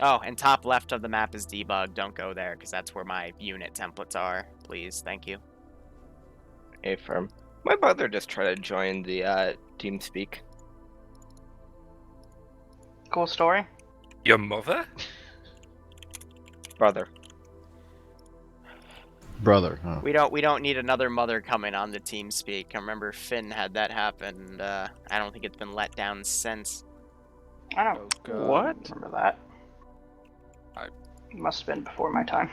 Oh, and top left of the map is debug. Don't go there, because that's where my unit templates are. Please, thank you. Affirm. My brother just tried to join the TeamSpeak. Cool story. Your mother? Brother. Brother, huh? We don't need another mother coming on the TeamSpeak. I remember Finn had that happen, and I don't think it's been let down since. I don't What? remember that. Must have been before my time.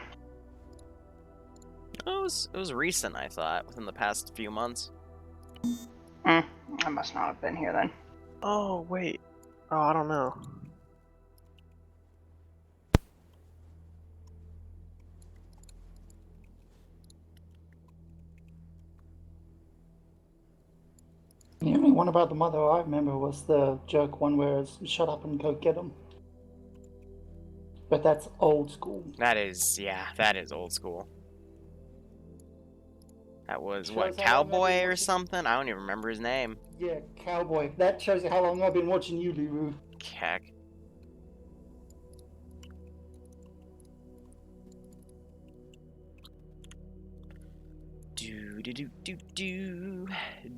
It was recent, I thought, within the past few months. I must not have been here then. Oh, wait. Oh, I don't know. The only one about the mother I remember was the joke one where it's shut up and go get them. But that's old school. That is old school. That was, Shows what, how long I've been Cowboy or watching- something? I don't even remember his name. Yeah, Cowboy. That shows you how long I've been watching you, Liru. Keck. Do do do do do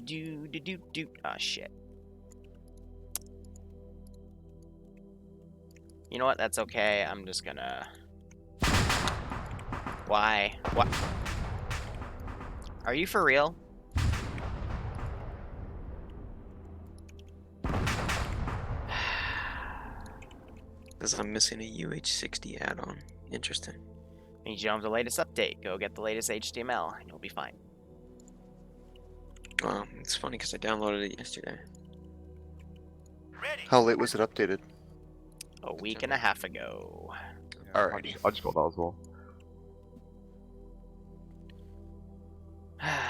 do do do do. Ah, shit. You know what? That's okay. I'm just gonna. Why? What? Are you for real? Because I'm missing a UH60 add-on. Interesting. Means you don't have the latest update. Go get the latest HTML, and you'll be fine. It's funny because I downloaded it yesterday. How late was it updated? A week and a half ago. Alrighty. I'll just go with that as well.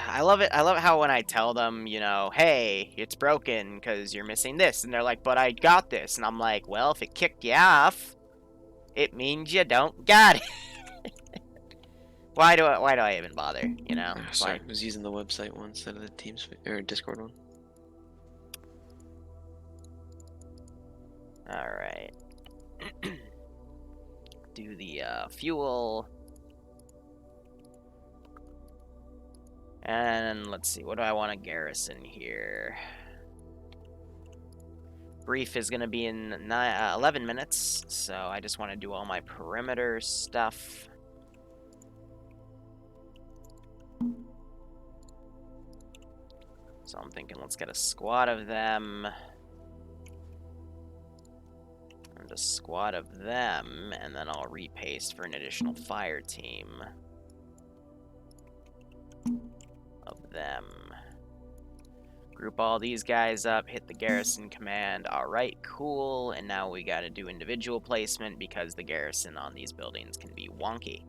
I love it. I love how when I tell them, you know, hey, it's broken because you're missing this, and they're like, but I got this, and I'm like, well, if it kicked you off, it means you don't got it. Why do I even bother? You know? Sorry, I was using the website one instead of the Teams or Discord one. All right. Do the fuel. And let's see, what do I want to garrison here? Brief is going to be in 11 minutes, so I just want to do all my perimeter stuff. So I'm thinking let's get a squad of them. And a squad of them, and then I'll repaste for an additional fire team of them. Group all these guys up, hit the garrison command. Alright, cool. And now we gotta do individual placement because the garrison on these buildings can be wonky.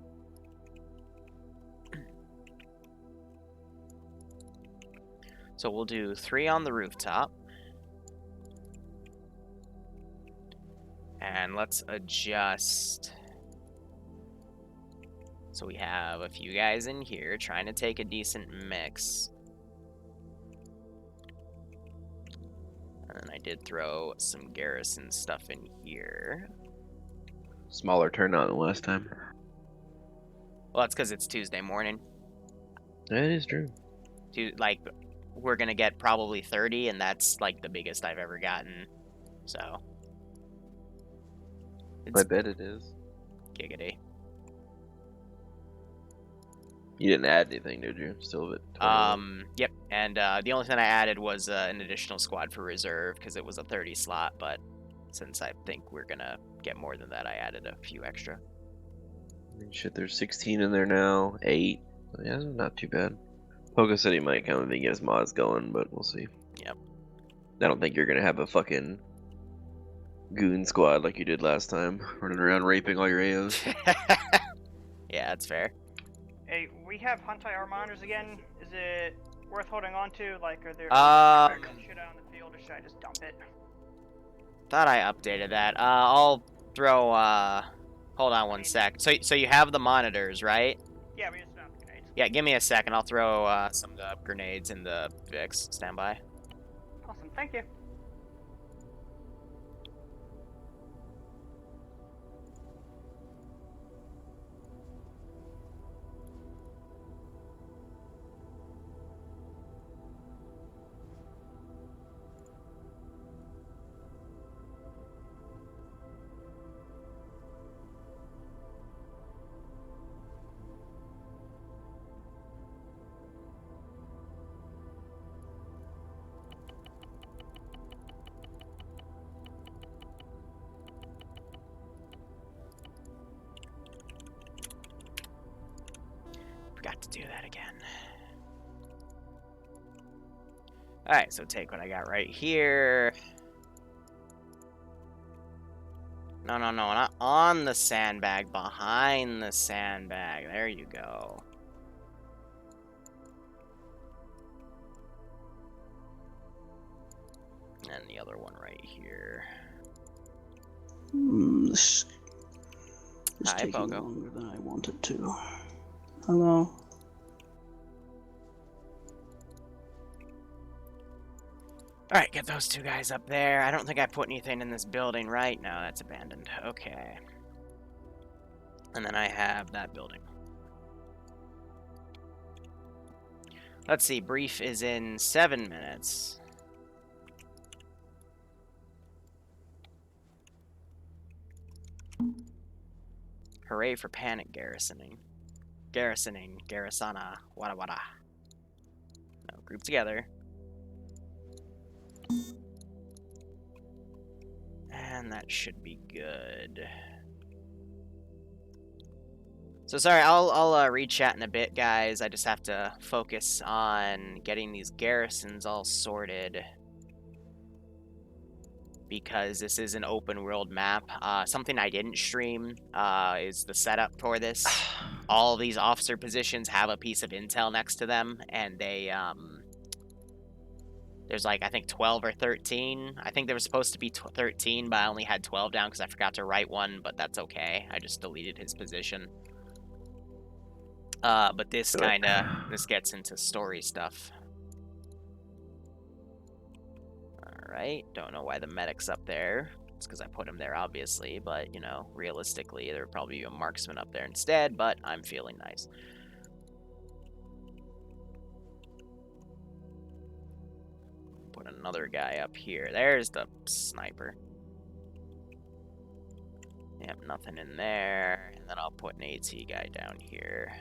So we'll do 3 on the rooftop. And let's adjust. So we have a few guys in here trying to take a decent mix. And then I did throw some garrison stuff in here. Smaller turnout than last time. Well, that's because it's Tuesday morning. That is true. Like, we're gonna get probably 30, and that's like the biggest I've ever gotten. So. I bet it is. Giggity. You didn't add anything, did you? Still a bit. Yep. And the only thing I added was an additional squad for reserve because it was a 30 slot. But since I think we're gonna get more than that, I added a few extra. Shit, there's 16 in there now. 8. So yeah, not too bad. Pogo said he might come and get his mods going, but we'll see. Yep. I don't think you're gonna have a fucking goon squad like you did last time, running around raping all your AOs. Yeah, that's fair. Hey, we have Huntai Armanders again. Is it worth holding on to? Like, are there shit out on the field, or should I just dump it? Thought I updated that. I'll throw. Hold on one sec. So you have the monitors, right? Yeah, we just found the grenades. Yeah, give me a second. I'll throw some of the grenades in the Vix. Stand by. Awesome, thank you. Alright, so take what I got right here. No, not on the sandbag, behind the sandbag. There you go. And the other one right here. This is Hi, taking Pogo. longer than I wanted to. Hello. Alright, get those two guys up there. I don't think I put anything in this building, right? No, that's abandoned. Okay. And then I have that building. Let's see, brief is in 7 minutes. Hooray for panic garrisoning. Garrisona, wada wada. No, group together. And that should be good. So sorry, I'll re-chat in a bit, guys. I just have to focus on getting these garrisons all sorted. Because this is an open world map. Something I didn't stream is the setup for this. All these officer positions have a piece of intel next to them, and they, there's like, I think 12 or 13. I think there was supposed to be 13, but I only had 12 down because I forgot to write one, but that's okay. I just deleted his position. But this this gets into story stuff. Alright, don't know why the medic's up there. It's because I put him there, obviously, but, you know, realistically, there would probably be a marksman up there instead, but I'm feeling nice. Put another guy up here. There's the sniper. Yep, nothing in there. And then I'll put an AT guy down here.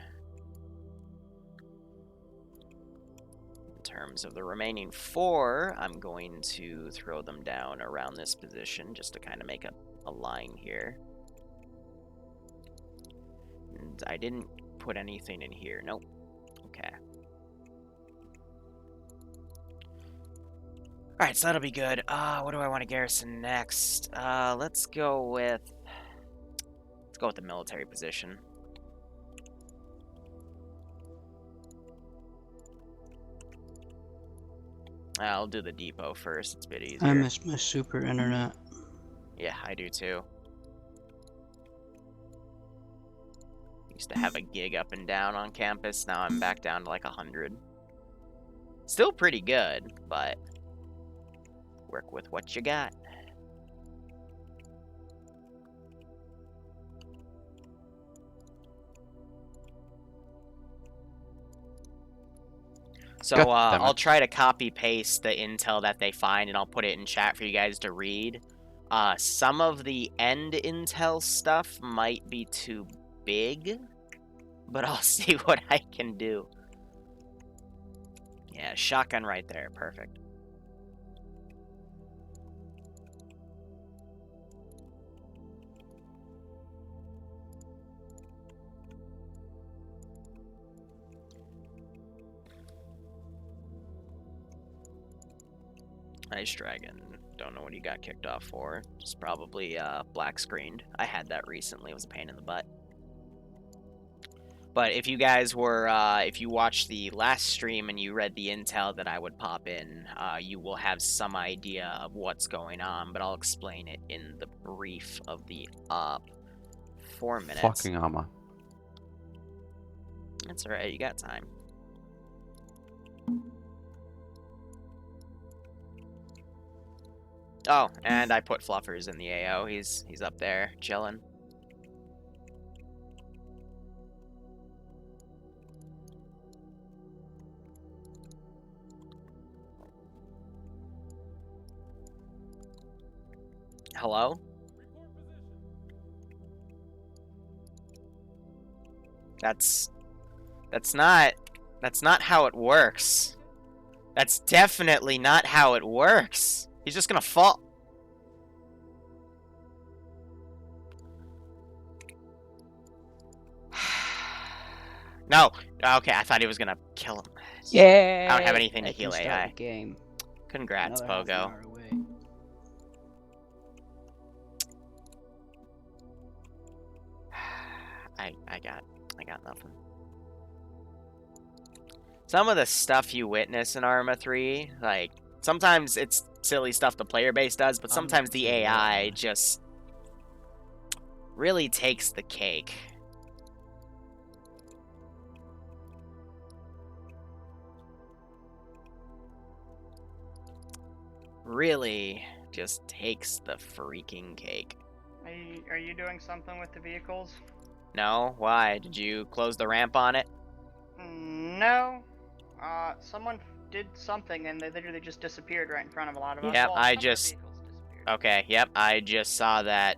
In terms of the remaining 4, I'm going to throw them down around this position just to kind of make a line here. And I didn't put anything in here. Nope. Okay. Alright, so that'll be good. What do I want to garrison next? Let's go with the military position. I'll do the depot first. It's a bit easier. I miss my super internet. Yeah, I do too. Used to have a gig up and down on campus. Now I'm back down to like 100. Still pretty good, but work with what you got. So I'll try to copy paste the intel that they find and I'll put it in chat for you guys to read. Some of the end intel stuff might be too big, but I'll see what I can do. Yeah, shotgun right there, perfect. Nice dragon. Don't know what he got kicked off for. Just probably black screened. I had that recently. It was a pain in the butt. But if you guys were, if you watched the last stream and you read the intel that I would pop in, you will have some idea of what's going on. But I'll explain it in the brief of the 4 minutes. Fucking armor. That's alright. You got time. Oh, and I put Fluffers in the AO. He's up there, chilling. Hello? That's not how it works. That's definitely not how it works. He's just gonna fall. No. Okay, I thought he was gonna kill him. Yeah. I don't have anything to heal AI. Game. Congrats, Another half an Pogo. hour away. I got nothing. Some of the stuff you witness in Arma 3, like, sometimes it's silly stuff the player base does, but sometimes the AI just really takes the cake. Really just takes the freaking cake. Are you doing something with the vehicles? No? Why? Did you close the ramp on it? No. Someone did something and they literally just disappeared right in front of a lot of us. Yep, Well, I some of the just- vehicles disappeared. Okay, yep, I just saw that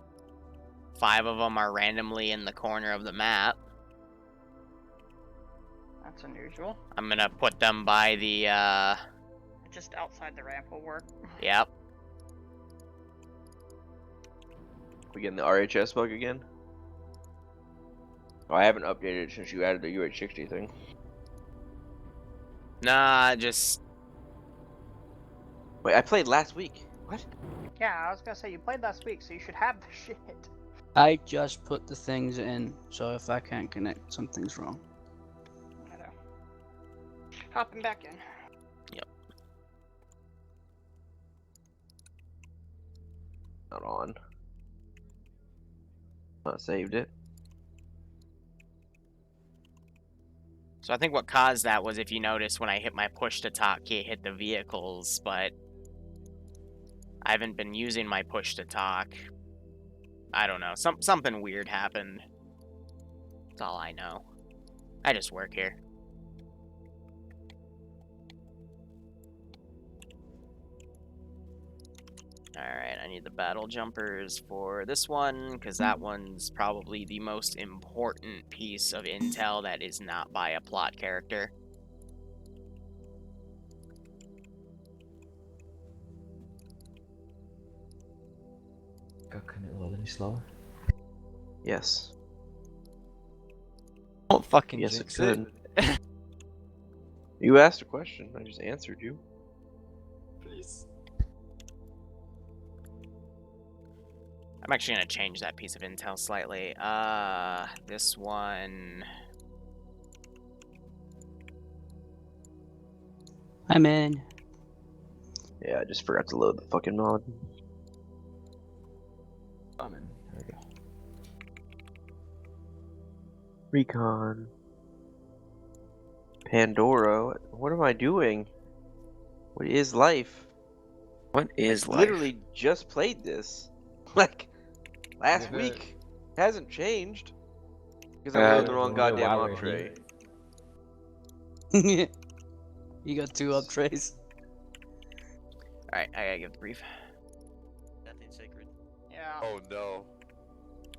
5 of them are randomly in the corner of the map. That's unusual. I'm gonna put them by the, Just outside the ramp will work. yep. We getting the RHS bug again? Oh, I haven't updated it since you added the UH60 thing. Nah, just... Wait, I played last week. What? Yeah, I was gonna say, you played last week, so you should have the shit. I just put the things in, so if I can't connect, something's wrong. I know. Hopping back in. Not on. Not saved it. So I think what caused that was, if you notice, when I hit my push to talk, it hit the vehicles, but I haven't been using my push to talk. I don't know. Something weird happened. That's all I know. I just work here. Alright, I need the battle jumpers for this one, because that one's probably the most important piece of intel that is not by a plot character. Can it load any slower? Yes. Don't fucking Yes, it jinx could. You asked a question. I just answered you. Please. I'm actually going to change that piece of intel slightly. This one... I'm in. Yeah, I just forgot to load the fucking mod. I'm in. There we go. Recon. Pandora. What am I doing? What is life? What is I life? literally just played this. Like, last Yeah. week. Hasn't changed. Because I loaded the wrong yeah, goddamn while we're OPTRE. here. You got 2 up trays. Alright, I gotta give the brief. Nothing sacred. Yeah. Oh no.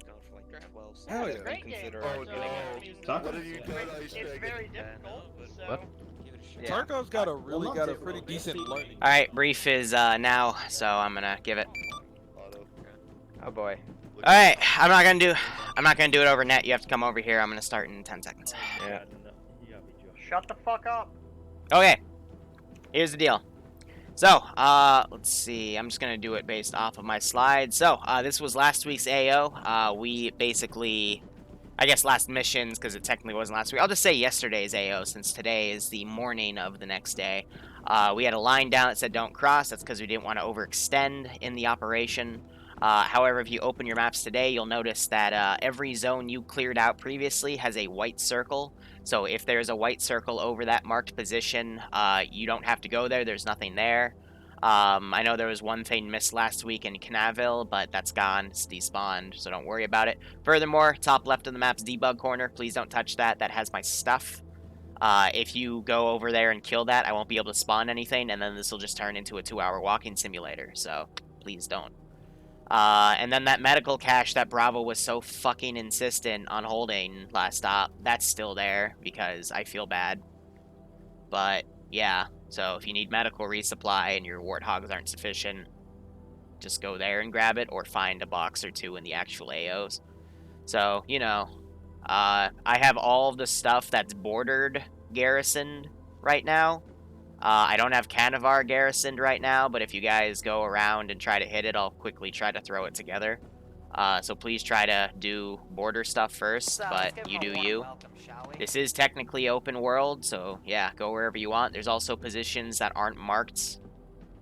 Going for like 12 Hell It's a yeah. great game. Consider Oh so, no. I mean, What have you done, Ice it's Dragon? very Yeah, difficult, no, but- so... What? Give it a shot. Yeah. Tarko's got a pretty decent learning. Alright, brief is now, so I'm gonna give it. Auto. Oh boy. Alright, I'm not gonna do it over net. You have to come over here. I'm gonna start in 10 seconds. Yeah. Shut the fuck up. Okay. Here's the deal. So, let's see. I'm just gonna do it based off of my slides. So, this was last week's AO. We basically, I guess last missions, because it technically wasn't last week. I'll just say yesterday's AO, since today is the morning of the next day. We had a line down that said don't cross. That's because we didn't want to overextend in the operation. However, if you open your maps today, you'll notice that every zone you cleared out previously has a white circle. So if there's a white circle over that marked position, you don't have to go there. There's nothing there. I know there was one thing missed last week in Canaville, but that's gone. It's despawned, so don't worry about it. Furthermore, top left of the map's debug corner. Please don't touch that. That has my stuff. If you go over there and kill that, I won't be able to spawn anything, and then this will just turn into a 2-hour walking simulator. So please don't. And then that medical cache that Bravo was so fucking insistent on holding last stop, that's still there because I feel bad. But yeah, so if you need medical resupply and your warthogs aren't sufficient, just go there and grab it, or find a box or 2 in the actual AOs. So, you know, I have all of the stuff that's bordered garrisoned right now. I don't have Canavar garrisoned right now, but if you guys go around and try to hit it, I'll quickly try to throw it together. So please try to do border stuff first, but you do you. This is technically open world, so yeah, go wherever you want. There's also positions that aren't marked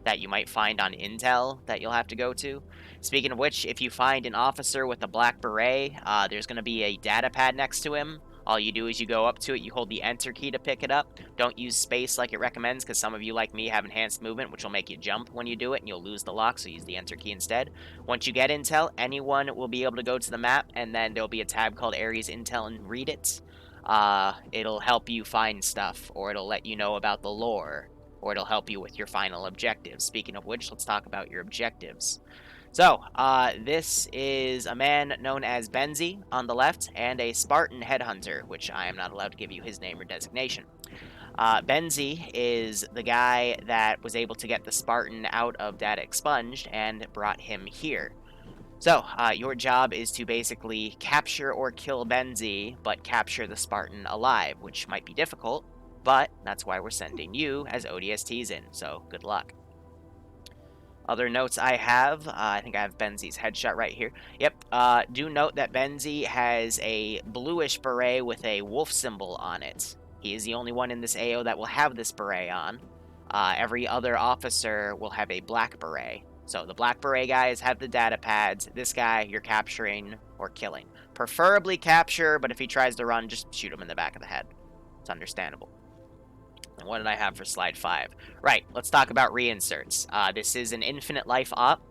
that you might find on intel that you'll have to go to. Speaking of which, if you find an officer with a black beret, there's going to be a data pad next to him. All you do is you go up to it, you hold the enter key to pick it up. Don't use space like it recommends, because some of you like me have enhanced movement, which will make you jump when you do it, and you'll lose the lock, so use the enter key instead. Once you get intel, anyone will be able to go to the map, and then there'll be a tab called Areas Intel and read it. It'll help you find stuff, or it'll let you know about the lore, or it'll help you with your final objectives. Speaking of which, let's talk about your objectives. So, this is a man known as Benzi on the left, and a Spartan headhunter, which I am not allowed to give you his name or designation. Benzi is the guy that was able to get the Spartan out of data expunged and brought him here. So, your job is to basically capture or kill Benzi, but capture the Spartan alive, which might be difficult, but that's why we're sending you as ODSTs in, so good luck. Other notes I have, I think I have Benzi's headshot right here. Yep, do note that Benzi has a bluish beret with a wolf symbol on it. He is the only one in this AO that will have this beret on. Every other officer will have a black beret. So the black beret guys have the data pads. This guy you're capturing or killing. Preferably capture, but if he tries to run, just shoot him in the back of the head. It's understandable. And what did I have for slide 5? Right, let's talk about reinserts. This is an infinite life op.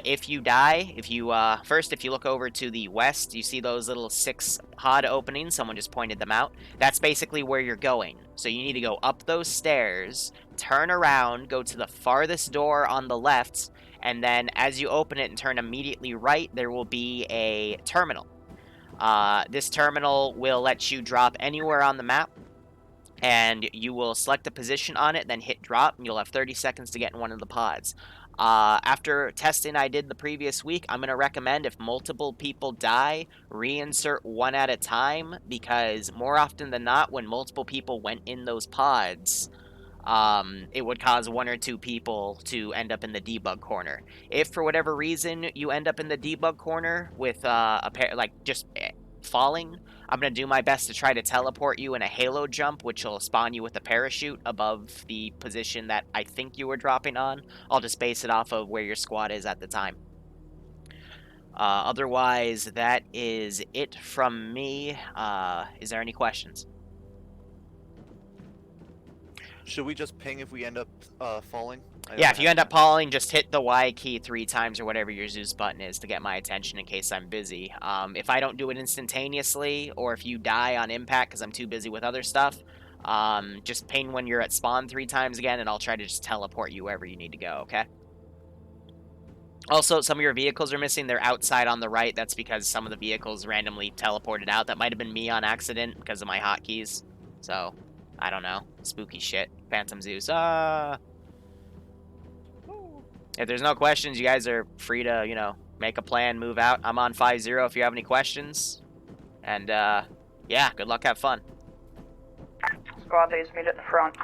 If you die, if you look over to the west, you see those little 6 pod openings. Someone just pointed them out. That's basically where you're going. So you need to go up those stairs, turn around, go to the farthest door on the left, and then as you open it and turn immediately right, there will be a terminal. This terminal will let you drop anywhere on the map, and you will select a position on it, then hit drop, and you'll have 30 seconds to get in one of the pods. After testing I did the previous week, I'm going to recommend if multiple people die, reinsert one at a time, because more often than not, when multiple people went in those pods, it would cause 1 or 2 people to end up in the debug corner. If for whatever reason you end up in the debug corner with a pair, like just falling, I'm going to do my best to try to teleport you in a halo jump, which will spawn you with a parachute above the position that I think you were dropping on. I'll just base it off of where your squad is at the time. Otherwise, that is it from me. Is there any questions? Should we just ping if we end up falling? Yeah, if you end up falling, just hit the Y key 3 times or whatever your Zeus button is to get my attention in case I'm busy. If I don't do it instantaneously, or if you die on impact because I'm too busy with other stuff, just ping when you're at spawn 3 times again, and I'll try to just teleport you wherever you need to go, okay? Also, some of your vehicles are missing. They're outside on the right. That's because some of the vehicles randomly teleported out. That might have been me on accident because of my hotkeys. So, I don't know. Spooky shit. Phantom Zeus. If there's no questions, you guys are free to, you know, make a plan, move out. I'm on 5-0 if you have any questions. And, yeah, good luck, have fun. Squad leads meet at the front.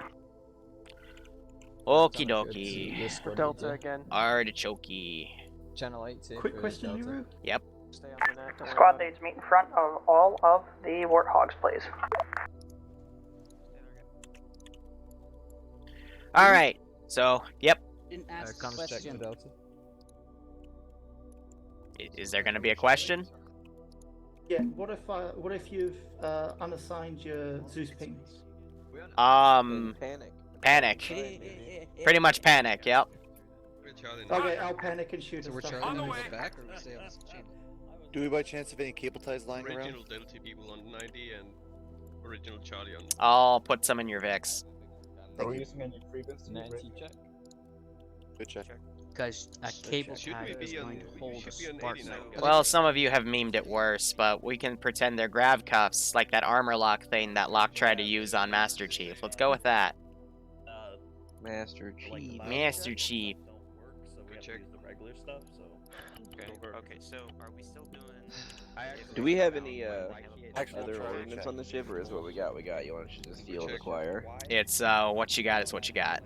Okie dokie. For Delta again. Artichoke. Channel 8 here. Quick question, Liru. Yep. Stay on the net. Don't worry Squad about it. leads meet in front of all of the warthogs, please. Alright. So, yep. Didn't ask Comms the check for question. Delta. Is there going to be a question? Yeah. What if you've unassigned your Zeus pings? Panic. Panic. Pretty much panic, yep. Okay, I'll panic and shoot. So we're stuff. charging them back, or we stay on this channel? Do we by chance have any cable ties lying around? Original Delta people on 90 and original Charlie on. I'll put some in your VIX. Are we using any frequency? 90 check. Good check. Because a cable Should tag we is be going on- to we hold a should be on Spartan. 89. Well, some of you have memed it worse, but we can pretend they're grav cuffs, like that armor lock thing that Locke tried to use on Master Chief. Let's go with that. Master Chief. Master Chief. check. use the regular stuff, so. Okay, so are we still doing... Do we have any Actual other charge ordnance check. on the ship, or is what we got? We got. You want to just feel the choir? It's what you got is what you got.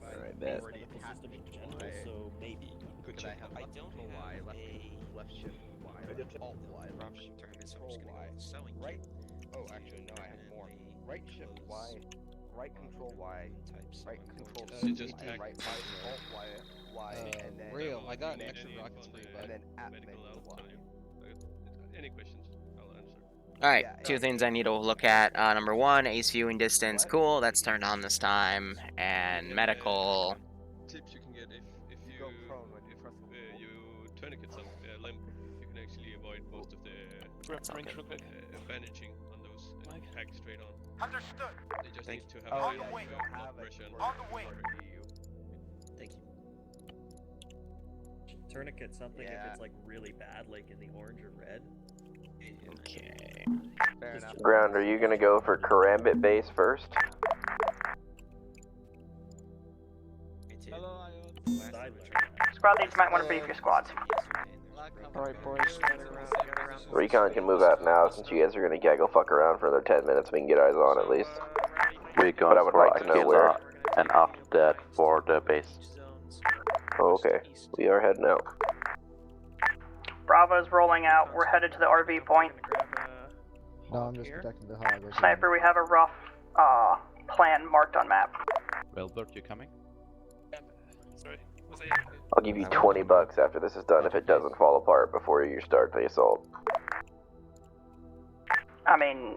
All right, bet. Medical system in general, so maybe. Good check. I don't have a left shift alt Y, left shift turn, so I'm just gonna go sewing Right. Oh, actually, no, I have more. Right shift Y, right control Y, right control You just Y, hack. right alt Y, Y, and then Real, I got an Need extra any rockets on for you, the and bud. then at medical menu out Y. time. Any questions? I'll answer. All right, Yeah, two yeah. things I need to look at. Number one, ace viewing distance. Cool, that's turned on this time. And medical. Tips you can get if You you go prone when you press the you tourniquet some limb, you can actually avoid most of the That's all good. bandaging on those and hack straight on. Understood. They just Thank need to Oh, have yeah, enough you don't blood have it. pressure and On the way. Thank you. Tourniquet something Yeah. if it's like really bad, like in the orange or red. Okay. Fair enough. Ground, are you gonna go for Karambit base first? Me too. Side Squad leads might want to brief your squads. Alright, boys, gather around. Recon can move out now since you guys are gonna gaggle fuck around for another 10 minutes. We can get eyes on at least. But I would like to know where. And after that for the base. Oh, okay. We are heading out. Bravo's rolling out. We're headed to the RV point. No, I'm just protecting the hog. Sniper, we have a rough plan marked on map. Wilbert, you coming? sorry. I'll give you 20 bucks after this is done if it doesn't fall apart before you start the assault. I mean,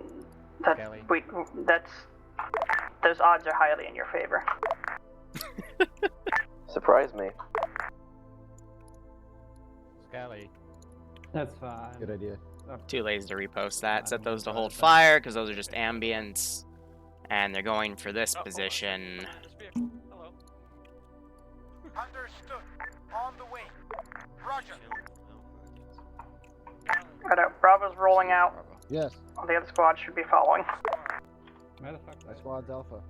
those odds are highly in your favor. Surprise me. Scally. That's fine. Good idea. Too lazy to repost that. Set those to hold fire because those are just ambients. And they're going for this position. Hello. Understood. On the way. Roger. Right, Bravo's rolling out. Yes. The other squad should be following. My squad's alpha.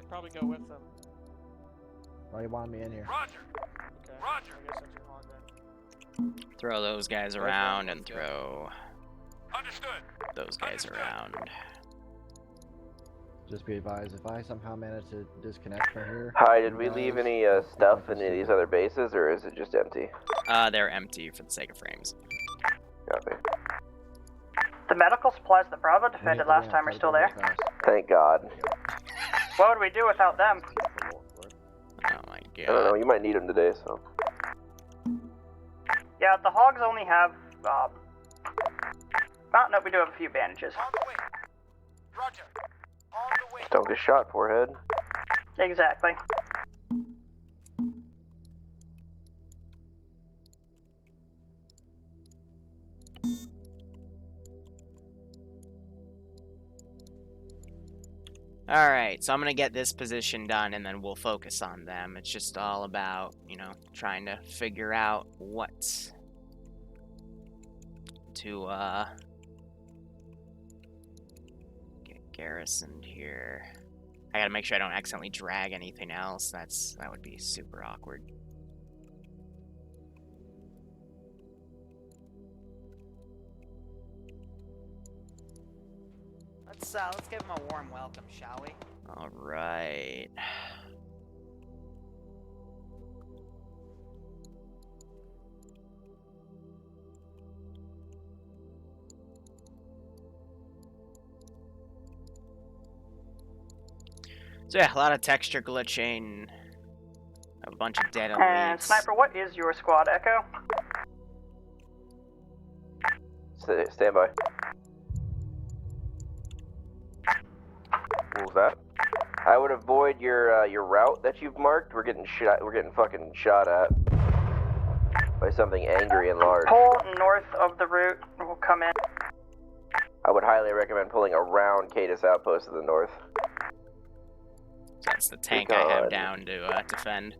Probably go with them. Why you want me in here? Roger. Okay. Roger. I guess that's your hog then. Throw those guys around and throw Understood. those guys around. Just be advised, if I somehow manage to disconnect from here... Hi, did we leave any stuff in any of these other bases, or is it just empty? They're empty for the sake of frames. Copy. The medical supplies that Bravo defended last time are still there. Thank God. What would we do without them? Oh my I don't know, god. you might need them today, so. Yeah, the hogs only have, no, we do have a few bandages. On the way. Roger. On the way. Just don't get shot, forehead. Exactly. Alright, so I'm gonna get this position done and then we'll focus on them. It's just all about, you know, trying to figure out what to, get garrisoned here. I gotta make sure I don't accidentally drag anything else. That would be super awkward. Let's give him a warm welcome, shall we? All right. So yeah, a lot of texture glitching. A bunch of dead And elites. Sniper, what is your squad echo? Stand by. What was that? I would avoid your route that you've marked. We're getting fucking shot at by something angry and large. Pull north of the route. We'll come in. I would highly recommend pulling around Cadis Outpost to the north. That's the tank I have Recon. down to defend.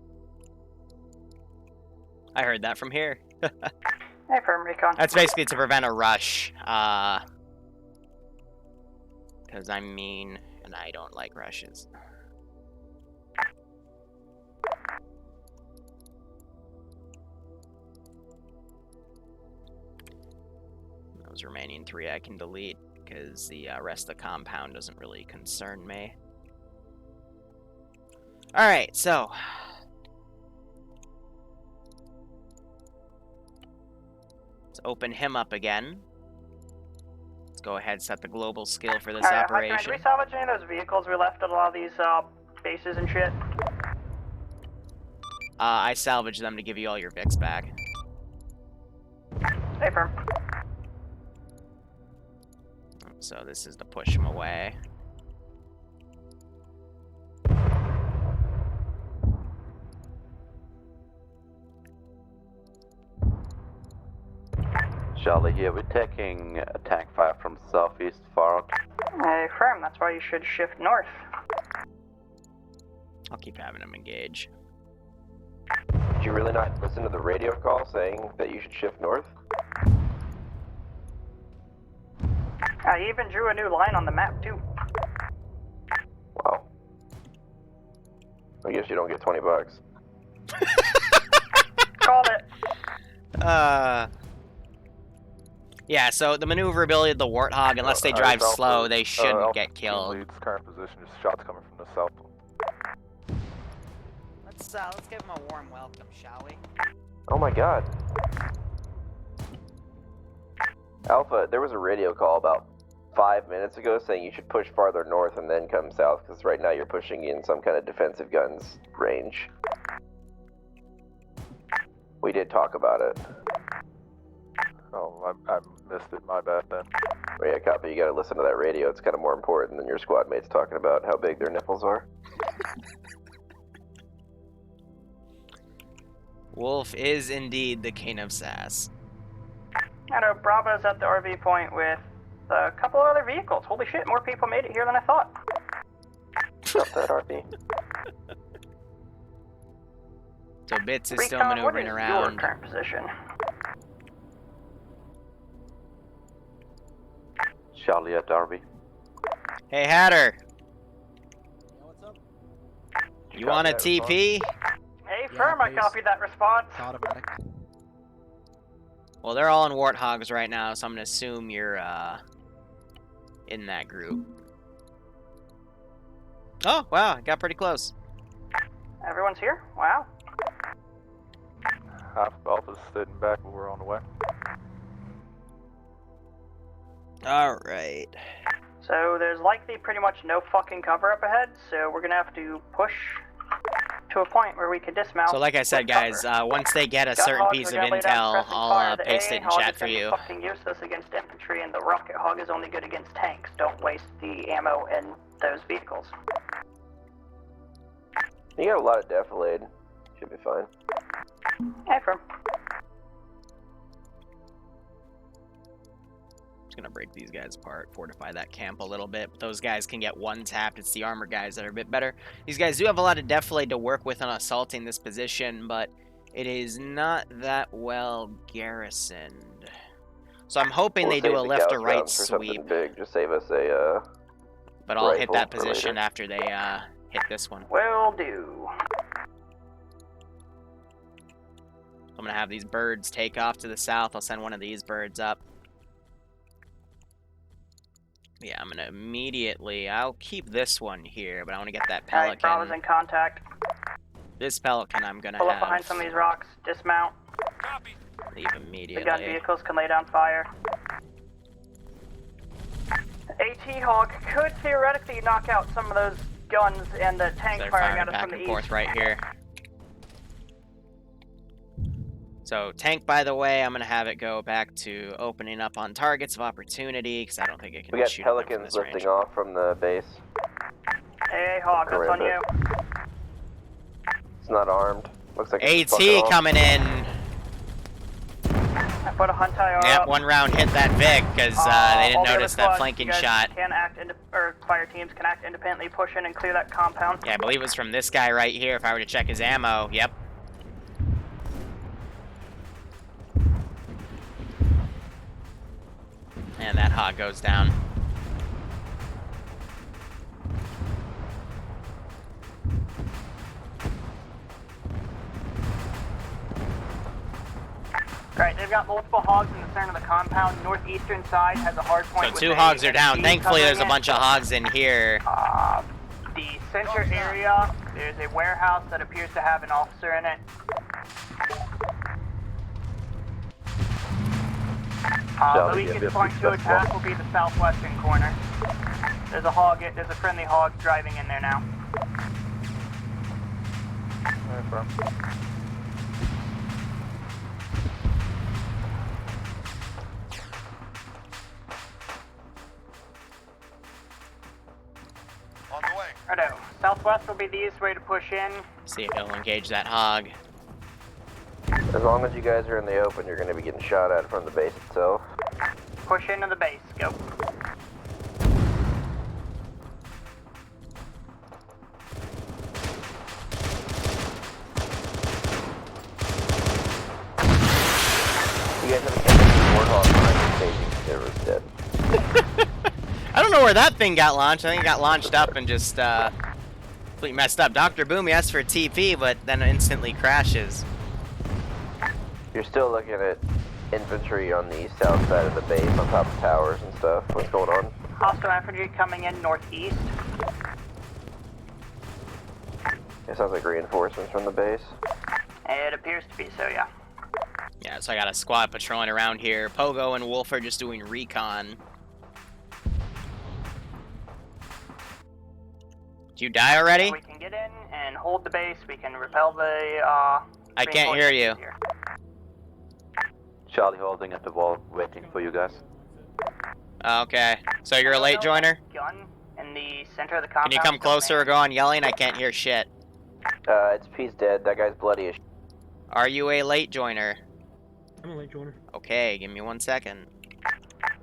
I heard that from here. Hey, firm recon. That's basically to prevent a rush. Because I'm mean and I don't like rushes. Those remaining 3 I can delete, because the rest of the compound doesn't really concern me. Alright, so... let's open him up again. Let's go ahead and set the global skill for this operation. Did we salvage any of those vehicles we left at a lot of these bases and shit? I salvaged them to give you all your Vicks back. Hey, firm. So this is to push him away. Charlie here, we're taking attack fire from southeast far out. Hey, firm, that's why you should shift north. I'll keep having him engage. Did you really not listen to the radio call saying that you should shift north? I even drew a new line on the map, too. Wow. I guess you don't get $20. Called it. Yeah, so the maneuverability of the Warthog, unless they drive slow, they shouldn't get killed. Leads current position, just shots coming from the south. Let's give him a warm welcome, shall we? Oh my god. Alpha, there was a radio call about 5 minutes ago saying you should push farther north and then come south, because right now you're pushing in some kind of defensive guns range. We did talk about it. Oh, I missed it, my bad then. Well, yeah, copy, you gotta listen to that radio, it's kind of more important than your squad mates talking about how big their nipples are. Wolf is indeed the king of sass. I know Bravo's at the RV point with a couple of other vehicles. Holy shit, more people made it here than I thought. Drop that RV. So Bits is still Recon, maneuvering what is around. your current position? Charlie at RV. Hey Hatter, Yeah, what's up? you want a TP? Hey, firm, I copied that response. Automatic. Well, they're all in Warthogs right now, so I'm gonna assume you're in that group. Oh wow, got pretty close. Everyone's here? Wow. Half Alpha's sitting back, but we're on the way. Alright. So there's likely pretty much no fucking cover up ahead, so we're gonna have to push to a point where we can dismount. So like I said, guys, once they get a certain piece of intel, I'll paste it in chat for you. Fucking useless against infantry, and the rocket hog is only good against tanks. Don't waste the ammo in those vehicles. You got a lot of defilade. Should be fine. Hey, firm. Just gonna break these guys apart, fortify that camp a little bit. But those guys can get one tapped. It's the armor guys that are a bit better. These guys do have a lot of defilade to work with on assaulting this position, but it is not that well garrisoned. So I'm hoping they do a left or right sweep. Big. Just save us a but I'll hit that position after they hit this one. Will do. I'm gonna have these birds take off to the south. I'll send one of these birds up. Yeah, I'm gonna immediately. I'll keep this one here, but I want to get that pelican. Alright, Bravo's in contact. This pelican I'm gonna Pull have. up behind some of these rocks. Dismount. Copy. Leave immediately. The gun vehicles can lay down fire. AT Hawk could theoretically knock out some of those guns and the tank They're firing at us back from the and east. forth right here. So tank, by the way, I'm gonna have it go back to opening up on targets of opportunity because I don't think it can We got shoot them from pelicans this lifting range. off from the base. Hey, Hawk, that's on you. It's not armed. Looks like it's fucking AT off. coming in. I put a Hunt IR Yep, up. one round hit that Vic because they didn't all the other notice that squads, flanking you guys shot. Can act or fire teams can act independently, push in and clear that compound. Yeah, I believe it was from this guy right here. If I were to check his ammo, yep. And that hog goes down. Right, they've got multiple hogs in the center of the compound. Northeastern side has a hard point. So with 2 a hogs are down. SG Thankfully, there's a covering bunch of hogs in here. The center area, there's a warehouse that appears to have an officer in it. The weakest point to attack will be the southwestern corner. There's a friendly hog driving in there now. On the way. Righto. Southwest will be the easiest way to push in. See if he'll engage that hog. As long as you guys are in the open, you're going to be getting shot at from the base itself. Push into the base. Go. You guys have a warthog behind the station. It was dead. I don't know where that thing got launched. I think it got launched up and just completely messed up. Dr. Boom, he asked for a TP, but then it instantly crashes. You're still looking at infantry on the south side of the base on top of towers and stuff. What's going on? Hostile infantry coming in northeast. It sounds like reinforcements from the base. It appears to be so, yeah. Yeah, so I got a squad patrolling around here. Pogo and Wolf are just doing recon. Did you die already? We can get in and hold the base. We can repel the, I can't hear you. Here. Charlie holding at the wall, waiting for you guys. Okay, so you're a late joiner? Gun in the center of the compound. Can you come closer or go on yelling? I can't hear shit. It's P's dead. That guy's bloody as Are you a late joiner? I'm a late joiner. Okay, give me 1 second.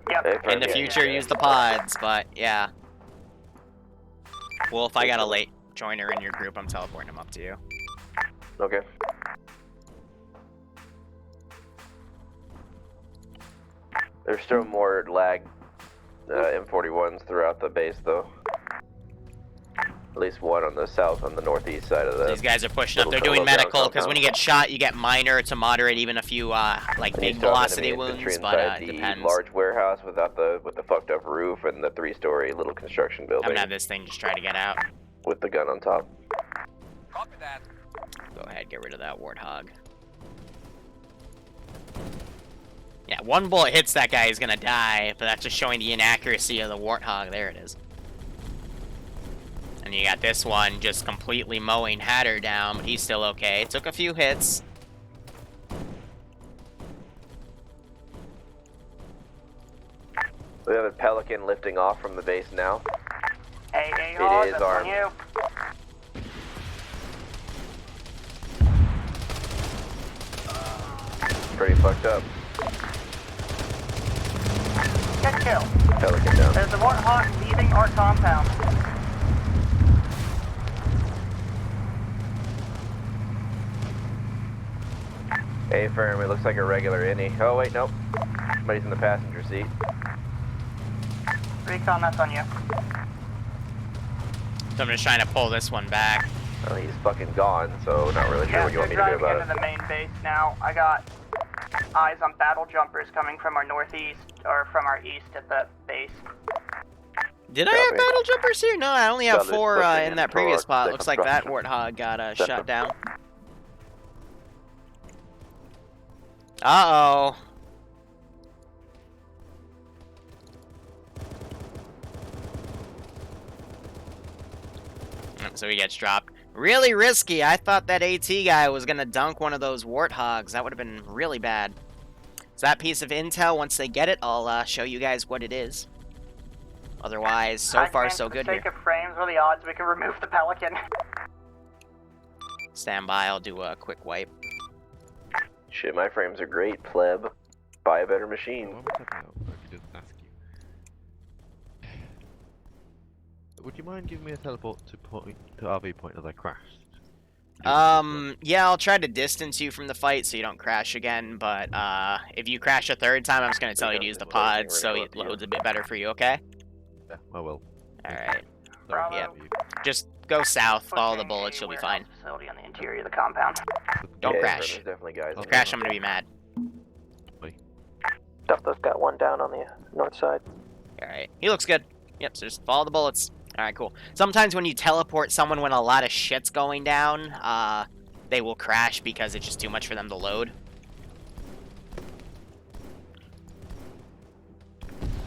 Yep. In the future, use the pods, but yeah. Wolf, I got a late joiner in your group. I'm teleporting him up to you. Okay. There's still more lag M41s throughout the base, though. At least one on the south, on the northeast side of the. These guys are pushing up. They're doing medical because when you get shot, you get minor to moderate, even a few like big velocity wounds. But it depends. Large warehouse with the fucked up roof and the 3-story little construction building. I'm gonna have this thing just try to get out. With the gun on top. Copy that. Go ahead, get rid of that warthog. Yeah, 1 bullet hits that guy, he's gonna die, but that's just showing the inaccuracy of the warthog. There it is. And you got this one just completely mowing Hatter down, but he's still okay. Took a few hits. We have a Pelican lifting off from the base now. Hey, it is armed. You. Pretty fucked up. Good kill. Pelican down. There's a warthog leaving our compound. Hey, firm, it looks like a regular innie. Oh, wait, nope. Somebody's in the passenger seat. Recon, that's on you. So I'm just trying to pull this one back. Oh, he's fucking gone, so not really sure what you want me to do about into the main base now. I got eyes on battle jumpers coming from our northeast, or from our east at the base. Did I have battle jumpers here? No, I only have 4 in that previous spot. Looks like that warthog got shot down. Uh-oh. So he gets dropped. Really risky. I thought that AT guy was going to dunk one of those warthogs. That would have been really bad. So that piece of intel, once they get it, I'll show you guys what it is. Otherwise, so far so good here. For the sake of frames, what are the odds we can remove the Pelican? Stand by, I'll do a quick wipe. Shit, my frames are great, pleb. Buy a better machine. Would you mind giving me a teleport to RV point as I crashed? Yeah, I'll try to distance you from the fight so you don't crash again, but if you crash a 3rd time, I'm just going to tell you to use the pods so it loads a bit better for you, okay? Yeah, I will. Alright. Yeah. Just go south, follow the bullets, you'll be fine. Facility on the interior of the compound. Don't crash. Definitely guys. If you crash, I'm going to be mad. Delta's got one down on the north side. Alright, he looks good. Yep, so just follow the bullets. Alright, cool. Sometimes when you teleport someone when a lot of shit's going down, they will crash because it's just too much for them to load.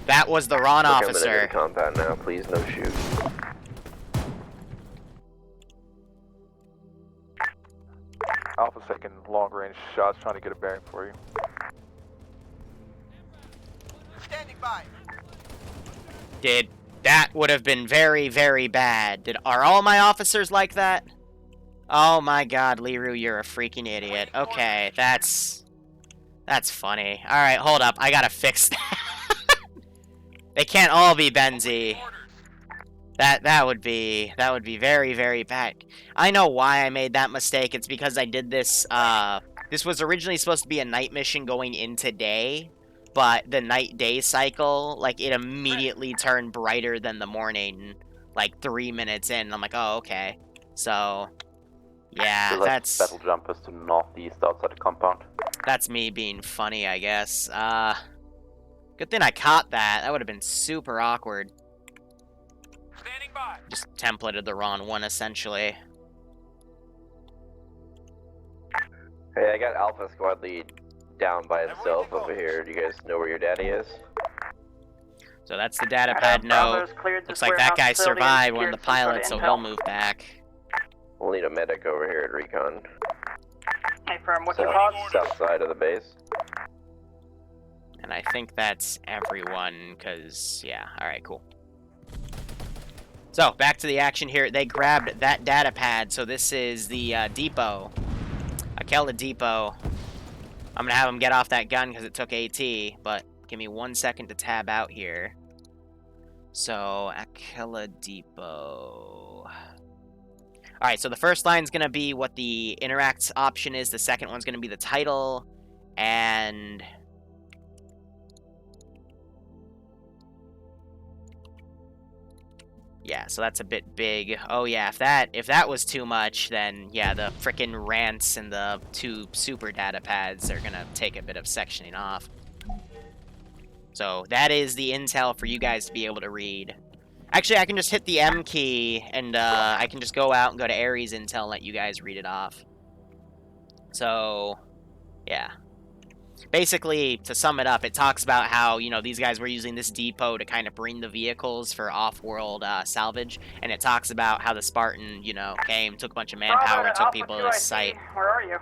That was the Ron officer. Coming into the compound now, please no shoot. Alpha's taking long range shots, trying to get a bearing for you. Standing by. That would have been very, very bad. Are all my officers like that? Oh my god, Liru, you're a freaking idiot. Okay, that's funny. Alright, hold up. I gotta fix that. They can't all be Benzie. That would be very, very bad. I know why I made that mistake. It's because I did this, this was originally supposed to be a night mission going into day, but the night-day cycle, like, it immediately turned brighter than the morning, like, 3 minutes in. I'm like, oh, okay. So, yeah, that's... Battle jumpers to northeast outside the compound. That's me being funny, I guess. Good thing I caught that. That would have been super awkward. Standing by. Just templated the wrong one, essentially. Hey, I got Alpha Squad lead down by itself over here. Do you guys know where your daddy is? So that's the data pad note. Looks like that guy survived one of the pilots, so he'll move back. We'll need a medic over here at Recon. Hey, firm, what's your cause? South side of the base. And I think that's everyone, because, yeah, alright, cool. So, back to the action here. They grabbed that data pad, so this is the depot. Akela Depot. I'm gonna have him get off that gun because it took AT, but give me 1 second to tab out here. So, Akela Depot. Alright, so the first line's gonna be what the interacts option is, the second one's gonna be the title, and... yeah, so that's a bit big. Oh yeah, if that was too much, then yeah, the frickin' rants and the 2 super data pads are gonna take a bit of sectioning off. So that is the intel for you guys to be able to read. Actually, I can just hit the M key, and I can just go out and go to Ares intel and let you guys read it off. So, yeah. Basically, to sum it up, it talks about how, you know, these guys were using this depot to kind of bring the vehicles for off-world salvage, and it talks about how the Spartan, you know, came, took a bunch of manpower, and took people to his site. Where are you?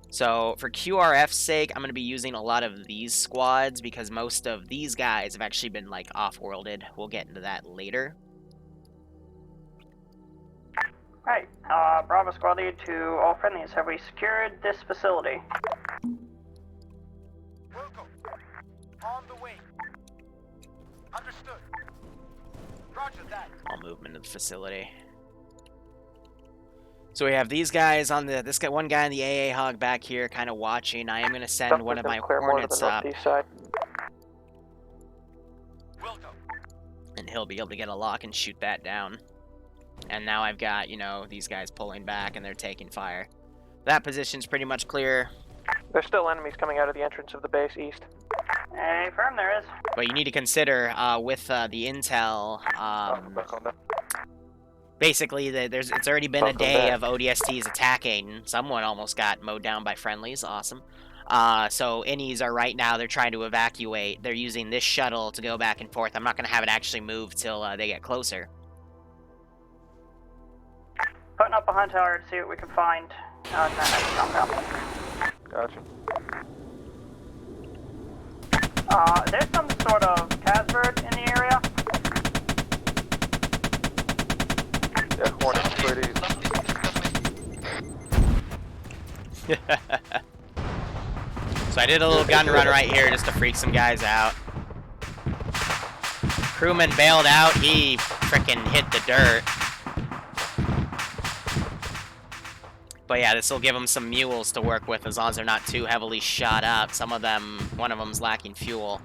So, for QRF's sake, I'm going to be using a lot of these squads, because most of these guys have actually been, like, off-worlded. We'll get into that later. Right, Bravo Squad Lead to all friendlies. Have we secured this facility? Wilco, on the way. Understood. Roger that. All movement of the facility. So we have these guys on the, this guy, one guy on the AA hog back here, kind of watching. I am going to send one of my Hornets up. And he'll be able to get a lock and shoot that down. And now I've got, you know, these guys pulling back and they're taking fire. That position's pretty much clear. There's still enemies coming out of the entrance of the base east. Hey, firm, there is. But you need to consider, with the intel, basically, it's already been a day of ODSTs attacking. Someone almost got mowed down by friendlies. Awesome. So innies are right now, they're trying to evacuate. They're using this shuttle to go back and forth. I'm not going to have it actually move till they get closer. Putting up a hunt tower to see what we can find in that next compound. Gotcha. There's some sort of Casbird in the area. Yeah, Hornet's pretty. So I did a little gun run right here just to freak some guys out. Crewman bailed out, he frickin' hit the dirt. But yeah, this will give them some mules to work with as long as they're not too heavily shot up. Some of them, one of them's lacking fuel.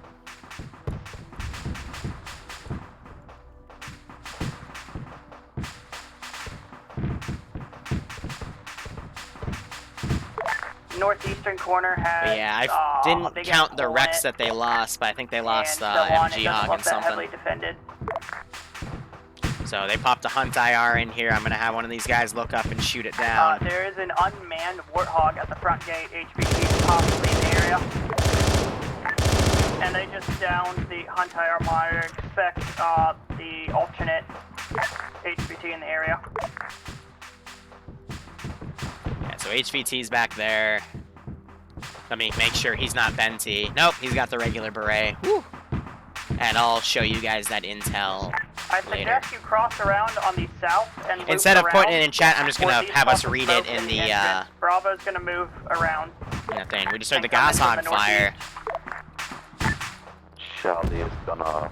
northeastern corner has. But yeah, I didn't big count the hole in wrecks it, that they lost, but I think they lost and so on. It MG doesn't Hog look and that something. heavily defended. So they popped a Hunt IR in here. I'm gonna have one of these guys look up and shoot it down. There is an unmanned Warthog at the front gate. HVT possibly in the area. And they just downed the Hunt IR monitor. Expect the alternate HVT in the area. Yeah, so HVT's back there. Let me make sure he's not Venti. Nope, he's got the regular beret. Woo. And I'll show you guys that intel I later. suggest you cross around on the south and loop Instead of around putting it in chat, I'm just gonna for have us these read it smoke in the entrance. Bravo's gonna move around. thing. We just heard the And come in from Goshawk the fire. Charlie is gonna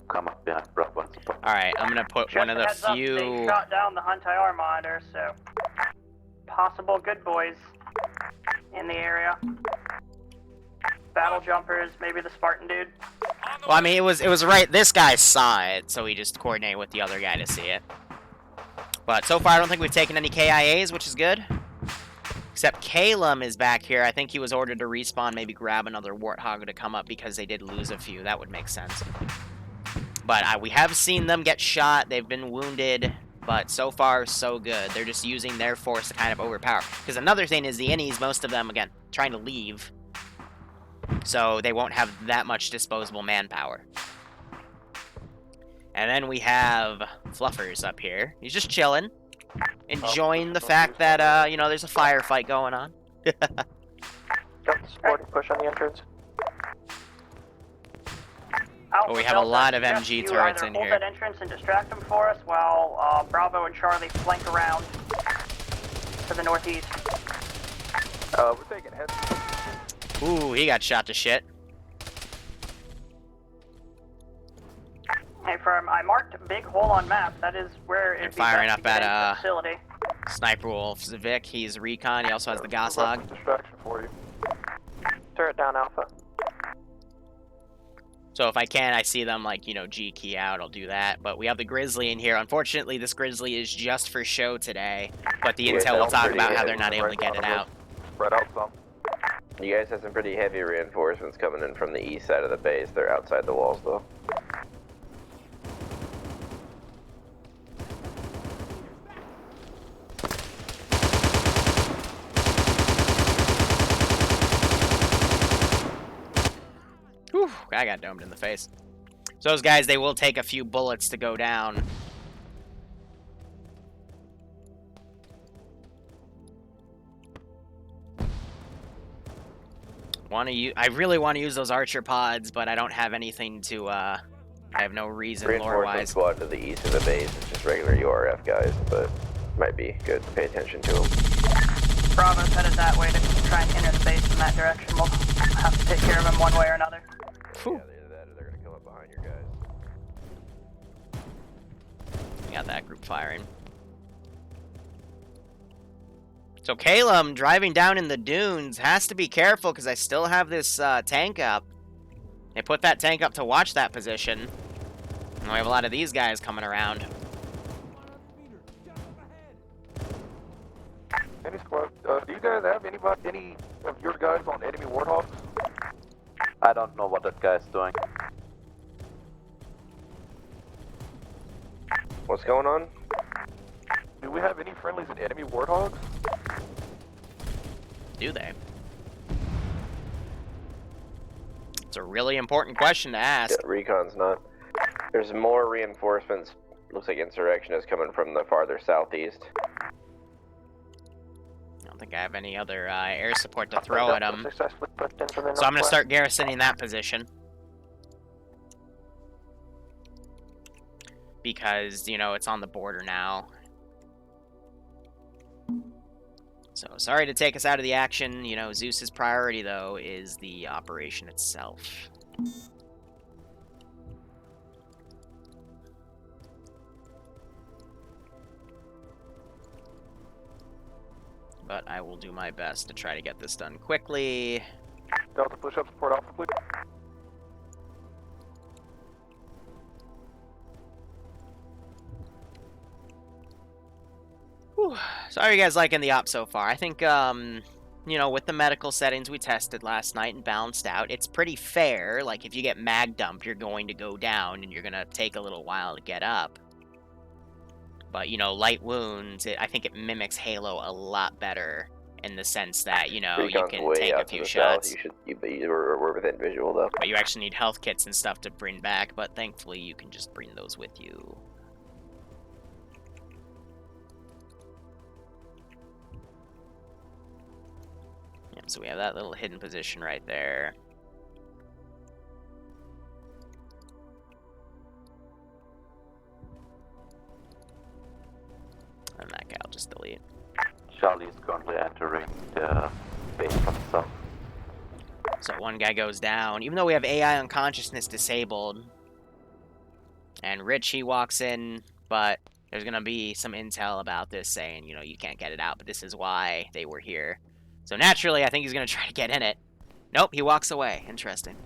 come up behind Bravo and support. Alright, I'm gonna put one of the Just a heads up, few. they shot down the Hunt IR monitor, so possible good boys in the area. Battle jumpers, maybe the Spartan dude. Well, I mean, it was right. This guy saw it, so we just coordinated with the other guy to see it. But so far, I don't think we've taken any KIAs, which is good. Except Calum is back here. I think he was ordered to respawn, maybe grab another Warthog to come up because they did lose a few. That would make sense. But we have seen them get shot. They've been wounded. But so far, so good. They're just using their force to kind of overpower. Because another thing is the innies, most of them, again, trying to leave. So they won't have that much disposable manpower. And then we have Fluffers up here. He's just chilling. Enjoying the fact that, you know, there's a firefight going on. Got the supporting push on the entrance. But we have a lot of MG turrets in Hold here. that entrance and distract them for us while Bravo and Charlie flank around to the northeast. We're taking heads. Ooh, he got shot to shit. Hey, I marked a big hole on map. That is where it'd be Firing best up to get at into the facility. Sniper Wolf Vic. He's recon. He also has the Goshawk. Distraction for you. Turret down Alpha. So if I can, I see them, like, you know, G key out, I'll do that. But we have the Grizzly in here. Unfortunately, this Grizzly is just for show today. But the intel will talk about how they're not able to get it out. Spread out some. You guys have some pretty heavy reinforcements coming in from the east side of the base. They're outside the walls, though. Whew, I got domed in the face. So those guys, they will take a few bullets to go down. I really want to use those archer pods, but I don't have anything to, I have no reason Reinforcement lore-wise. squad to the east of the base. It's just regular URF guys, but might be good to pay attention to them. Bravo's headed that way to try and enter the base in that direction. We'll have to take care of him one way or another. Yeah, either that or they're going to come up behind your guys. We got that group firing. So Calum, driving down in the dunes, has to be careful because I still have this tank up. They put that tank up to watch that position. And we have a lot of these guys coming around. Any squad, do you guys have any of your guys on enemy Warthogs? I don't know what that guy's doing. What's going on? Do we have any friendlies in enemy Warthogs? Do they? It's a really important question to ask. Yeah, recon's not. There's more reinforcements. Looks like insurrection is coming from the farther southeast. I don't think I have any other air support to throw at them. So I'm going to start garrisoning that position. Because, you know, it's on the border now. So, sorry to take us out of the action. You know, Zeus's priority, though, is the operation itself. But I will do my best to try to get this done quickly. Delta push up support Alpha, please. Whew. Whew. So how are you guys liking the op so far? I think, you know, with the medical settings we tested last night and balanced out, it's pretty fair. Like, if you get mag dumped, you're going to go down, and you're going to take a little while to get up. But, you know, light wounds, I think it mimics Halo a lot better in the sense that, you know, you can take a few shots. We're within visual, though. But you actually need health kits and stuff to bring back, but thankfully you can just bring those with you. Yep, so we have that little hidden position right there. And that guy I'll just delete. Charlie is currently entering the base from the south. So one guy goes down, even though we have AI unconsciousness disabled. And Richie walks in, but there's going to be some intel about this saying, you know, you can't get it out, but this is why they were here. So naturally, I think he's going to try to get in it. Nope, he walks away. Interesting.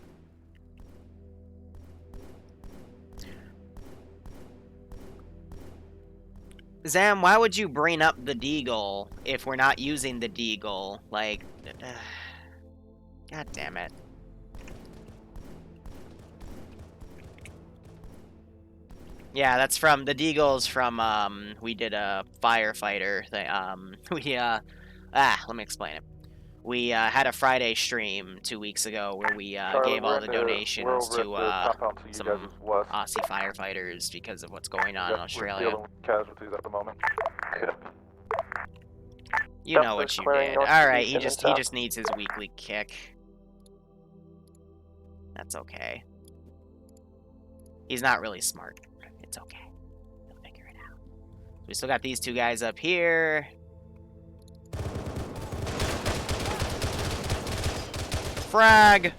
Zam, why would you bring up the Deagle if we're not using the Deagle? Like, god damn it. Yeah, that's from, the Deagle's from, we did a firefighter thing, let me explain it. We, had a Friday stream 2 weeks ago where we, gave all the donations to, some Aussie firefighters because of what's going on in Australia. We're dealing with casualties at the moment. You know what you did. Alright, he just needs his weekly kick. That's okay. He's not really smart. It's okay. He'll figure it out. We still got these two guys up here. Frag!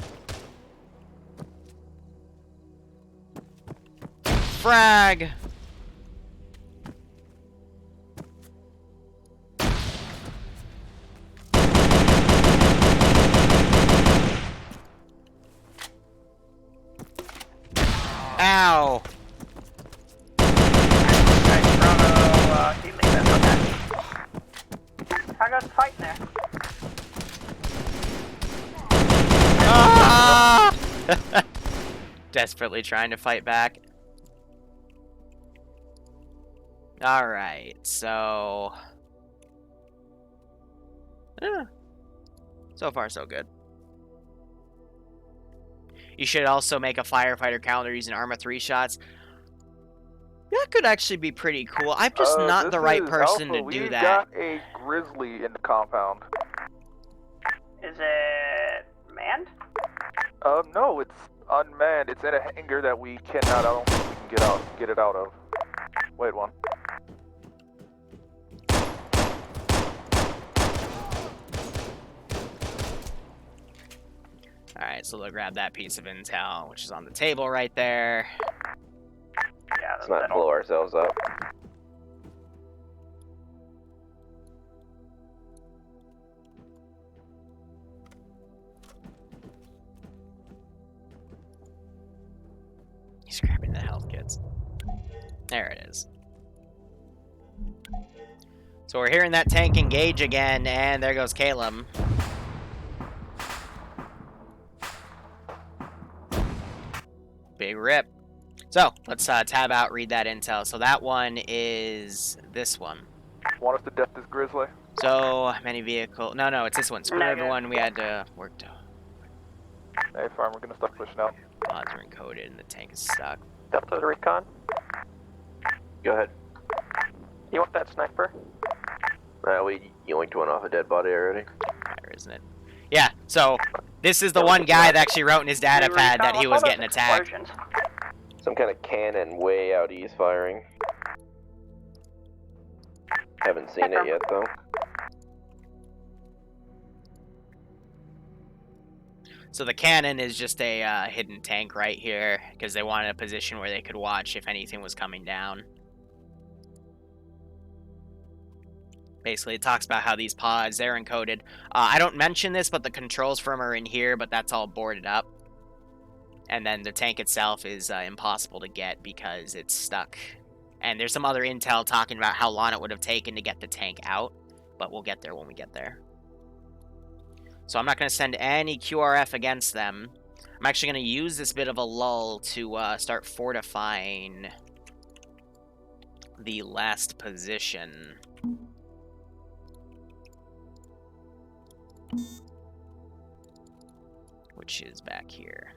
Frag! Ow! I got fighting there. Ah! Desperately trying to fight back. Alright, so... so far, so good. You should also make a firefighter calendar using Arma 3 shots. That could actually be pretty cool. I'm just not the right person to do that. We've got a grizzly in the compound. Is it manned? No, it's unmanned. It's in a hangar that we cannot, I don't think we can get it out of. Wait one. Alright, so they'll grab that piece of intel, which is on the table right there. Yeah, let's not blow ourselves up. He's grabbing the health kits. There it is. So we're hearing that tank engage again, and there goes Caleb. Big rip. So, let's tab out, read that intel. So that one is this one. Want us to death this grizzly? So, many vehicle... No, it's this one. Screw everyone, we had to work to... Hey, farm, we're gonna start pushing out. Mods are encoded and the tank is stuck. Delta to recon. Go ahead. You want that sniper? We yoinked one off a dead body already. Fire, isn't it? Yeah, so this is the one guy that actually wrote in his data pad that he was getting attacked. Some kind of cannon way out east firing. Haven't seen it yet though. So the cannon is just a hidden tank right here because they wanted a position where they could watch if anything was coming down. Basically, it talks about how these pods, they're encoded. I don't mention this, but the controls for them are in here, but that's all boarded up. And then the tank itself is impossible to get because it's stuck And there's some other intel talking about how long it would have taken to get the tank out, but we'll get there when we get there. So I'm not going to send any QRF against them. I'm actually going to use this bit of a lull to start fortifying the last position. Which is back here.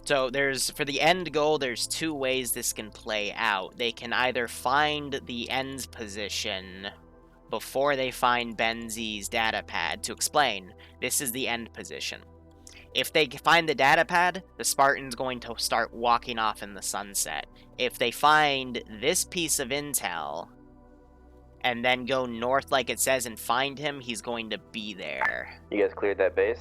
So for the end goal, there's two ways this can play out. They can either find the end position before they find Benzi's data pad. To explain, this is the end position. If they find the data pad, the Spartan's going to start walking off in the sunset. If they find this piece of intel and then go north like it says and find him, he's going to be there. You guys cleared that base?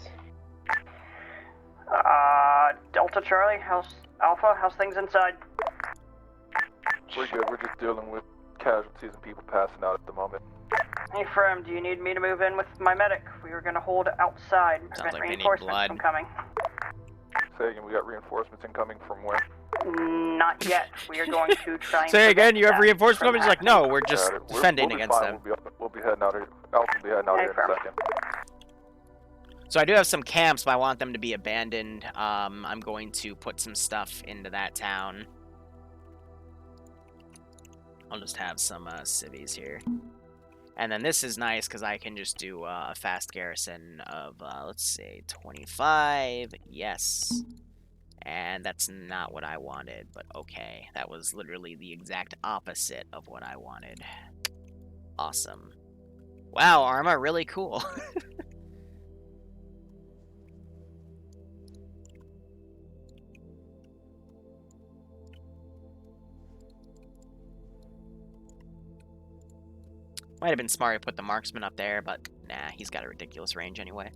Delta Charlie, how's Alpha? How's things inside? We're good. We're just dealing with casualties and people passing out at the moment. Hey, Firm, do you need me to move in with my medic? We were going to hold outside and prevent reinforcements from coming. Say again, we got reinforcements incoming from where? Not yet. We are going to try and... Say again, you have reinforcements coming? He's like, no, we're just defending against them. We'll be heading out here. Alpha will be heading out here in a second. So I do have some camps, but I want them to be abandoned. I'm going to put some stuff into that town. I'll just have some civvies here. And then this is nice because I can just do a fast garrison of, let's say, 25. Yes. And that's not what I wanted, but okay. That was literally the exact opposite of what I wanted. Awesome. Wow, Arma, really cool. Might have been smart to put the marksman up there, but nah, he's got a ridiculous range anyway.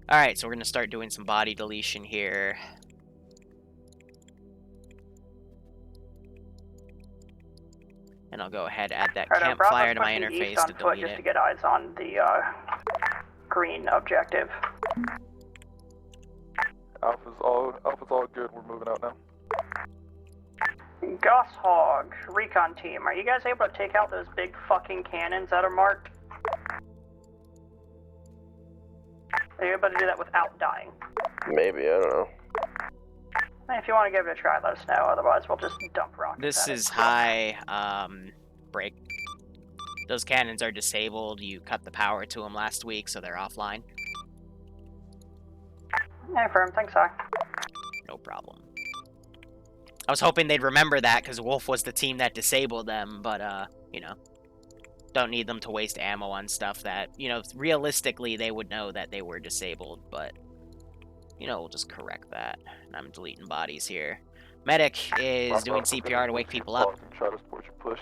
Alright, so we're going to start doing some body deletion here. And I'll go ahead and add that campfire to my interface to delete just it. to get eyes on the green objective. Alpha's all good. We're moving out now. Gosshog, recon team, are you guys able to take out those big fucking cannons that are marked? Are you able to do that without dying? Maybe, I don't know. If you want to give it a try, let us know. Otherwise, we'll just dump rockets. This is high break. Those cannons are disabled. You cut the power to them last week, so they're offline. Hey, Firm, thanks, Hi. No problem. I was hoping they'd remember that because Wolf was the team that disabled them, but, you know, don't need them to waste ammo on stuff that, you know, realistically they would know that they were disabled, but, you know, we'll just correct that. And I'm deleting bodies here. Medic is doing CPR to wake people up. Try to support your push.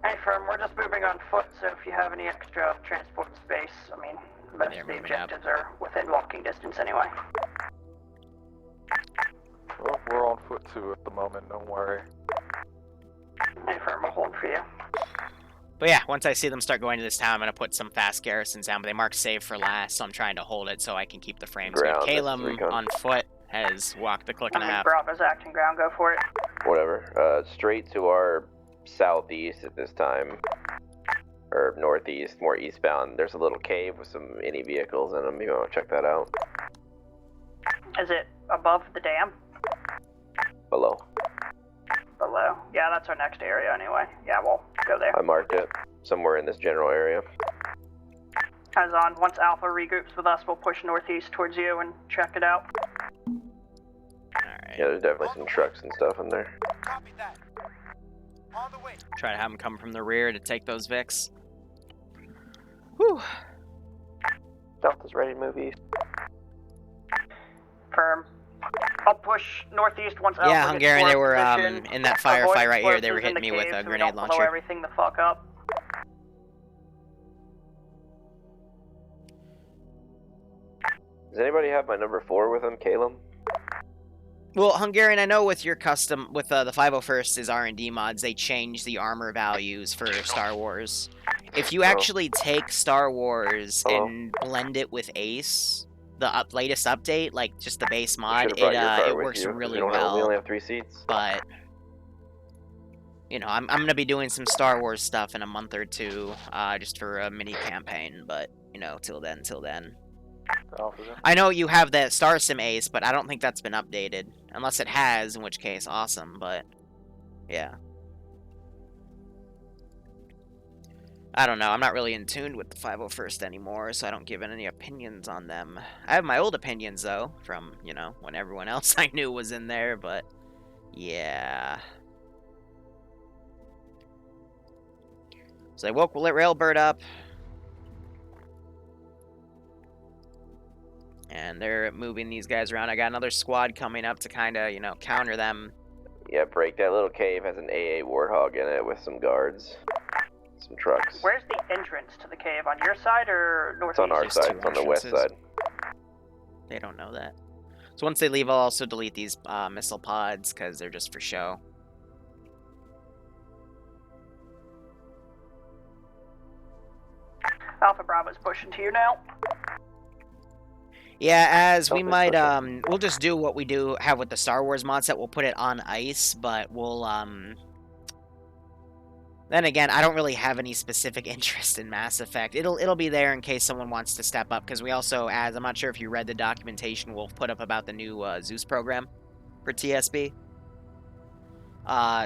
Hey, Firm, we're just moving on foot, so if you have any extra transport space, I mean, most of the objectives are within walking distance anyway. Well, we're on foot too at the moment, don't worry. Hey, Firm, I'll hold for you. But yeah, once I see them start going to this town, I'm going to put some fast garrisons down, but they mark save for last, so I'm trying to hold it so I can keep the frames good. Calum on foot has walked a click and a half. Bravo's acting ground, go for it. Whatever. Straight to our southeast at this time. Or northeast, more eastbound. There's a little cave with some mini vehicles in them. You want to check that out? Is it above the dam? Below. Below. Yeah, that's our next area anyway. Yeah, we'll go there. I marked it. Somewhere in this general area. As on, once Alpha regroups with us, we'll push northeast towards you and check it out. Alright. Yeah, there's definitely some trucks and stuff in there. Copy that. On the way. Try to have them come from the rear to take those Vics. Whew. Delta's ready to move east. Firm. I'll push northeast once Alpha Yeah, gets Hungarian, to they our were position. in that firefight right here. They were Avoid hitting me with a explosives in the grenade cave so we launcher. don't blow everything the fuck up. Does anybody have my number 4 with them, Calum? Well, Hungarian, I know with your custom, with the 501st is R&D mods, they change the armor values for Star Wars. if you actually take Star Wars and blend it with Ace, the latest update, like just the base mod, it works really well. We only have 3 seats. But you know, I'm gonna be doing some Star Wars stuff in a month or two, just for a mini campaign. But you know, till then. I know you have that Star Sim Ace, but I don't think that's been updated, unless it has, in which case, awesome. But yeah. I don't know, I'm not really in tune with the 501st anymore, so I don't give any opinions on them. I have my old opinions, though, from, you know, when everyone else I knew was in there, but yeah. So they woke Railbird up. And they're moving these guys around. I got another squad coming up to kind of, you know, counter them. Yeah, break. That little cave has an AA Warthog in it with some guards. Some trucks. Where's the entrance to the cave? On your side or northeast? It's on our side. It's on the west side. They don't know that. So once they leave, I'll also delete these missile pods because they're just for show. Alpha Bravo's pushing to you now. Yeah, as we might, we'll just do what we have with the Star Wars mod set. We'll put it on ice, but we'll, then again, I don't really have any specific interest in Mass Effect. It'll be there in case someone wants to step up, because we also, as I'm not sure if you read the documentation we'll put up about the new Zeus program for TSB.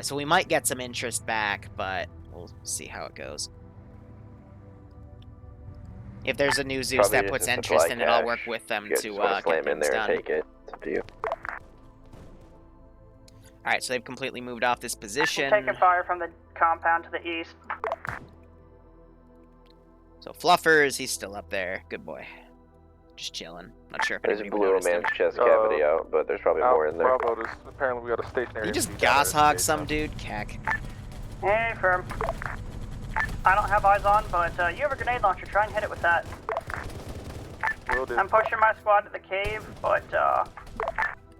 So we might get some interest back, but we'll see how it goes. If there's a new Zeus that puts interest in it, I'll work with them to get things done. Take it. It's up to you. Alright, so they've completely moved off this position. Taking fire from the compound to the east. So Fluffers, he's still up there. Good boy. Just chilling. Not sure if there's a anybody blue noticed man's him. chest cavity out, but there's probably more in there. Bravo, apparently we got a stationary. You just gas hog some dude? Cack. Hey, firm. I don't have eyes on, but you have a grenade launcher. Try and hit it with that. Will do. I'm pushing my squad to the cave, but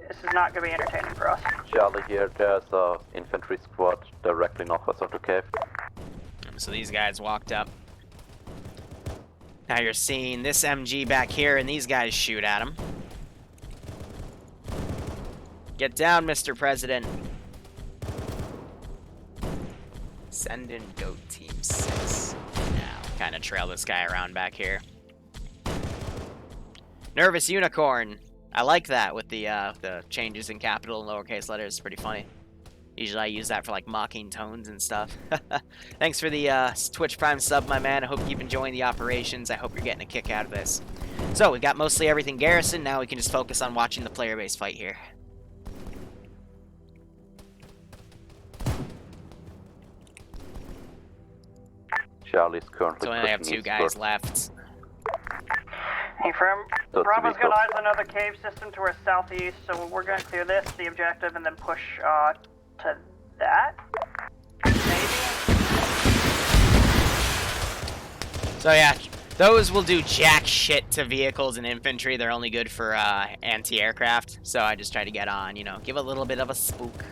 this is not going to be entertaining for us. Charlie here, there's a infantry squad directly northwest of the cave. So these guys walked up. Now you're seeing this MG back here, and these guys shoot at him. Get down, Mr. President. Send in Goat Team 6. Now, kind of trail this guy around back here. Nervous Unicorn. I like that with the changes in capital and lowercase letters. It's pretty funny. Usually I use that for like mocking tones and stuff. Thanks for the Twitch Prime sub, my man. I hope you keep enjoying the operations. I hope you're getting a kick out of this. So, we got mostly everything garrison. Now we can just focus on watching the player base fight here. Charlie's currently So we only have 2 guys left. Hey, firm. Bravo's got eyes on another cave system to our southeast, so we're going to clear this, the objective, and then push to that. So yeah, those will do jack shit to vehicles and infantry. They're only good for anti-aircraft. So I just try to get on, you know, give a little bit of a spook.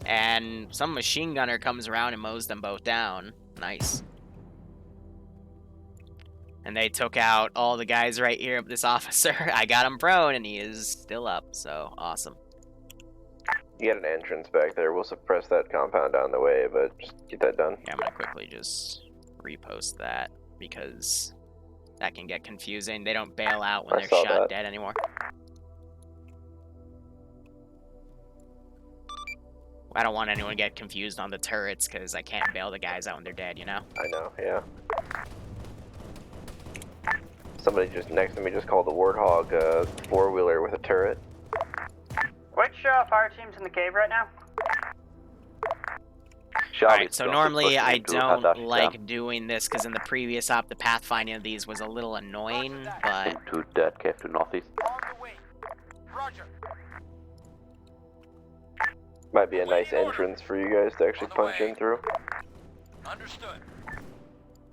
And some machine gunner comes around and mows them both down. Nice. And they took out all the guys right here of this officer. I got him prone, and he is still up, so awesome. You got an entrance back there. We'll suppress that compound down the way, but just get that done. Yeah, I'm gonna quickly just repost that, because that can get confusing. They don't bail out when they're shot dead anymore. I don't want anyone to get confused on the turrets, because I can't bail the guys out when they're dead, you know? I know, yeah. Somebody just next to me just called the Warthog four-wheeler with a turret. Which fire team's in the cave right now? Alright, so normally I don't like doing this, because in the previous op, the pathfinding of these was a little annoying, but... To that cave to northeast. Might be a nice entrance for you guys to actually punch in through. Understood.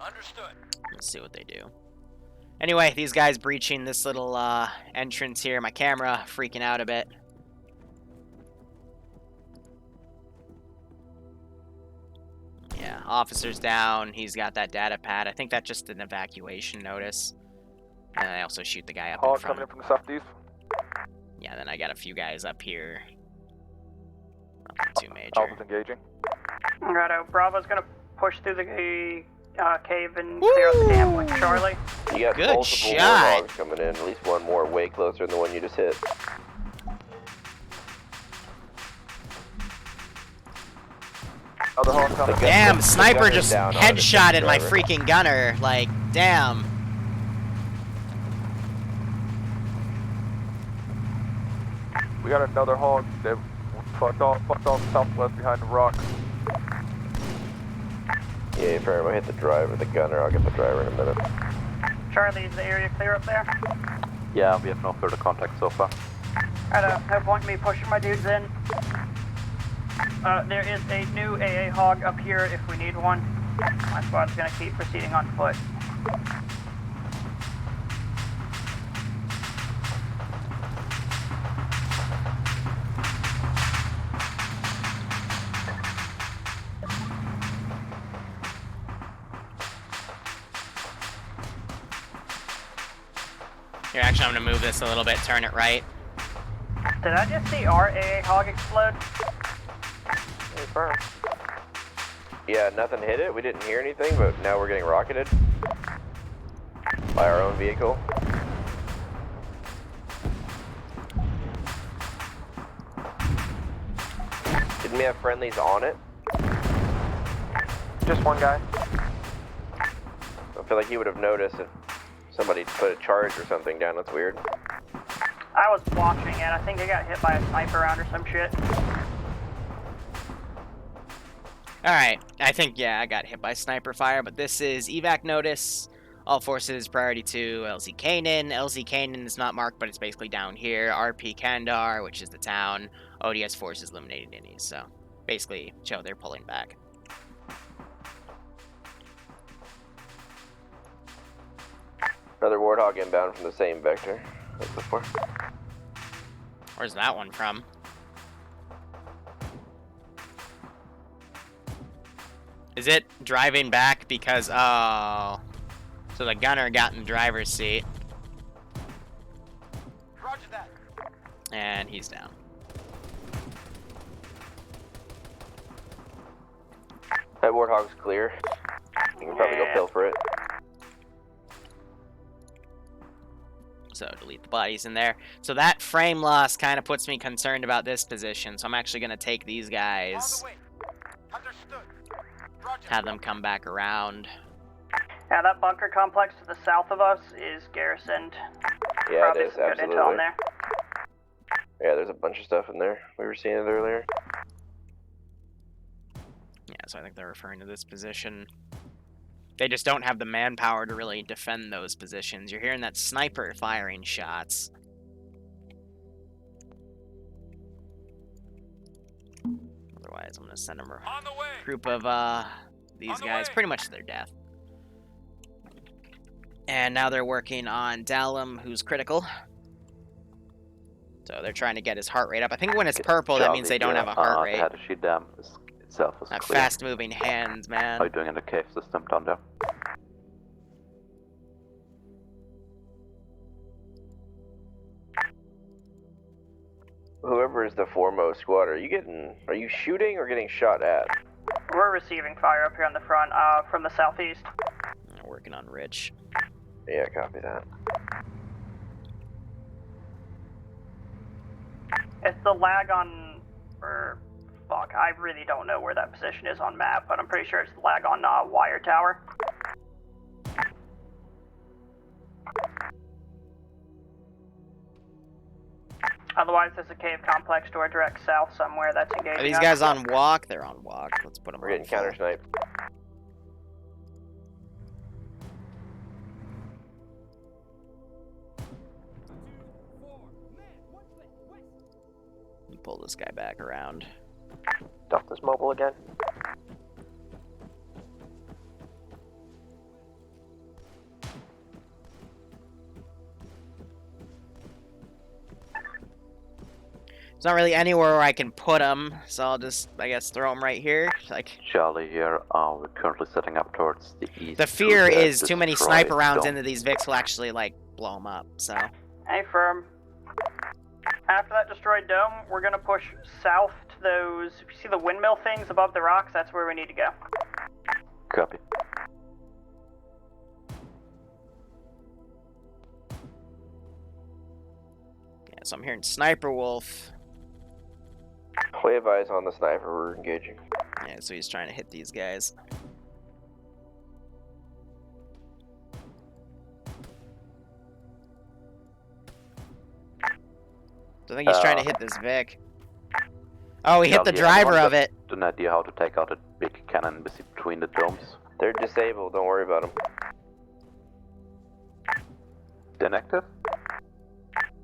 Understood. Let's see what they do. Anyway, these guys breaching this little entrance here. My camera freaking out a bit. Yeah, officer's down. He's got that data pad. I think that's just an evacuation notice. And I also shoot the guy up in Hog front. coming in from the southeast. Yeah, then I got a few guys up here. Nothing too major. Alpha's engaging. Righto, Bravo's gonna push through the cave and clear out the dam with Charlie. You got Good multiple shot. warthogs coming in. At least one more, way closer than the one you just hit. Other hog coming. Damn, sniper gunner's just down on it, headshotted my driver. freaking gunner. Like, damn. We got another hog that fucked off southwest behind the rock. Yeah, firm. I hit the driver, the gunner. I'll get the driver in a minute. Charlie, is the area clear up there? Yeah, we have no further contact so far. Righto, have one me pushing my dudes in. There is a new AA hog up here if we need one. My squad's gonna keep proceeding on foot. Here, actually, I'm gonna move this a little bit, turn it right. Did I just see our AA hog explode? Confirm. Yeah, nothing hit it. We didn't hear anything, but now we're getting rocketed by our own vehicle. Didn't we have friendlies on it? Just one guy. I feel like he would have noticed if somebody put a charge or something down. That's weird. I was watching it. I think I got hit by a sniper round or some shit. Alright, I think, yeah, I got hit by sniper fire, but this is evac notice. All forces priority to LZ Canaan. LZ Canaan is not marked, but it's basically down here. RP Kandar, which is the town. ODS forces eliminated Innies, so basically show they're pulling back. Another Warthog inbound from the same vector as before. Where's that one from? Is it driving back because, oh, so the gunner got in the driver's seat. Roger that. And he's down. That Warthog's clear. You can probably go pilfer it. So delete the bodies in there. So that frame loss kind of puts me concerned about this position. So I'm actually going to take these guys, have them come back around. Yeah, that bunker complex to the south of us is garrisoned. Yeah, Probably it is, some good absolutely. intel on there. Yeah, there's a bunch of stuff in there. We were seeing it earlier. Yeah, so I think they're referring to this position. They just don't have the manpower to really defend those positions. You're hearing that sniper firing shots. Otherwise, I'm going to send them a group of these guys pretty much to their death. And now they're working on Dalem, who's critical. So they're trying to get his heart rate up. I think when it's purple, that means they don't have a heart rate. The Hadashi Dam itself is That clear. fast-moving hands, man. How are you doing in the cave system down there? Whoever is the foremost squad, are you shooting or getting shot at? We're receiving fire up here on the front from the southeast. Working on Rich. Yeah, copy that. It's the lag on, fuck, I really don't know where that position is on map, but I'm pretty sure it's the lag on Wire Tower. Otherwise, there's a cave complex to our direct south somewhere that's engaging. Are these us. guys on walk? They're on walk. Let's put them We're getting counter sniped. Pull this guy back around. Duff this mobile again. There's not really anywhere where I can put them, so I'll just, I guess, throw them right here. Like, Charlie here, we're currently setting up towards the east. the fear to is too many destroy sniper rounds dome. into these Vics will actually, like, blow them up, so. Hey, firm. After that destroyed dome, we're gonna push south to those. If you see the windmill things above the rocks, that's where we need to go. Copy. Yeah, so I'm hearing Sniper Wolf. We have eyes on the sniper, we're engaging. Yeah, so he's trying to hit these guys. So I think he's trying to hit this Vic. Oh, he hit the driver of it. An idea how to take out a big cannon between the domes. They're disabled, don't worry about them. Inactive?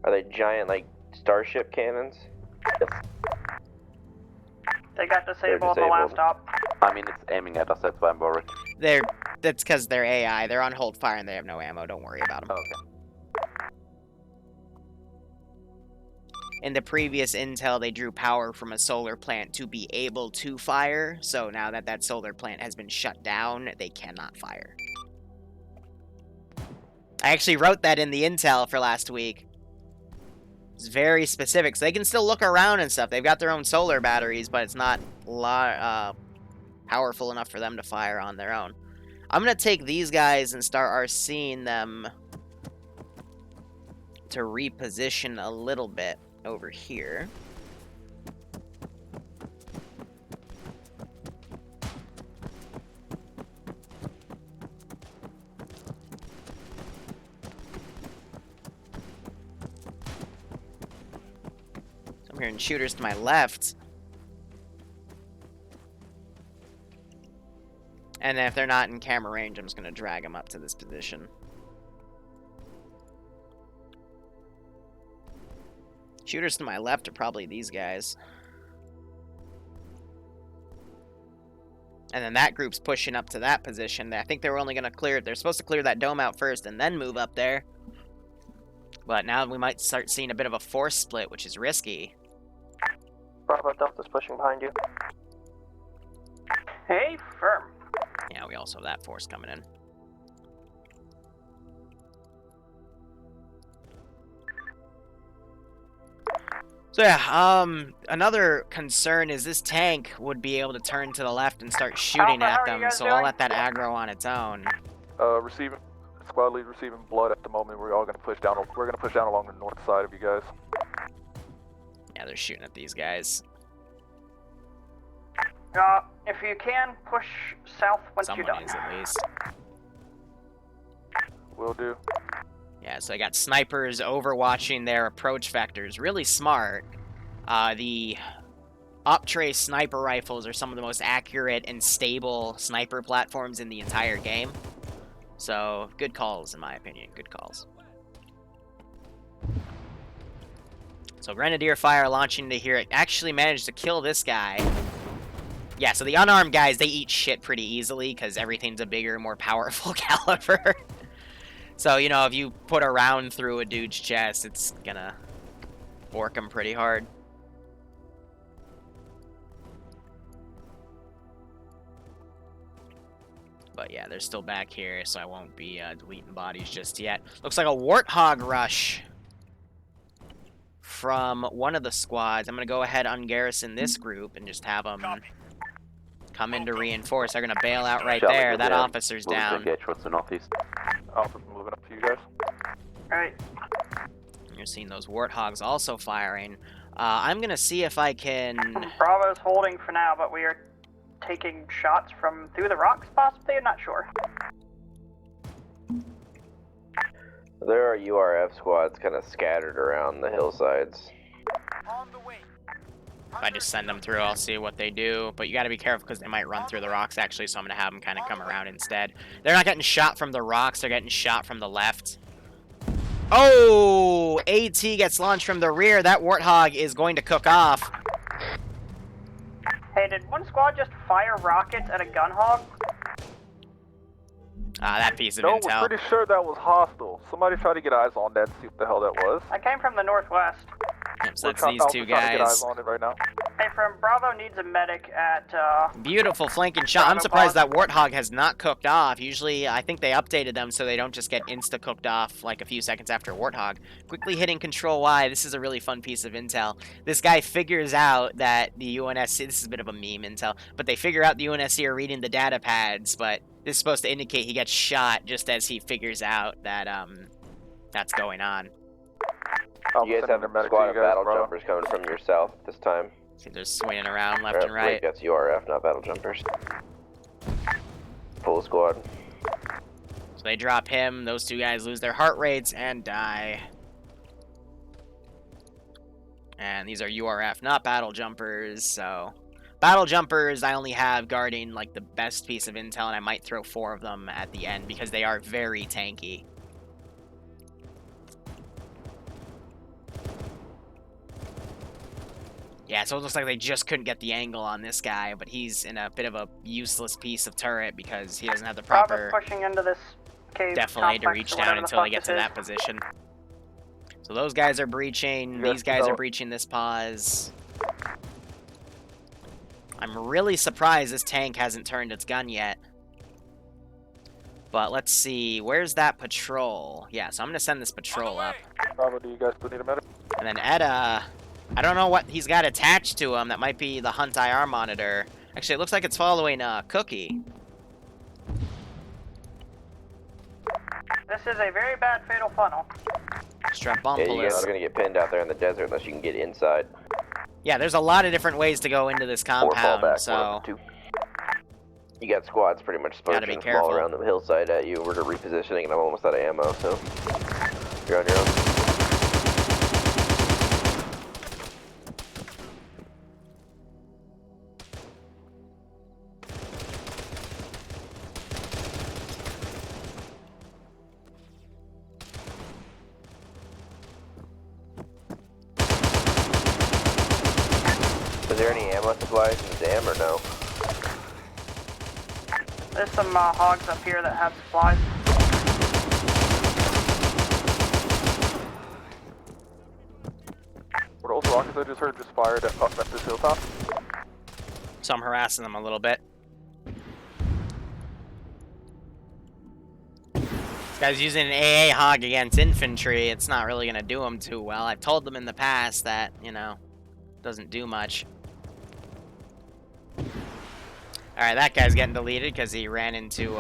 Are they giant, like, starship cannons? Yes. They got disabled on the last stop. I mean, it's aiming at us, that's why I'm worried. That's because they're AI. They're on hold fire and they have no ammo. Don't worry about them. Okay. In the previous intel, they drew power from a solar plant to be able to fire. So now that that solar plant has been shut down, they cannot fire. I actually wrote that in the intel for last week. It's very specific. So they can still look around and stuff. They've got their own solar batteries, but it's not powerful enough for them to fire on their own. I'm going to take these guys and start RCing them to reposition a little bit over here. So I'm hearing shooters to my left. And if they're not in camera range, I'm just going to drag them up to this position. Shooters to my left are probably these guys. And then that group's pushing up to that position. I think they were only going to clear... They're supposed to clear that dome out first and then move up there. But now we might start seeing a bit of a force split, which is risky. Bravo, Delta's pushing behind you. Hey, firm. Yeah, we also have that force coming in. So yeah, another concern is this tank would be able to turn to the left and start shooting Alpha, at how are them, you guys so I'll doing? let that aggro on its own. Receiving, squad lead receiving blood at the moment. We're all gonna push down. We're gonna push down along the north side of you guys. Yeah, they're shooting at these guys. If you can, push south once you're Someone done. is at least. Will do. Yeah, so I got snipers overwatching their approach vectors. Really smart. The OPTRE sniper rifles are some of the most accurate and stable sniper platforms in the entire game. So, good calls, in my opinion. Good calls. So, Grenadier fire launching to here. It actually managed to kill this guy. Yeah, so the unarmed guys, they eat shit pretty easily because everything's a bigger, more powerful caliber. So, you know, if you put a round through a dude's chest, it's gonna bork him pretty hard. But yeah, they're still back here, so I won't be deleting bodies just yet. Looks like a Warthog rush from one of the squads. I'm gonna go ahead and ungarrison this group and just have them come in to reinforce. They're gonna bail out right there. That officer's down. Engage towards the northeast. Alpha's moving up to you guys. Alright. You're seeing those Warthogs also firing. I'm gonna see if I can... Bravo's holding for now, but we are taking shots from through the rocks, possibly? I'm not sure. There are URF squads kind of scattered around the hillsides. On the way. If I just send them through, I'll see what they do. But you gotta be careful because they might run through the rocks, actually, so I'm gonna have them kind of come around instead. They're not getting shot from the rocks, they're getting shot from the left. Oh! AT gets launched from the rear. That Warthog is going to cook off. Hey, did one squad just fire rockets at a gun hog? That piece of No, intel. we're pretty sure that was hostile. Somebody try to get eyes on that and see what the hell that was. I came from the northwest. Yep, so We're that's trying, these two Alpha's trying to get eyes guys. on it right now. Hey, from Bravo needs a medic at, Beautiful flanking shot. I'm surprised that Warthog has not cooked off. Usually, I think they updated them so they don't just get insta-cooked off like a few seconds after Warthog. Quickly hitting Control Y. This is a really fun piece of intel. This guy figures out that the UNSC... This is a bit of a meme intel. But they figure out the UNSC are reading the data pads, but this is supposed to indicate he gets shot just as he figures out that, that's going on. You guys have a squad of battle jumpers coming from your south this time. See, they're swinging around left and right. Wait, that's URF, not battle jumpers. Full squad. So they drop him. Those two guys lose their heart rates and die. And these are URF, not battle jumpers, so... Battle jumpers, I only have guarding, like, the best piece of intel, and I might throw 4 of them at the end, because they are very tanky. Yeah, so it looks like they just couldn't get the angle on this guy, but he's in a bit of a useless piece of turret because he doesn't have the proper pushing into this cave defilade to reach down until they get to that position. So those guys are breaching, these guys are breaching this pause. I'm really surprised this tank hasn't turned its gun yet. But let's see, where's that patrol? Yeah, so I'm gonna send this patrol up. Bravo, do you guys still need a medic? And then Edda... I don't know what he's got attached to him. That might be the Hunt IR monitor. Actually, it looks like it's following Cookie. This is a very bad fatal funnel. Yeah, you guys are gonna get pinned out there in the desert unless you can get inside. Yeah, there's a lot of different ways to go into this compound, so... You got squads pretty much splurging from all around the hillside at you. We're repositioning and I'm almost out of ammo, so... You're on your own. Is there any ammo supplies in the dam or no? There's some hogs up here that have supplies. Were those rockets I just heard just fired up at this hilltop? So I'm harassing them a little bit. This guy's using an AA hog against infantry. It's not really going to do him too well. I've told them in the past that, you know, doesn't do much. Alright, that guy's getting deleted because he ran into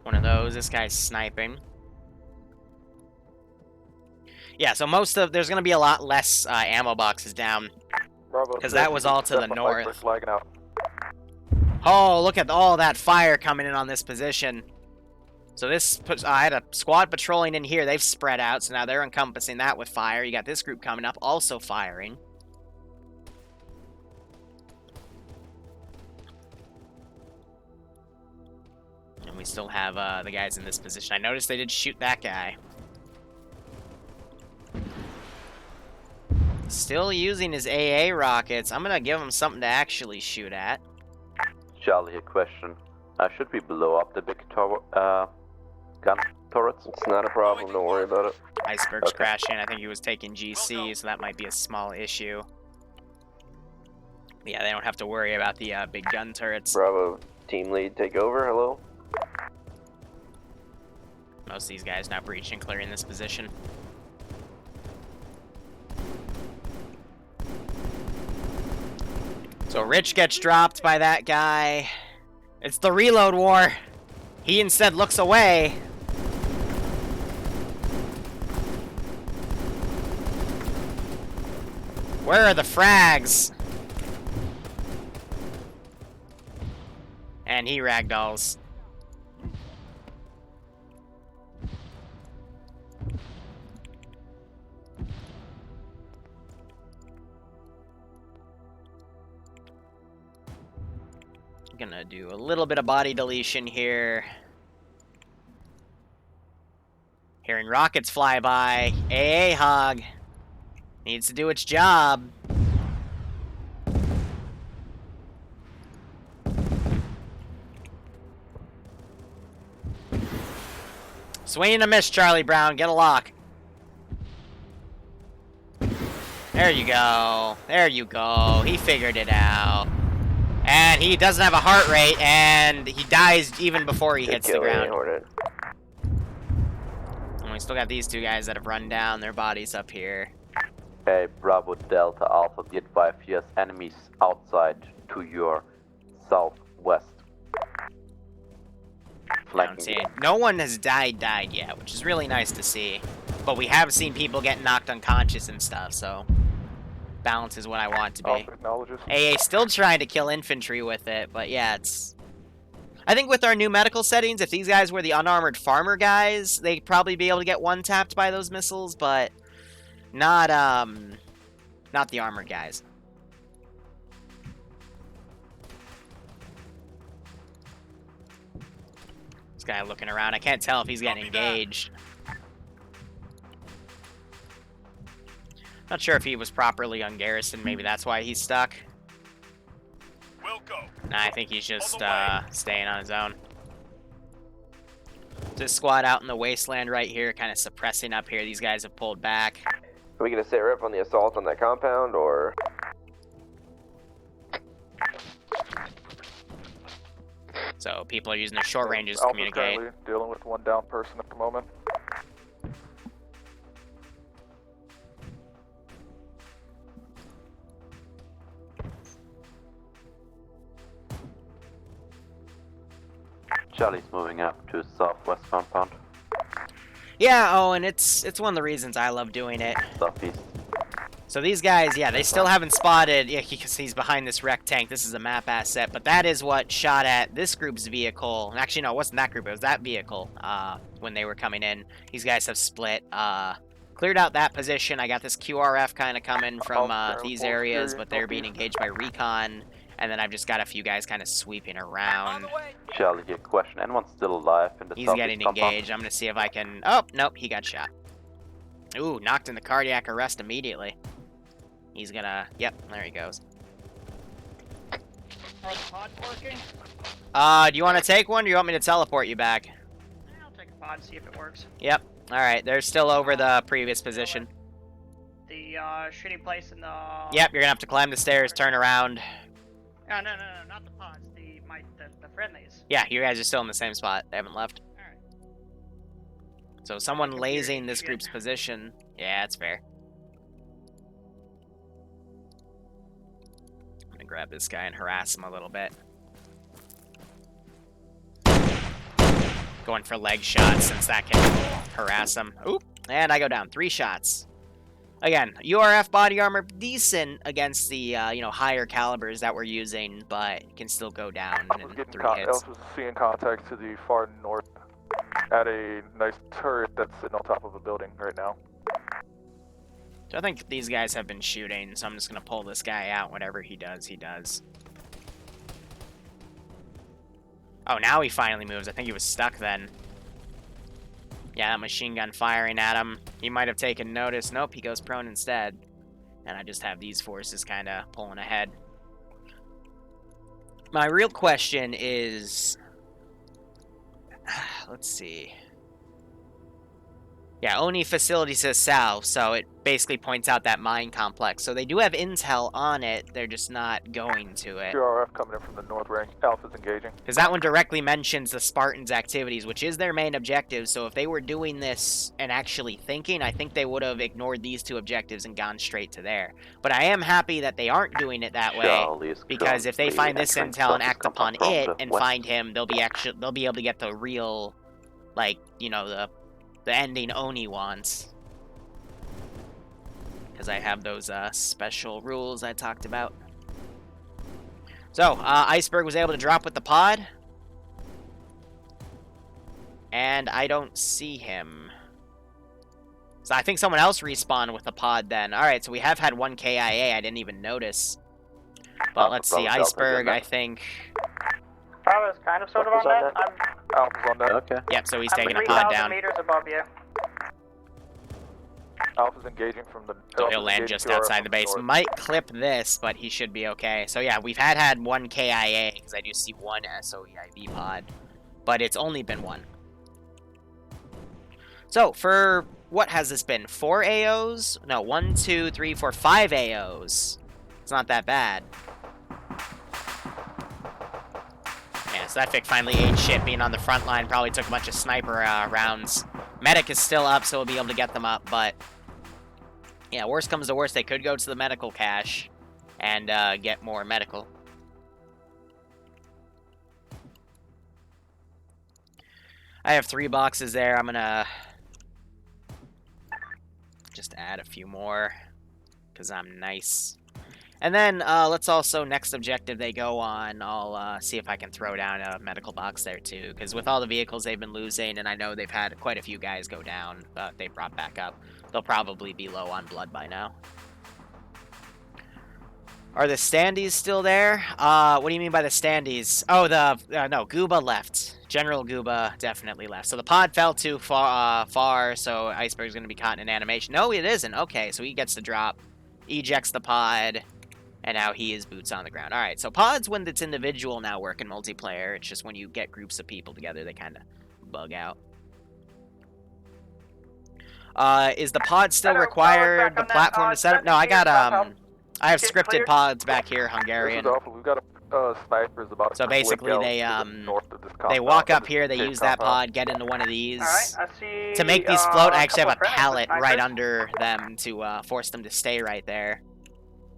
one of those. This guy's sniping. Yeah, so there's going to be a lot less ammo boxes down. Because that was all to the north. Oh, look at all that fire coming in on this position. So this puts, I had a squad patrolling in here. They've spread out, so now they're encompassing that with fire. You got this group coming up, also firing. And we still have the guys in this position. I noticed they did shoot that guy. Still using his AA rockets. I'm gonna give him something to actually shoot at. Charlie, a question. Should we blow up the big gun turrets? It's not a problem, don't worry about it. Iceberg's crashing. I think he was taking GC, so that might be a small issue. Yeah, they don't have to worry about the big gun turrets. Bravo, team lead, take over, hello? Most of these guys now breaching, clearing this position. So Rich gets dropped by that guy. It's the reload war. He instead looks away. Where are the frags? And he ragdolls. Gonna do a little bit of body deletion here. Hearing rockets fly by. AA hog needs to do its job. Swing and a miss, Charlie Brown. Get a lock. There you go. There you go. He figured it out. And he doesn't have a heart rate, and he dies even before he hits the ground. And we still got these two guys that have run down their bodies up here. Hey, Bravo Delta Alpha, be advised he has enemies outside to your southwest. No one has died yet, which is really nice to see. But we have seen people get knocked unconscious and stuff, so balance is what I want to be. AA still trying to kill infantry with it, but yeah, it's... I think with our new medical settings, if these guys were the unarmored farmer guys, they'd probably be able to get one-tapped by those missiles, but not the armored guys. This guy looking around, I can't tell if he's getting engaged. Not sure if he was properly ungarrisoned, maybe that's why he's stuck. We'll go. Nah, I think he's just staying on his own. This squad out in the wasteland right here, kind of suppressing up here. These guys have pulled back. Are we gonna sit rep on the assault on that compound, or? So people are using their short ranges to communicate. Currently dealing with one down person at the moment. Charlie's moving up to southwest compound. Yeah, oh, and it's one of the reasons I love doing it. Southeast. So these guys, yeah, they still haven't spotted, yeah, because he's behind this wreck tank. This is a map asset, but that is what shot at this group's vehicle. And actually, no, it wasn't that group, it was that vehicle when they were coming in. These guys have split, cleared out that position. I got this QRF kind of coming from these areas, but they're being engaged by recon. And then I've just got a few guys kind of sweeping around. Charlie, here, question. Anyone's still alive in the He's getting engaged. I'm going to see if I can... Oh, nope, he got shot. Ooh, knocked into cardiac arrest immediately. He's going to... Yep, there he goes. Are the pods working? Do you want to take one, or do you want me to teleport you back? I'll take a pod, see if it works. Yep. Alright, they're still over the previous position. The shitty place in the... Yep, you're going to have to climb the stairs, turn around. No, not the pods, the friendlies. Yeah, you guys are still in the same spot. They haven't left. Alright. So someone lazing this group's position. Yeah, that's fair. I'm gonna grab this guy and harass him a little bit. Going for leg shots since that can harass him. Oop, and I go down. 3 shots. Again, URF body armor, decent against the, you know, higher calibers that we're using, but can still go down in 3 hits. Elf is seeing contact to the far north at a nice turret that's sitting on top of a building right now. So I think these guys have been shooting, so I'm just going to pull this guy out. Whatever he does, he does. Oh, now he finally moves. I think he was stuck then. Yeah, that machine gun firing at him. He might have taken notice. Nope, he goes prone instead. And I just have these forces kind of pulling ahead. My real question is... Let's see. Yeah, Oni facility says south, so it basically points out that mine complex. So they do have intel on it, they're just not going to it. QRF coming in from the north ring. Alpha's engaging. Because that one directly mentions the Spartans' activities, which is their main objective. So if they were doing this and actually thinking, I think they would have ignored these 2 objectives and gone straight to there. But I am happy that they aren't doing it that way, because if they find this intel and act upon it and find him, they'll be able to get the real, like, you know, the ending Oni wants. Because I have those special rules I talked about. So, Iceberg was able to drop with the pod. And I don't see him. So I think someone else respawned with the pod then. Alright, so we have had 1 KIA. I didn't even notice. But let's see, Iceberg, I think... Bravo's kind of sort of on that. Alpha's on that. Okay. Yep, so he's taking a pod down. 3,000 meters above you. Alpha's engaging from the... So he'll land just outside the base. Might clip this, but he should be okay. So yeah, we've had 1 KIA, because I do see 1 SOEIV pod. But it's only been 1. So, for what has this been? 4 AOs? No, 1, 2, 3, 4, 5 AOs. It's not that bad. Yeah, so that Vic finally ate shit. Being on the front line probably took a bunch of sniper rounds. Medic is still up, so we'll be able to get them up, but... Yeah, worst comes to worst, they could go to the medical cache and get more medical. I have 3 boxes there. I'm gonna just add a few more because I'm nice. And then let's also, next objective they go on, I'll see if I can throw down a medical box there too, because with all the vehicles they've been losing, and I know they've had quite a few guys go down, but they brought back up. They'll probably be low on blood by now. Are the standees still there? What do you mean by the standees? Oh, no, Gooba left. General Gooba definitely left. So the pod fell too far, so Iceberg's going to be caught in an animation. No, it isn't. Okay, so he gets the drop, ejects the pod, and now he is boots on the ground. All right, so pods, when it's individual now, work in multiplayer. It's just when you get groups of people together, they kind of bug out. Is the pod still required? The platform to set up? No, I got I have scripted pods back here, Hungarian. This is awful. We've got snipers about. So basically, they walk up here, they use that pod, get into one of these. All right, I see. To make these float, I actually have a pallet right under them to force them to stay right there.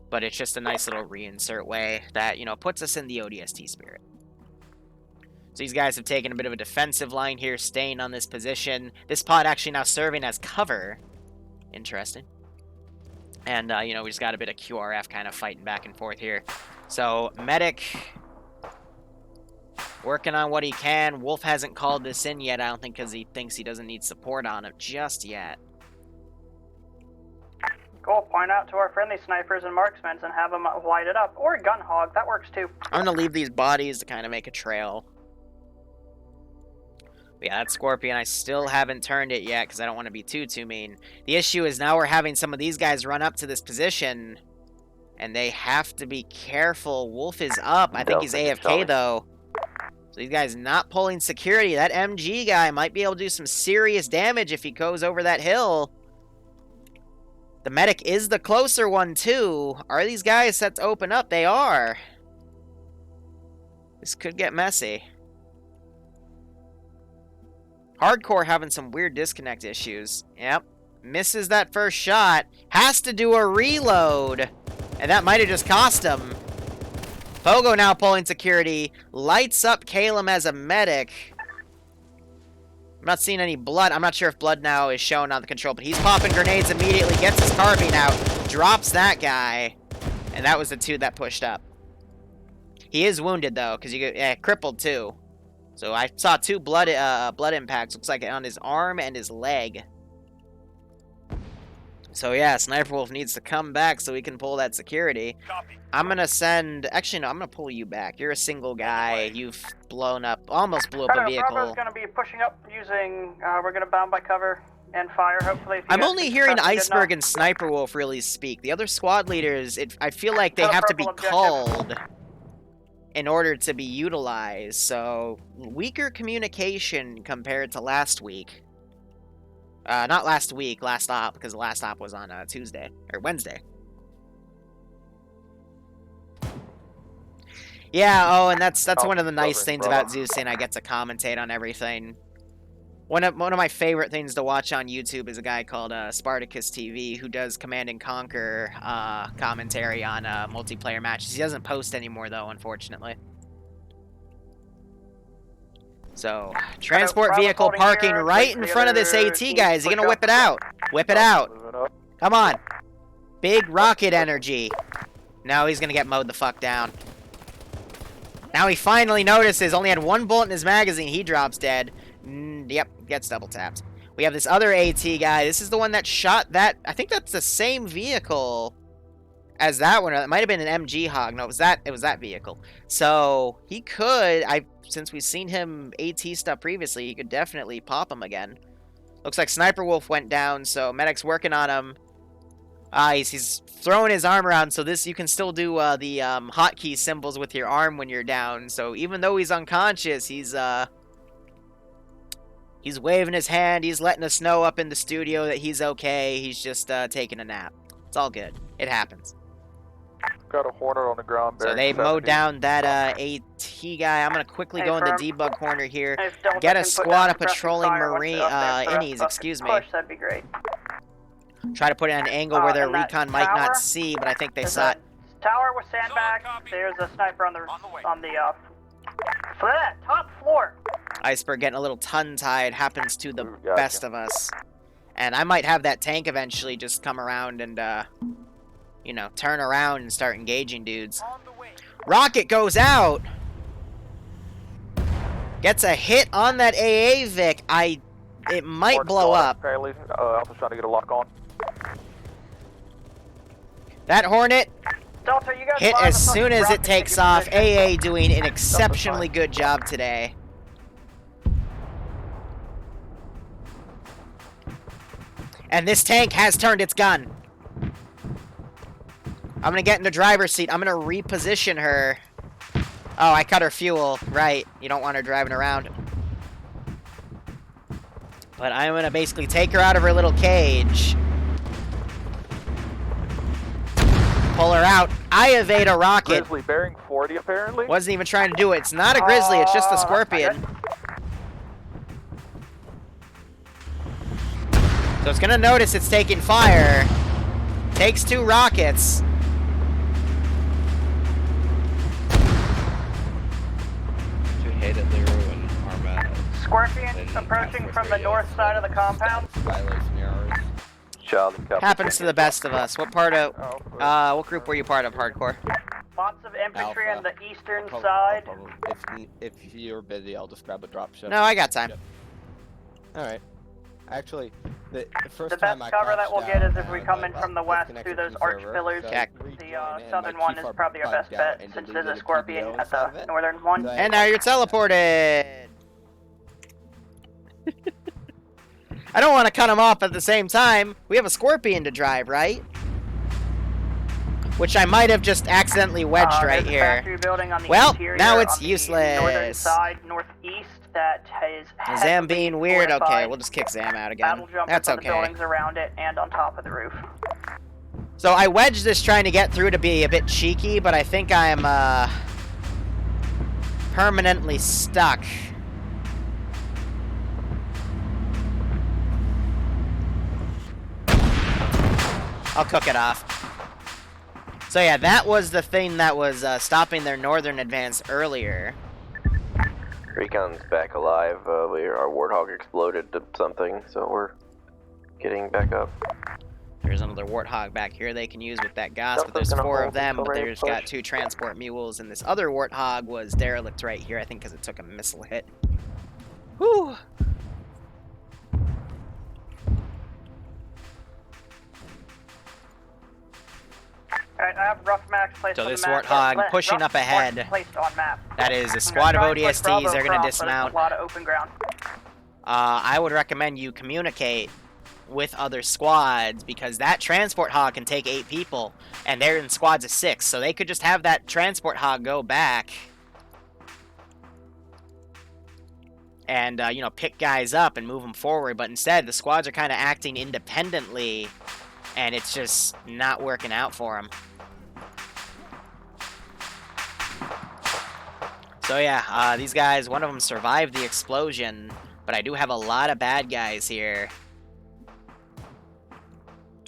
But it's just a nice little reinsert way that, you know, puts us in the ODST spirit. So these guys have taken a bit of a defensive line here, staying on this position. This pod actually now serving as cover. Interesting. And, you know, we just got a bit of QRF kind of fighting back and forth here. So, Medic working on what he can. Wolf hasn't called this in yet, I don't think, because he thinks he doesn't need support on it just yet. Cool. Point out to our friendly snipers and marksmen and have them light it up. Or gun hog. That works too. I'm going to leave these bodies to kind of make a trail. But yeah, that Scorpion, I still haven't turned it yet because I don't want to be too mean. The issue is now we're having some of these guys run up to this position, and they have to be careful. Wolf is up. I think he's AFK, though. So these guys not pulling security. That MG guy might be able to do some serious damage if he goes over that hill. The medic is the closer one, too. Are these guys set to open up? They are. This could get messy. Hardcore having some weird disconnect issues. Yep. Misses that first shot. Has to do a reload. And that might have just cost him. Pogo now pulling security. Lights up Calum as a medic. I'm not seeing any blood. I'm not sure if blood now is shown on the control, but he's popping grenades immediately. Gets his carbine out. Drops that guy. And that was the 2 that pushed up. He is wounded, though, because you get crippled, too. So I saw 2 blood impacts. Looks like on his arm and his leg. So yeah, Sniper Wolf needs to come back so we can pull that security. Copy. I'm gonna send... Actually, no, I'm gonna pull you back. You're a single guy. You've blown up... Almost blew up a vehicle. Bravo's gonna be pushing up using... we're gonna bound by cover and fire, hopefully. I'm only hearing Iceberg and Sniper Wolf really speak. The other squad leaders, I feel like they have to be called in order to be utilized, so weaker communication compared to last week. Not last week, last op, because the last op was on Tuesday, or Wednesday. Yeah, oh, and that's one of the nice things about Zeus, and I get to commentate on everything. One of my favorite things to watch on YouTube is a guy called Spartacus TV who does Command and Conquer commentary on multiplayer matches. He doesn't post anymore, though, unfortunately. So, transport vehicle parking right in front of this AT guy. Is he going to whip it out? Whip it out. Come on. Big rocket energy. Now he's going to get mowed the fuck down. Now he finally notices. Only had 1 bullet in his magazine. He drops dead. Yep, gets double tapped. We have this other AT guy. This is the one that shot that. I think that's the same vehicle as that one. It might have been an MG Hog. No, it was that vehicle. So he could. Since we've seen him AT stuff previously, he could definitely pop him again. Looks like Sniper Wolf went down, so Medic's working on him. He's throwing his arm around, so you can still do the hotkey symbols with your arm when you're down. So even though he's unconscious, he's He's waving his hand. He's letting us know up in the studio that he's okay. He's just taking a nap. It's all good. It happens. Got a Hornet on the ground. So they mowed down that AT guy. I'm going to quickly go in the debug corner here. Get a squad of patrolling Marine innies, excuse me. Push, that'd be great. Try to put it at an angle where their recon might not see, but I think they saw it. Tower with sandbags. There's a sniper on the top floor. Iceberg getting a little tongue-tied happens to the best of us. And I might have that tank eventually just come around and, you know, turn around and start engaging dudes. Rocket goes out! Gets a hit on that AA Vic. It might blow up. Apparently, Alpha's trying to get a lock on. That Hornet Delta, you guys hit as soon as it takes off. AA doing an exceptionally good job today. And this tank has turned its gun. I'm gonna get in the driver's seat. I'm gonna reposition her. Oh, I cut her fuel. Right. You don't want her driving around. But I'm gonna basically take her out of her little cage. Pull her out. I evade a rocket. Grizzly bearing 40 apparently. Wasn't even trying to do it. It's not a grizzly, it's just a scorpion. So it's gonna notice it's taking fire. Takes 2 rockets. To hit at Liru and Arma. Scorpion approaching from the north side of the compound. Happens to the best of us. What part of, what group were you part of, Hardcore? Lots of infantry on the eastern side. If you're busy, I'll just grab a drop ship. No, I got time. Alright. Actually, the first the time best I cover that we'll get is if we come in I from the west through those arch pillars. The southern one is probably our best bet since there's a scorpion at the northern one. And now you're teleported. I don't want to cut them off at the same time. We have a scorpion to drive, right? Which I might have just accidentally wedged right here. Well, now it's useless. Northern side, northeast, that is Zam being weird. Okay, we'll just kick Zam out again. That's okay. The buildings around it and on top of the roof. So I wedged this trying to get through to be a bit cheeky, but I think I'm permanently stuck. I'll cook it off. So yeah, that was the thing that was stopping their northern advance earlier. Recon's back alive. Our Warthog exploded to something, so we're getting back up. There's another Warthog back here they can use with that gas, but there's 4 of them, but there's got 2 transport mules, and this other Warthog was derelict right here, I think because it took a missile hit. Whew! Alright, I have rough max placed so on this the map. Warthog pushing up ahead. Placed on map. That is a squad of ODSTs. They're going to dismount. A lot of open ground. I would recommend you communicate with other squads because that transport hog can take 8 people, and they're in squads of 6, so they could just have that transport hog go back and you know, pick guys up and move them forward. But instead, the squads are kind of acting independently, and it's just not working out for them. So yeah, these guys, one of them survived the explosion, but I do have a lot of bad guys here.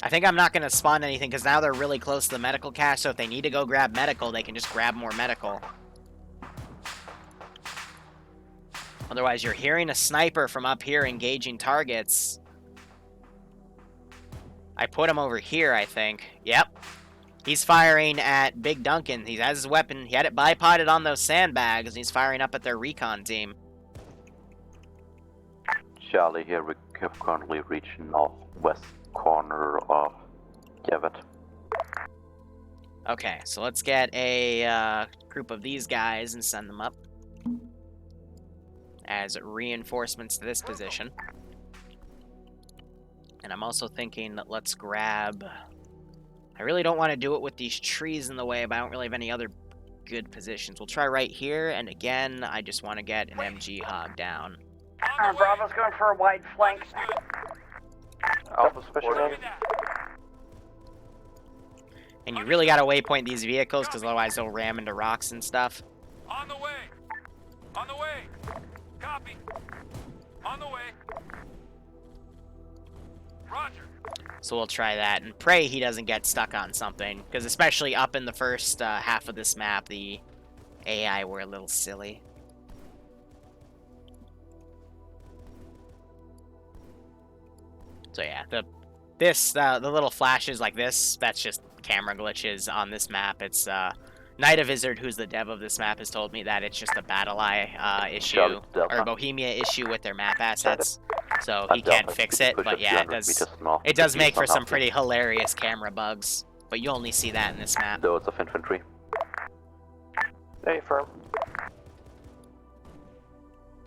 I think I'm not going to spawn anything because now they're really close to the medical cache, so if they need to go grab medical, they can just grab more medical. Otherwise, you're hearing a sniper from up here engaging targets. I put him over here, I think. Yep. He's firing at Big Duncan. He has his weapon. He had it bipoded on those sandbags, and he's firing up at their recon team. Charlie here, we have currently reached northwest corner of Gavet. Okay, so let's get a group of these guys and send them up as reinforcements to this position. And I'm also thinking that let's grab... I really don't want to do it with these trees in the way, but I don't really have any other good positions. We'll try right here, and again, I just want to get an MG hog down. Bravo's going for a wide flank. Alpha's pushing in. And you really gotta waypoint these vehicles, because otherwise they'll ram into rocks and stuff. On the way. On the way. Copy. On the way. Roger. So we'll try that, and pray he doesn't get stuck on something, because especially up in the first half of this map, the AI were a little silly. So yeah, the little flashes like this, that's just camera glitches on this map. It's Night of Izzard, who's the dev of this map, has told me that it's just a Battle Eye issue, or Bohemia issue with their map assets. So he can't fix it, but yeah, it does make for some pretty hilarious camera bugs. But you only see that in this map. Loads of infantry. Hey, firm.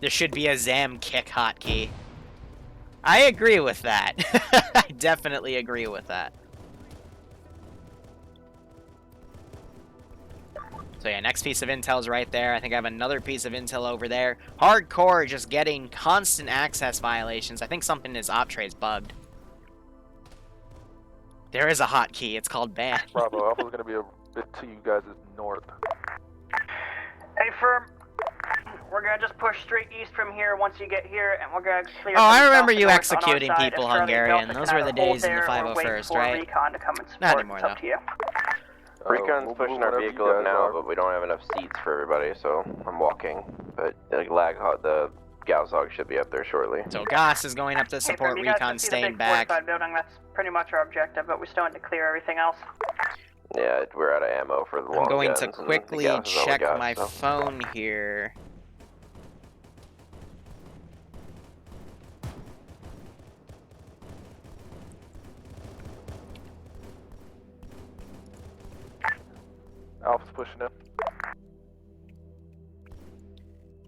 There should be a Zam kick hotkey. I agree with that. I definitely agree with that. So yeah, next piece of intel's right there. I think I have another piece of intel over there. Hardcore just getting constant access violations. I think something in his OPTRE is bugged. There is a hotkey. It's called ban. Bravo, Alpha's gonna be a bit to you guys' north. Hey, firm. We're gonna just push straight east from here once you get here, and we're gonna clear. Oh, I remember you executing people, Hungarian. Those were the days in the 501st, right? Recon to come and support. Not anymore, It's up though. to you. Recon's pushing our vehicle up now, but we don't have enough seats for everybody, so I'm walking. But the the Gauss-Hog should be up there shortly. So Goss is going up to support Recon, staying back. Building. That's pretty much our objective, but we still need to clear everything else. Yeah, we're out of ammo for the long I'm going guns, to and the quickly Gauss is all we check got, my so. phone here. Alpha's pushing in.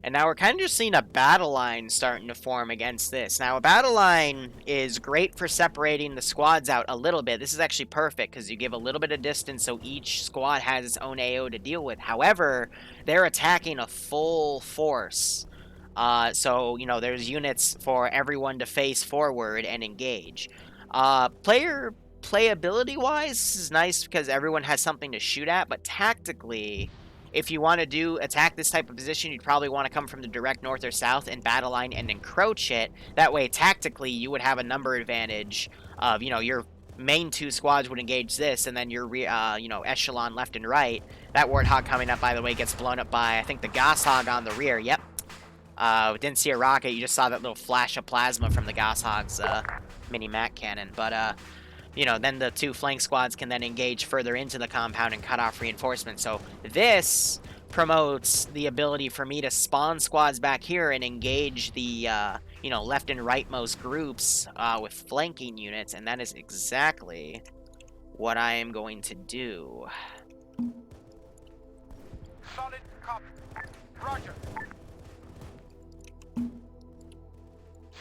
And now we're kind of just seeing a battle line starting to form against this. Now, a battle line is great for separating the squads out a little bit. This is actually perfect because you give a little bit of distance so each squad has its own AO to deal with. However, they're attacking a full force. So, you know, there's units for everyone to face forward and engage. Playability-wise, this is nice because everyone has something to shoot at, but tactically, if you want to attack this type of position, you'd probably want to come from the direct north or south and battle line and encroach it. That way, tactically, you would have a number advantage of, you know, your main two squads would engage this, and then your, you know, echelon left and right. That Warthog coming up, by the way, gets blown up by, I think, the Gauss-Hog on the rear. Yep. Didn't see a rocket. You just saw that little flash of plasma from the Gauss-Hog's mini-Mac cannon. But, you know, then the two flank squads can then engage further into the compound and cut off reinforcements. So this promotes the ability for me to spawn squads back here and engage the, you know, left and rightmost groups with flanking units, and that is exactly what I am going to do. Solid copy. Roger.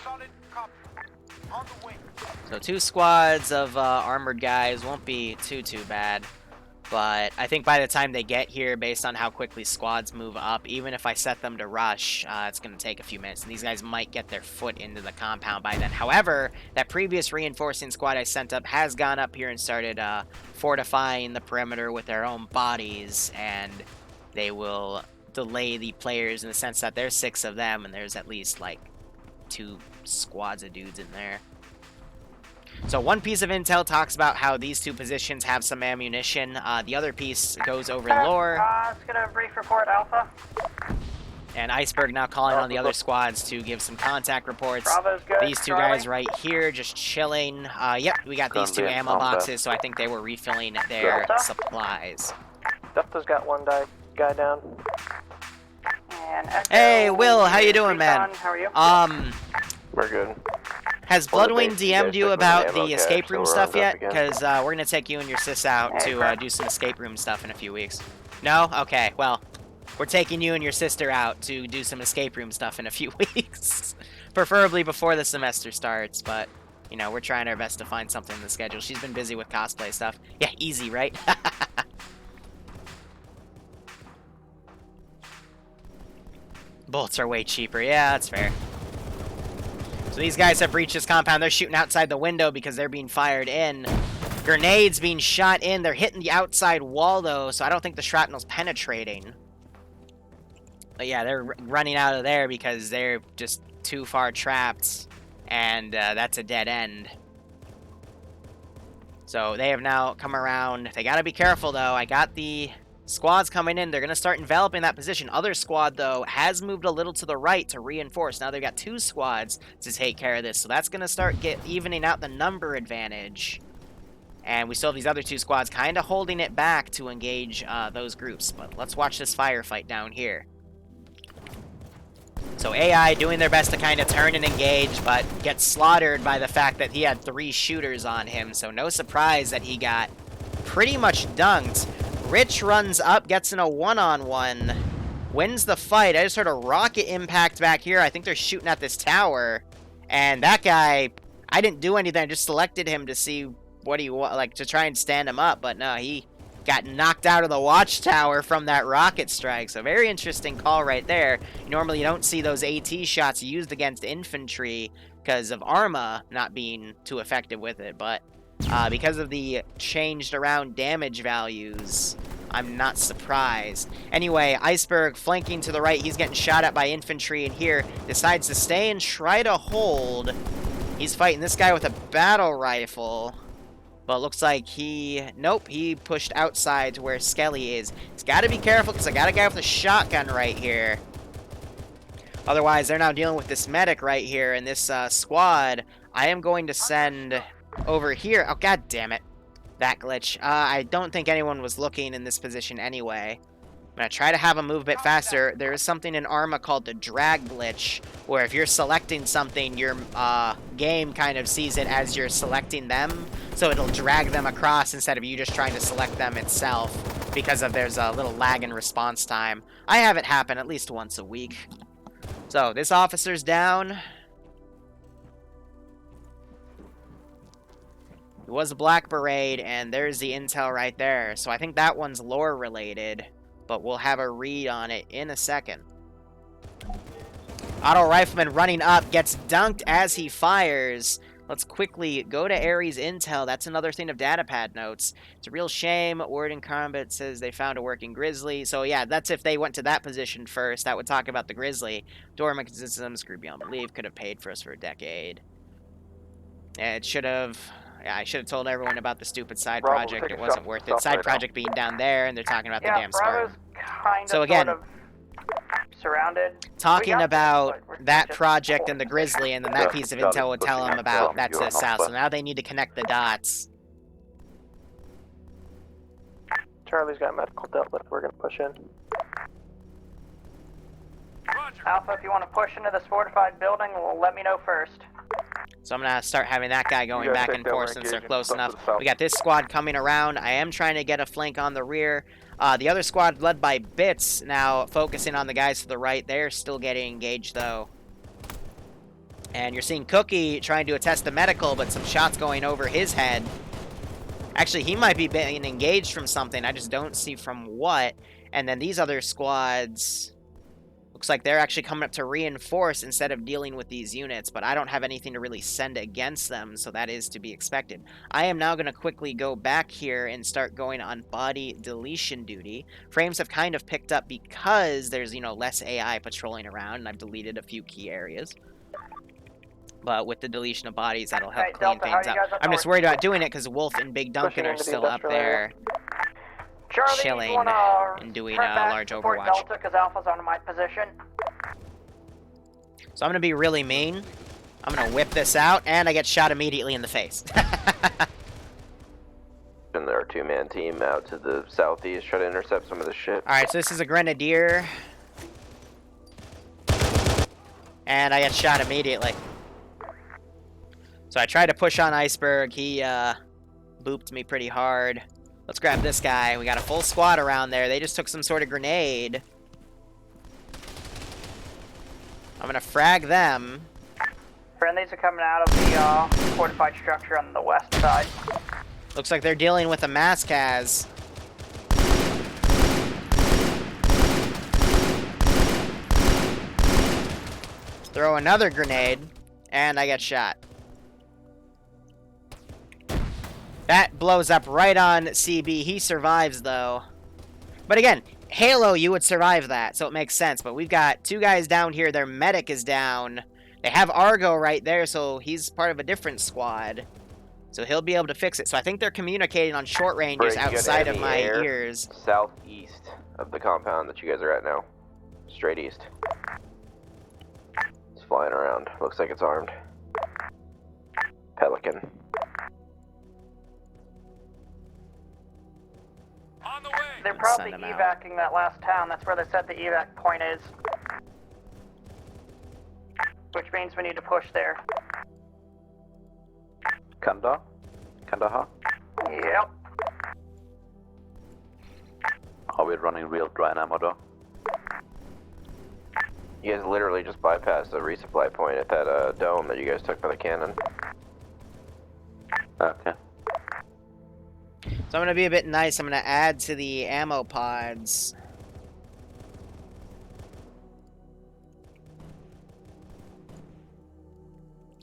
Solid copy. On the way. So 2 squads of armored guys won't be too bad, but I think by the time they get here, based on how quickly squads move up, even if I set them to rush, it's going to take a few minutes, and these guys might get their foot into the compound by then. However, that previous reinforcing squad I sent up has gone up here and started fortifying the perimeter with their own bodies, and they will delay the players in the sense that there's 6 of them, and there's at least, like, 2 squads of dudes in there. So one piece of intel talks about how these 2 positions have some ammunition. The other piece goes over lore. Let's get a brief report, Alpha. And Iceberg now calling on the other squads to give some contact reports. Bravo's good. These 2 guys right here just chilling. Yep, we got these 2 ammo boxes, so I think they were refilling their supplies. Delta's got one guy down. And hey, Will, how you doing, man? How are you? We're good. Has Bloodwing DM'd you about the escape room stuff yet? Because we're going to take you and your sis out to do some escape room stuff in a few weeks. No? Okay, well, we're taking you and your sister out to do some escape room stuff in a few weeks. Preferably before the semester starts, but, you know, we're trying our best to find something in the schedule. She's been busy with cosplay stuff. Yeah, easy, right? Bolts are way cheaper. Yeah, that's fair. So these guys have breached this compound. They're shooting outside the window because they're being fired in. Grenades being shot in. They're hitting the outside wall, though, so I don't think the shrapnel's penetrating. But yeah, they're running out of there because they're just too far trapped, and that's a dead end. So they have now come around. They gotta be careful, though. I got the squads coming in. They're gonna start enveloping that position. Other squad, though, has moved a little to the right to reinforce. Now they've got 2 squads to take care of this, so that's gonna start evening out the number advantage. And we still have these other 2 squads kind of holding it back to engage those groups. But let's watch this firefight down here. So AI doing their best to kind of turn and engage, but gets slaughtered by the fact that he had 3 shooters on him. So no surprise that he got pretty much dunked. Rich runs up, gets in a one-on-one, wins the fight. I just heard a rocket impact back here. I think they're shooting at this tower. And that guy, I didn't do anything. I just selected him to see what he like to try and stand him up. But no, he got knocked out of the watchtower from that rocket strike. So very interesting call right there. Normally you don't see those AT shots used against infantry because of Arma not being too effective with it. But because of the changed around damage values, I'm not surprised. Anyway, Iceberg flanking to the right. He's getting shot at by infantry, and here decides to stay and try to hold. He's fighting this guy with a battle rifle. But looks like nope, he pushed outside to where Skelly is. He's got to be careful because I got a guy with a shotgun right here. Otherwise, they're now dealing with this medic right here in this squad. I am going to send over here. Oh, god damn it. That glitch. I don't think anyone was looking in this position anyway. I'm going to try to have them move a bit faster. There is something in Arma called the drag glitch, where if you're selecting something, your game kind of sees it as you're selecting them. So it'll drag them across instead of you just trying to select them itself, because there's a little lag in response time. I have it happen at least once a week. So this officer's down. It was a black beret, and there's the intel right there. So I think that one's lore related, but we'll have a read on it in a second. Auto rifleman running up, gets dunked as he fires. Let's quickly go to Ares intel. That's another thing of datapad notes. It's a real shame. Word in combat says they found a working grizzly. So yeah, that's if they went to that position first. That would talk about the grizzly. Dormant systems, screw beyond belief, could have paid for us for a decade. It should have... Yeah, I should have told everyone about the stupid side project. It wasn't worth it. Side project being down there, and they're talking about the damn Spartan. So again, surrounded. Talking about that project and the grizzly, and then that piece of intel would tell them about that's the south. So now they need to connect the dots. Charlie's got medical dealt with. We're gonna push in. Alpha, if you want to push into this fortified building, well, let me know first. So I'm going to start having that guy going back and forth since they're close enough. We got this squad coming around. I am trying to get a flank on the rear. The other squad led by Bits now focusing on the guys to the right. They're still getting engaged, though. And you're seeing Cookie trying to attest the medical, but some shots going over his head. Actually, he might be being engaged from something. I just don't see from what. And then these other squads... Looks like they're actually coming up to reinforce instead of dealing with these units, but I don't have anything to really send against them, so that is to be expected. I am now going to quickly go back here and start going on body deletion duty. Frames have kind of picked up because there's, you know, less AI patrolling around, and I've deleted a few key areas. But with the deletion of bodies, that'll help clean things up. I'm just worried about doing it because Wolf and Big Duncan are still up there. Charlie, chilling and doing a large Overwatch. Delta because Alpha's on my position. So I'm going to be really mean. I'm going to whip this out, and I get shot immediately in the face. And there are 2-man team out to the southeast, try to intercept some of the shit. Alright, so this is a Grenadier. And I get shot immediately. So I tried to push on Iceberg. He booped me pretty hard. Let's grab this guy. We got a full squad around there. They just took some sort of grenade. I'm gonna frag them. Friendlies are coming out of the fortified structure on the west side. Looks like they're dealing with a Maskaz. Throw another grenade. And I get shot. That blows up right on CB. He survives, though. But again, Halo, you would survive that, so it makes sense. But we've got 2 guys down here. Their medic is down. They have Argo right there, so he's part of a different squad. So he'll be able to fix it. So I think they're communicating on short ranges outside of my ears. Southeast of the compound that you guys are at now. Straight east. It's flying around. Looks like it's armed. Pelican. On the way. They're probably evacing that last town. That's where they said the evac point is. Which means we need to push there. Kandahar? Yep. Are we running real dry ammo though? You guys literally just bypassed the resupply point at that dome that you guys took for the cannon. Okay. So I'm going to be a bit nice. I'm going to add to the ammo pods.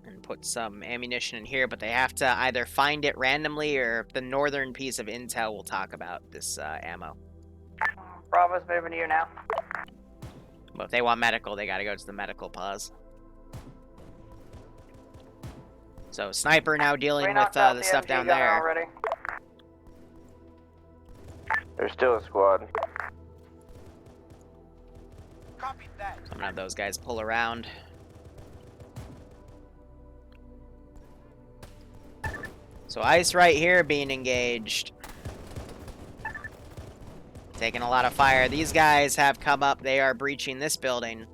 And put some ammunition in here, but they have to either find it randomly or the northern piece of intel will talk about this ammo. Bravo's moving to you now. But if they want medical, they got to go to the medical pause. So Sniper now dealing with the stuff down there. Already. There's still a squad. Copy that. So I'm gonna have those guys pull around. So ICE right here being engaged. Taking a lot of fire. These guys have come up. They are breaching this building.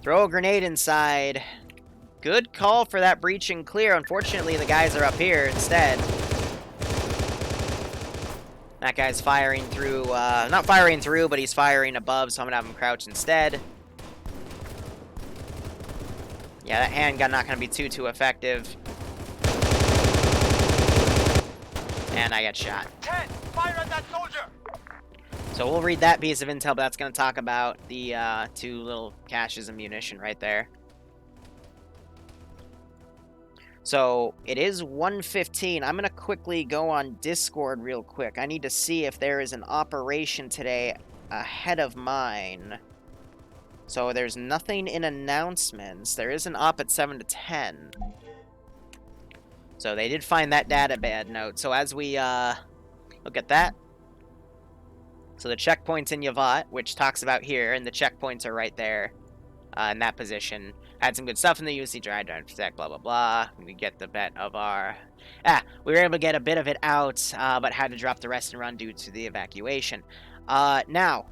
Throw a grenade inside. Good call for that breach and clear. Unfortunately, the guys are up here instead. That guy's firing through, not firing through, but he's firing above, so I'm gonna have him crouch instead. Yeah, that handgun not gonna be too effective. And I get shot. 10, fire at that soldier! So we'll read that piece of intel, but that's gonna talk about the 2 little caches of munition right there. So it is 1:15. I'm going to quickly go on Discord real quick. I need to see if there is an operation today ahead of mine. So there's nothing in announcements. There is an op at 7 to 10. So they did find that data bed note. So as we look at that. So the checkpoint's in Yavat, which talks about here, and the checkpoints are right there in that position. Had some good stuff in the UC drive, protect, blah, blah, blah. We get the bet of our... we were able to get a bit of it out, but had to drop the rest and run due to the evacuation. Now,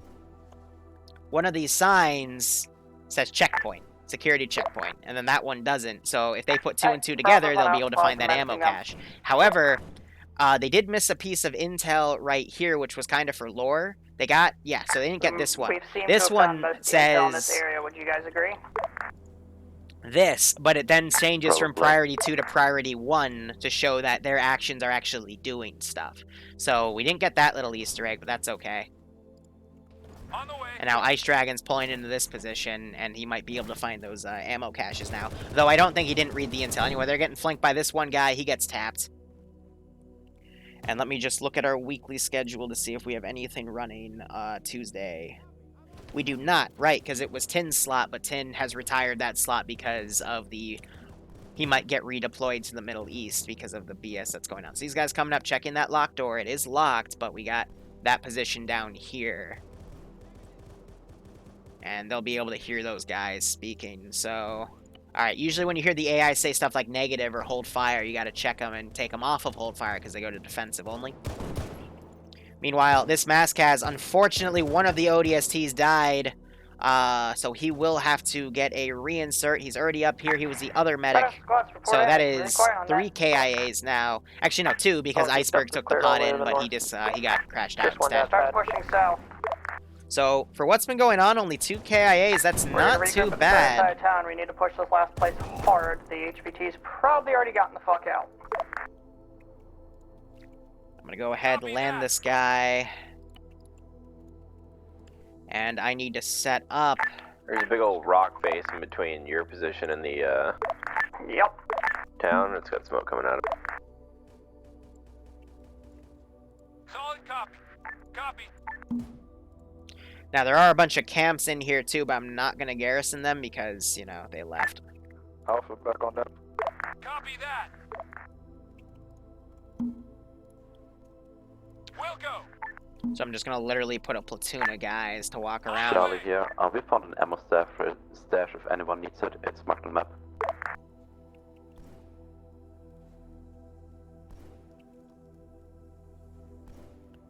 one of these signs says checkpoint, security checkpoint, and then that one doesn't. So if they put 2 and 2 together, they'll be able to find that ammo cache. However, they did miss a piece of intel right here, which was kind of for lore. They got... Yeah, so they didn't get this one. This one says... In this area, would you guys agree? This, but it then changes from priority 2 to priority 1 to show that their actions are actually doing stuff. So we didn't get that little Easter egg, but that's okay. On the way. And now Ice Dragon's pulling into this position, and he might be able to find those ammo caches now. Though I don't think he didn't read the intel. Anyway, they're getting flanked by this one guy. He gets tapped. And let me just look at our weekly schedule to see if we have anything running Tuesday. We do not, right, because it was Tin's slot, but Tin has retired that slot because of the... He might get redeployed to the Middle East because of the BS that's going on. So these guys coming up, checking that locked door. It is locked, but we got that position down here. And they'll be able to hear those guys speaking, so... Alright, usually when you hear the AI say stuff like negative or hold fire, you gotta check them and take them off of hold fire because they go to defensive only. Meanwhile, this mask has, unfortunately, one of the ODSTs died, so he will have to get a reinsert. He's already up here. He was the other medic, so that is 3 KIAs now. Actually, no, 2, because Iceberg took the pod in, but he just he got crashed out instead. Start pushing south. So, for what's been going on, only 2 KIAs. That's not too bad. Town. We need to push this last place hard. The HVT's probably already gotten the fuck out. I'm gonna go ahead and land this guy. And I need to set up There's a big old rock face in between your position and the Yep. town. It's got smoke coming out of it. Solid copy. Copy. Now, there are a bunch of camps in here, too, but I'm not going to garrison them because, you know, they left. Alpha back on that. Copy that. We'll go. So I'm just going to literally put a platoon of guys to walk around. Charlie here. We found an ammo stash if anyone needs it. It's marked on the map.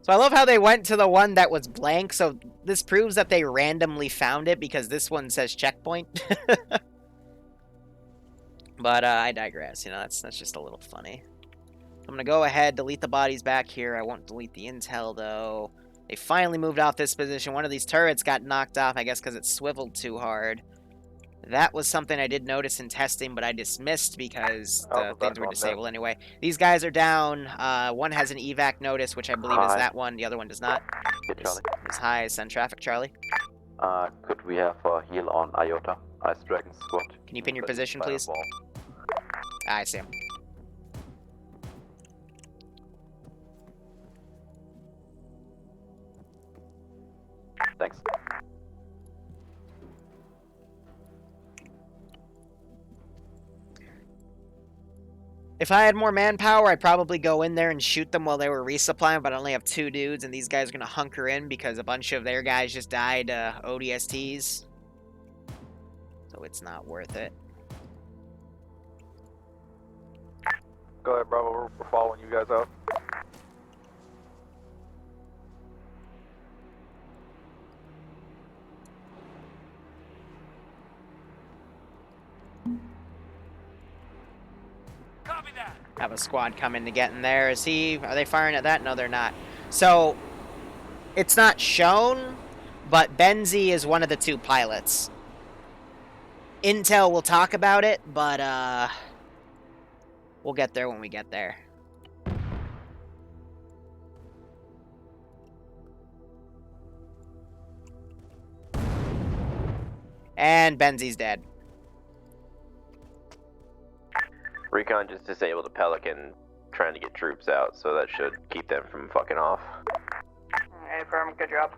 So I love how they went to the one that was blank, so this proves that they randomly found it because this one says checkpoint. But I digress, you know, that's just a little funny. I'm gonna go ahead, delete the bodies back here. I won't delete the intel, though. They finally moved off this position. One of these turrets got knocked off, I guess because it swiveled too hard. That was something I did notice in testing, but I dismissed because the things were disabled anyway. These guys are down. One has an evac notice, which I believe is that one. The other one does not. Charlie. Is high. Send traffic, Charlie. Could we have a heal on Iota? Ice Dragon Squad. Can you pin your position, please? I see him. Thanks. If I had more manpower, I'd probably go in there and shoot them while they were resupplying, but I only have 2 dudes, and these guys are going to hunker in because a bunch of their guys just died ODSTs. So it's not worth it. Go ahead, Bravo. We're following you guys out. Copy that. Have a squad coming to get in there. Are they firing at that? No, they're not. So, it's not shown, but Benzie is one of the 2 pilots. Intel will talk about it, but, we'll get there when we get there. And Benzie's dead. Recon just disabled a Pelican trying to get troops out, so that should keep them from fucking off. Hey, firm, good job.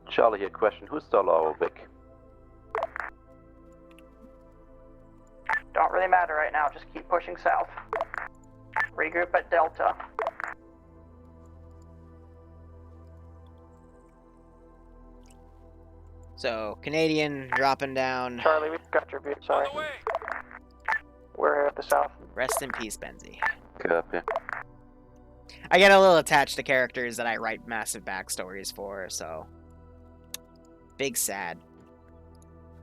Charlie here, question. Who stole our Vic? Don't really matter right now, just keep pushing south. Regroup at Delta. So, Canadian dropping down. Charlie, we got your view, sorry. We're at the south. Rest in peace, Benzie. Copy. I get a little attached to characters that I write massive backstories for, so... Big sad.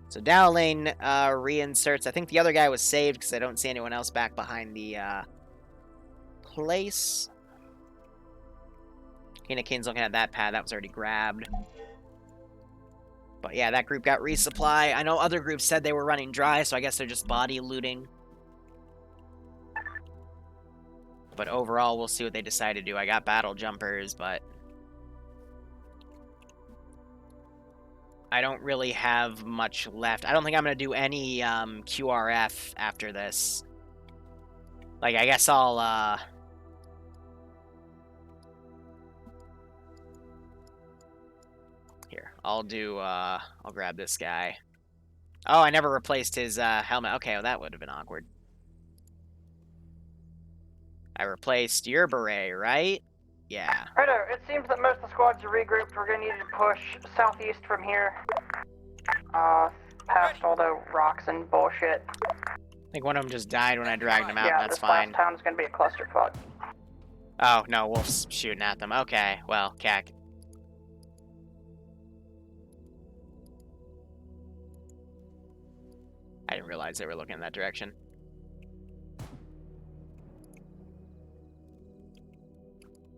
So Dowlane reinserts. I think the other guy was saved because I don't see anyone else back behind the place. Kina Kane's looking at that pad. That was already grabbed. But yeah, that group got resupply. I know other groups said they were running dry, so I guess they're just body looting. But overall, we'll see what they decide to do. I got battle jumpers, but... I don't really have much left. I don't think I'm going to do any QRF after this. Like, I guess I'll... Here, I'll do... I'll grab this guy. Oh, I never replaced his helmet. Okay, well, that would have been awkward. I replaced your beret, right? Yeah. Righto, it seems that most of the squads are regrouped. We're gonna need to push southeast from here. Past all the rocks and bullshit. I think one of them just died when I dragged him out. Yeah, That's this fine. last town is gonna be a clusterfuck. Oh, no, Wolf's shooting at them. Okay, well, cack. I didn't realize they were looking in that direction.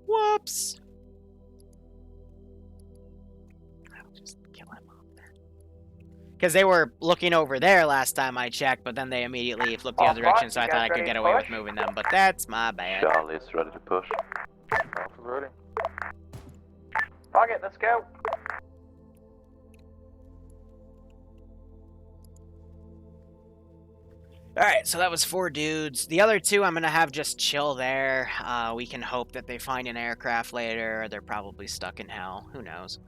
Whoops! I'll just kill him off there. Because they were looking over there last time I checked, but then they immediately flipped the other direction, so I thought I could get away with moving them, but that's my bad. Charlie is ready to push. Alpha's ready. Fuck it, let's go. Alright, so that was 4 dudes. The other 2 I'm gonna have just chill there. We can hope that they find an aircraft later. They're probably stuck in hell. Who knows?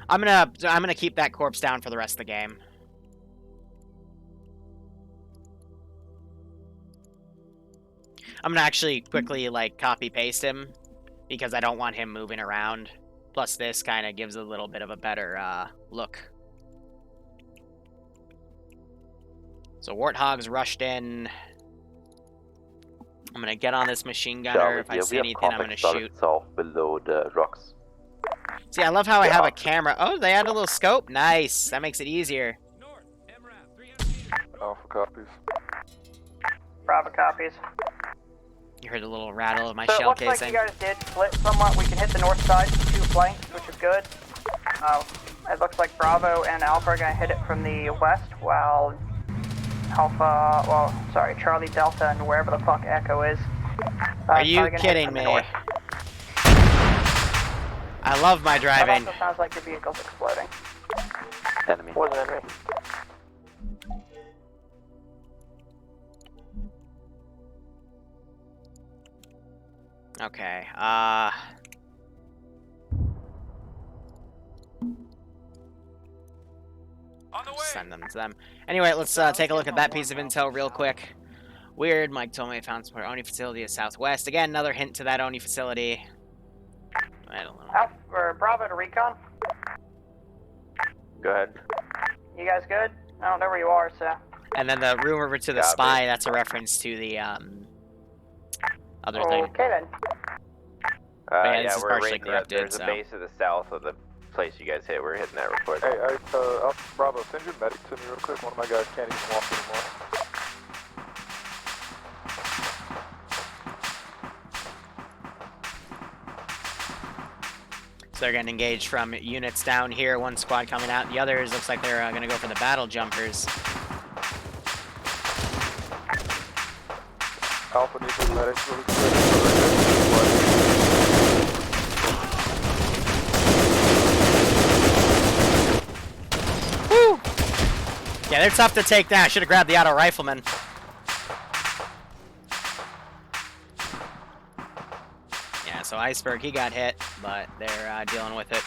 I'm gonna keep that corpse down for the rest of the game. I'm gonna actually quickly, like, copy-paste him, because I don't want him moving around. Plus, this kind of gives a little bit of a better, look. So, Warthogs rushed in. I'm gonna get on this machine gunner. Charlie, If I see anything, I'm gonna shoot. South below the rocks. See, I love how I have a camera. Oh, they added a little scope. Nice. That makes it easier. Alpha copies. Bravo copies. You heard a little rattle of my So it shell looks casing. like you guys did split somewhat. We can hit the north side, 2 flanks, which is good. It looks like Bravo and Alpha are going to hit it from the west, while Charlie Delta and wherever the fuck Echo is. Are you kidding me? I love my driving. That also sounds like your vehicle's exploding. Enemy. Wasn't enemy. Okay, send them to them. Anyway, let's take a look at that piece of intel real quick. Weird, Mike told me I found some Oni facility at southwest. Again, another hint to that Oni facility. I don't know. Alpha, or Bravo to recon. Go ahead. You guys good? I don't know where you are, so. And then the room over to the spy, that's a reference to the, other thing. Okay then. Yeah, this Yeah, is we're partially right there. corrupted, There's so. a base to the south of the place you guys hit. We're hitting that real quick. Hey, Alpha Bravo, send your medic to me real quick. One of my guys can't even walk anymore. So they're getting engaged from units down here. One squad coming out. The others looks like they're going to go for the battle jumpers. Alpha needs his medic really quick. Woo! Yeah, they're tough to take down. I should have grabbed the auto rifleman. Yeah, so Iceberg, he got hit, but they're dealing with it.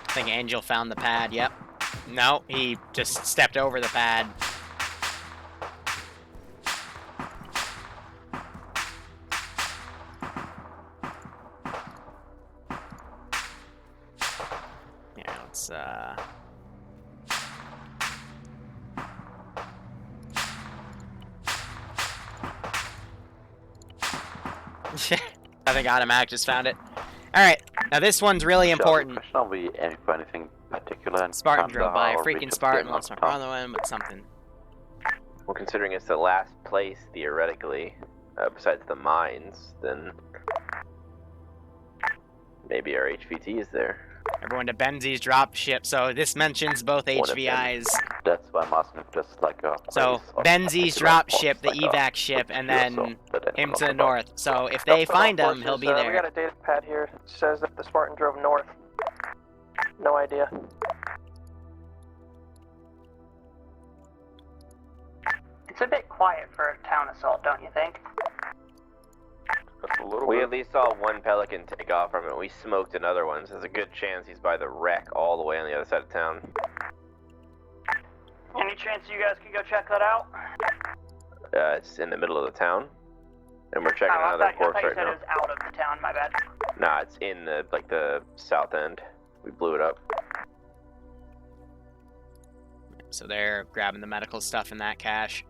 I think Angel found the pad, yep. No, he just stepped over the pad. Yeah, let's, I think Automatic just found it. Alright, now this one's really important. Are we aiming for anything particular? In Spartan drove by. Kandahar or Freaking region Spartan still lost my not town? brother one, but something. Well, considering it's the last place, theoretically, besides the mines, then maybe our HVT is there. Everyone to Benzi's drop ship. So this mentions both HVIs. That's why I'm asking if just like a... So Benzi's drop ship, the evac ship, and then him to the north. So if they find him, he'll be We there. got a data pad here. It says that the Spartan drove north. No idea. It's a bit quiet for a town assault, don't you think? That's a little We bit. at least saw one Pelican take off from it. We smoked another one, so there's a good chance he's by the wreck all the way on the other side of town. Any chance you guys could go check that out? It's in the middle of the town, and we're checking I another thought corpse you right said now. it was out of the town, my bad. Nah, it's in the the south end. We blew it up. So they're grabbing the medical stuff in that cache.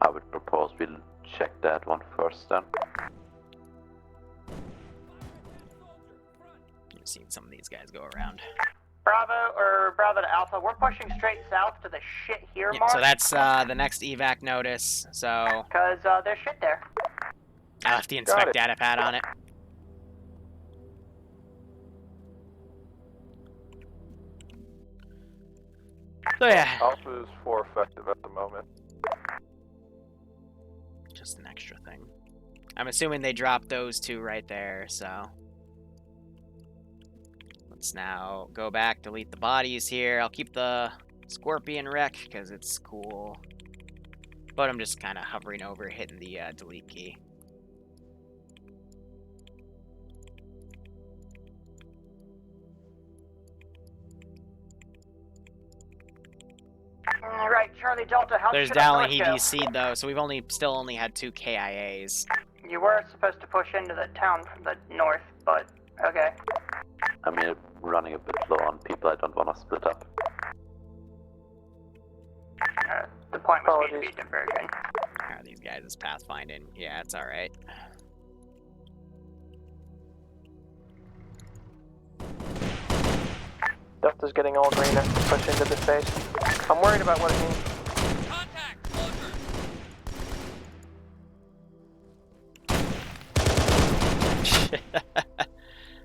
I would propose we'll check that one first then. I've seen some of these guys go around. Bravo to Alpha, we're pushing straight south to the shit here Yeah, mark. so that's the next evac notice. So Because there's shit there. I left the inspect data pad on it. So yeah, Alpha is 4 effective at the moment. just an extra thing. I'm assuming they dropped those two right there, so. Let's now go back, delete the bodies here. I'll keep the Scorpion wreck, because it's cool. But I'm just kind of hovering over, hitting the delete key. Alright, Charlie Delta, how There's should Dowling, I he go? DC'd though, so we've still only had 2 KIAs. You were supposed to push into the town from the north, but okay. I mean, I'm running a bit low on people. I don't want to split up. The point was to be diversion. These guys is pathfinding. Yeah, it's alright. Delta's getting all green as we push into the space. I'm worried about what it means.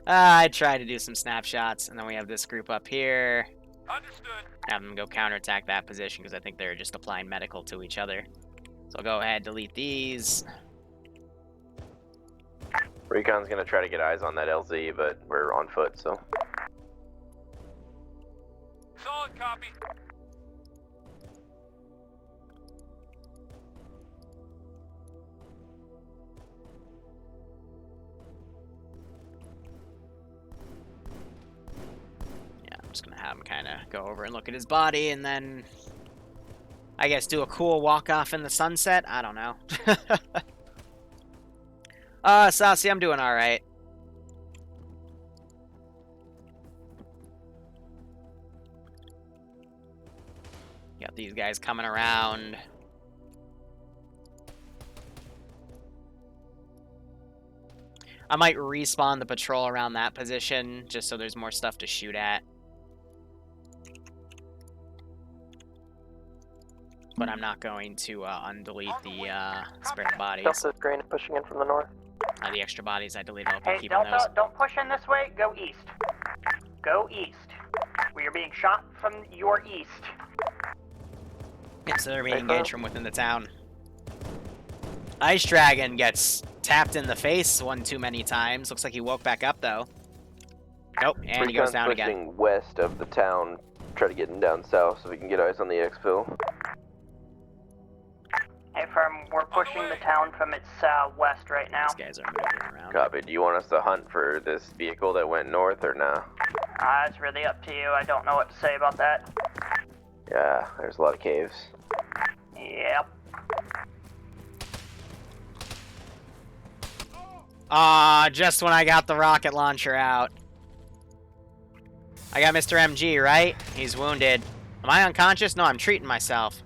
I tried to do some snapshots, and then we have this group up here. Understood. Have them go counterattack that position, because I think they're just applying medical to each other. So I'll go ahead, delete these. Recon's gonna try to get eyes on that LZ, but we're on foot, so. Solid copy. Yeah, I'm just gonna have him kind of go over and look at his body, and then I guess do a cool walk-off in the sunset? I don't know. Saucy, I'm doing alright. Got these guys coming around. I might respawn the patrol around that position, just so there's more stuff to shoot at. But I'm not going to undelete the spare bodies. Delta's green pushing in from the north. The extra bodies I deleted, I'll be Hey, keeping Delta, those. don't push in this way. Go east. Go east. We are being shot from your east. Yeah, so they're being engaged from within the town. Ice Dragon gets tapped in the face one too many times. Looks like he woke back up, though. Nope, and he goes down again. Pushing west of the town, try to get him down south so we can get eyes on the exfil. Hey, firm, we're pushing the town from its west right now. These guys are moving around. Copy. Do you want us to hunt for this vehicle that went north or nah? It's really up to you. I don't know what to say about that. Yeah, there's a lot of caves. Yep. Just when I got the rocket launcher out. I got Mr. MG, right? He's wounded. Am I unconscious? No, I'm treating myself.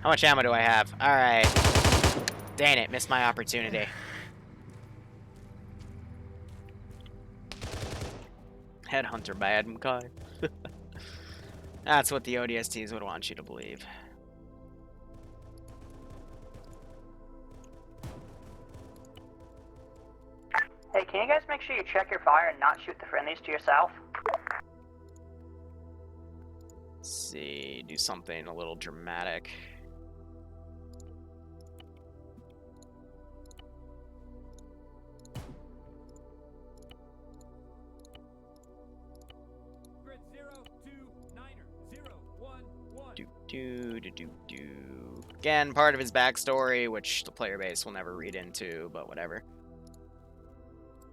How much ammo do I have? Alright. Dang it, missed my opportunity. Headhunter bad, Makai. That's what the ODSTs would want you to believe. Hey, can you guys make sure you check your fire and not shoot the friendlies to your south? Let's see, do something a little dramatic. Again, part of his backstory, which the player base will never read into, but whatever.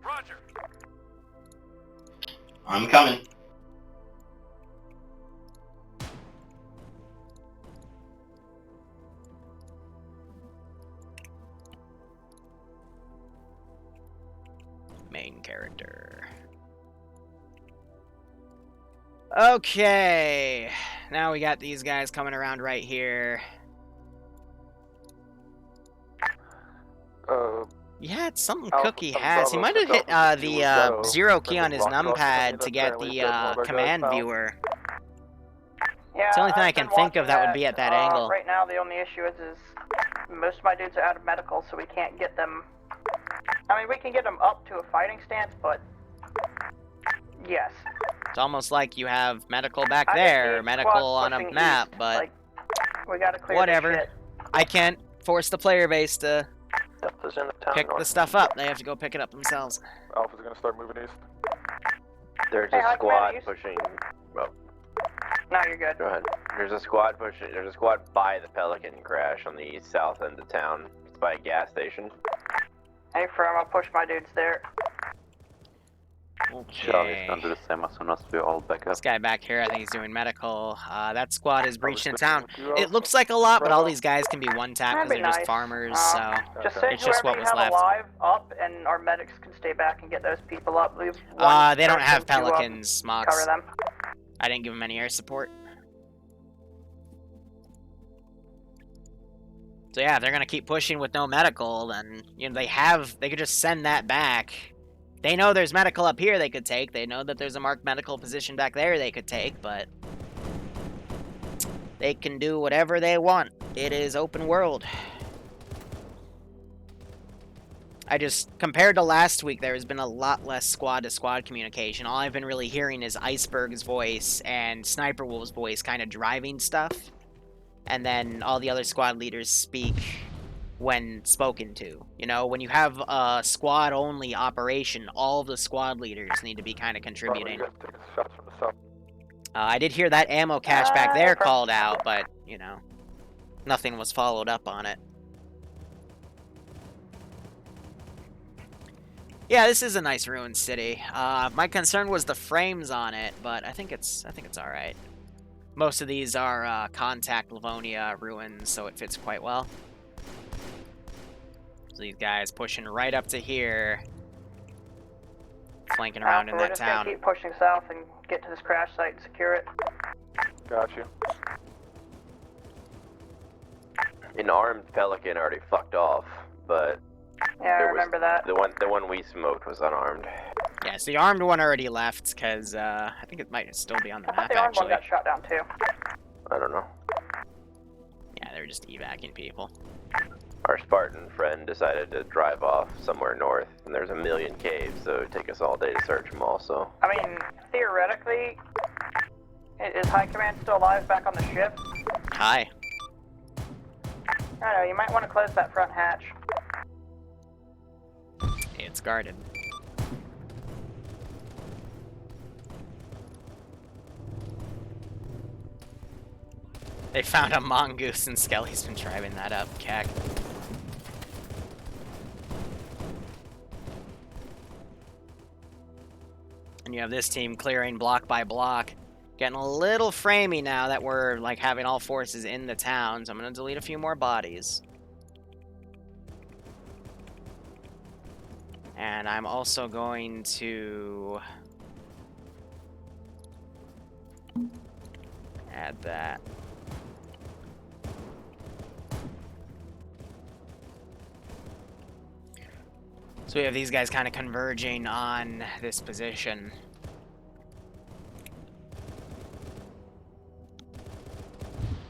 Roger. I'm coming. Main character. Okay, now we got these guys coming around right here. Yeah, it's something Cookie has. He might have hit the 0 key on his numpad to get the command viewer. Yeah, It's the only thing I I've can been think of watching that would be at that angle. Right now, the only issue is most of my dudes are out of medical, so we can't get them. I mean, we can get them up to a fighting stance, but yes. It's almost like you have medical back I just there, need medical squads on a pushing map, east. but Like, we gotta clear whatever. this shit. I can't force the player base to Delta's in the town pick the north. stuff up. They have to go pick it up themselves. Alpha's gonna start moving east. There's Hey, a hi, squad Commander, pushing. Oh, No, you're good. go ahead. There's a squad pushing. There's a squad by the Pelican crash on the south end of town. It's by a gas station. Hey, Firm, I'll push my dudes there. Charlie's gonna do the same as soon as we're all back up. This guy back here, I think he's doing medical. That squad is breached in switching town. with you, It Alpha? looks like a lot, but all Bravo? these guys can be one-tap because That'd be they're just nice. farmers, so Just Okay. send it's just whoever what you was have left. alive up, and our medics can stay back and get those people up. Leave one They don't have person to, Pelicans, Mox. cover them. I didn't give them any air support. So yeah, if they're gonna keep pushing with no medical, then you know they could just send that back. They know there's medical up here they could take. They know that there's a marked medical position back there they could take, but they can do whatever they want. It is open world. Compared to last week, there has been a lot less squad-to-squad communication. All I've been really hearing is Iceberg's voice and Sniper Wolf's voice kind of driving stuff. And then all the other squad leaders speak when spoken to. You know, when you have a squad-only operation, all of the squad leaders need to be kind of contributing. Bravo, you guys take shots from the south. I did hear that ammo cache back there called out, but, you know, nothing was followed up on it. Yeah, this is a nice ruined city. My concern was the frames on it, but I think it's all right. Most of these are contact Livonia ruins, so it fits quite well. So these guys pushing right up to here, flanking around in We're that just town. gonna keep pushing south and get to this crash site and secure it. Got you. An armed Pelican already fucked off, but Yeah, I there was- remember that. the one we smoked was unarmed. Yes, the armed one already left, because I think it might still be on the I thought map, the armed one actually. got shot down too. I don't know. Yeah, they're just evacing people. Our Spartan friend decided to drive off somewhere north, and there's a million caves, so it'd take us all day to search them all, so... I mean, theoretically, is High Command still alive back on the ship? Hi. I don't know, you might want to close that front hatch. It's guarded. They found a mongoose and Skelly's been driving that up, cack. And you have this team clearing block by block. Getting a little framey now that we're like having all forces in the town, so I'm gonna delete a few more bodies. And I'm also going to add that. So we have these guys kind of converging on this position.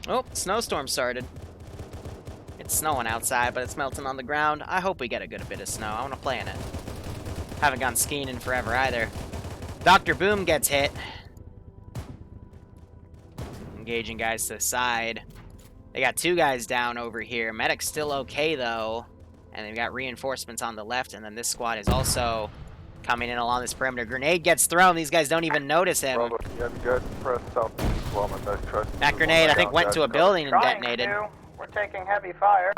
Oh, snowstorm started. It's snowing outside, but it's melting on the ground. I hope we get a good bit of snow. I want to play in it. Haven't gone skiing in forever either. Dr. Boom gets hit. Engaging guys to the side. They got two guys down over here. Medic's still okay, though. And they've got reinforcements on the left, and then this squad is also coming in along this perimeter. Grenade gets thrown. These guys don't even notice him. Bravo, yeah, you guys press southeast while my medic tries to That move grenade, on I think, down, went guys. to a building and Trying detonated. to. We're taking heavy fire.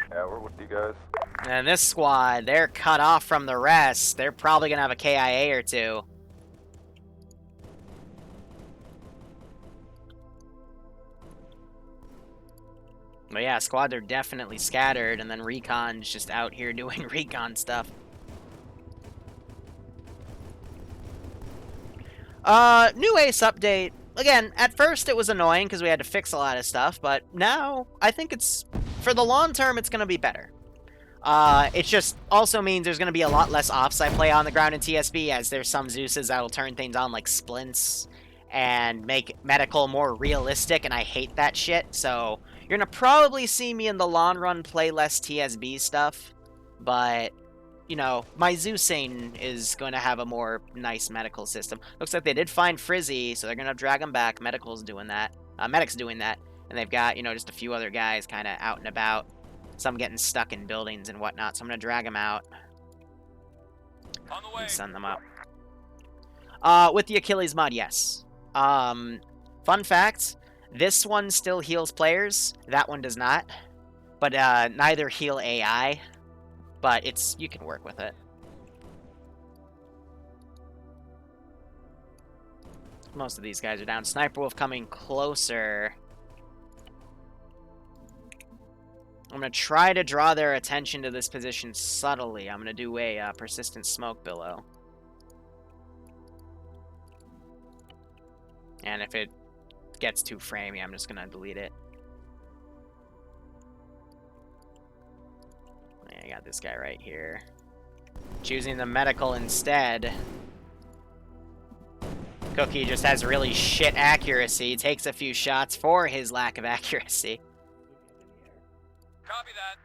Yeah, we're with you guys. And this squad, they're cut off from the rest. They're probably going to have a KIA or two. But yeah, squads are definitely scattered, and then Recon's just out here doing Recon stuff. New Ace update. Again, at first it was annoying because we had to fix a lot of stuff, but now I think it's, for the long term, it's going to be better. It just also means there's going to be a lot less offside play on the ground in TSB, as there's some Zeuses that'll turn things on like splints and make medical more realistic, and I hate that shit, so you're going to probably see me in the long run play less TSB stuff, but you know, my Zeusing is going to have a more nice medical system. Looks like they did find Frizzy, so they're going to drag him back. Medic's doing that. Medic's doing that. And they've got, you know, just a few other guys kind of out and about. Some getting stuck in buildings and whatnot, so I'm going to drag them out. On the way. And send them up. With the Achilles mod, yes. Fun fact, this one still heals players. That one does not. But neither heal AI. But it's, you can work with it. Most of these guys are down. Sniper Wolf coming closer. I'm going to try to draw their attention to this position subtly. I'm going to do a persistent smoke billow. And if it gets too framey, I'm just going to delete it. I got this guy right here. Choosing the medical instead. Cookie just has really shit accuracy. Takes a few shots for his lack of accuracy. Copy that.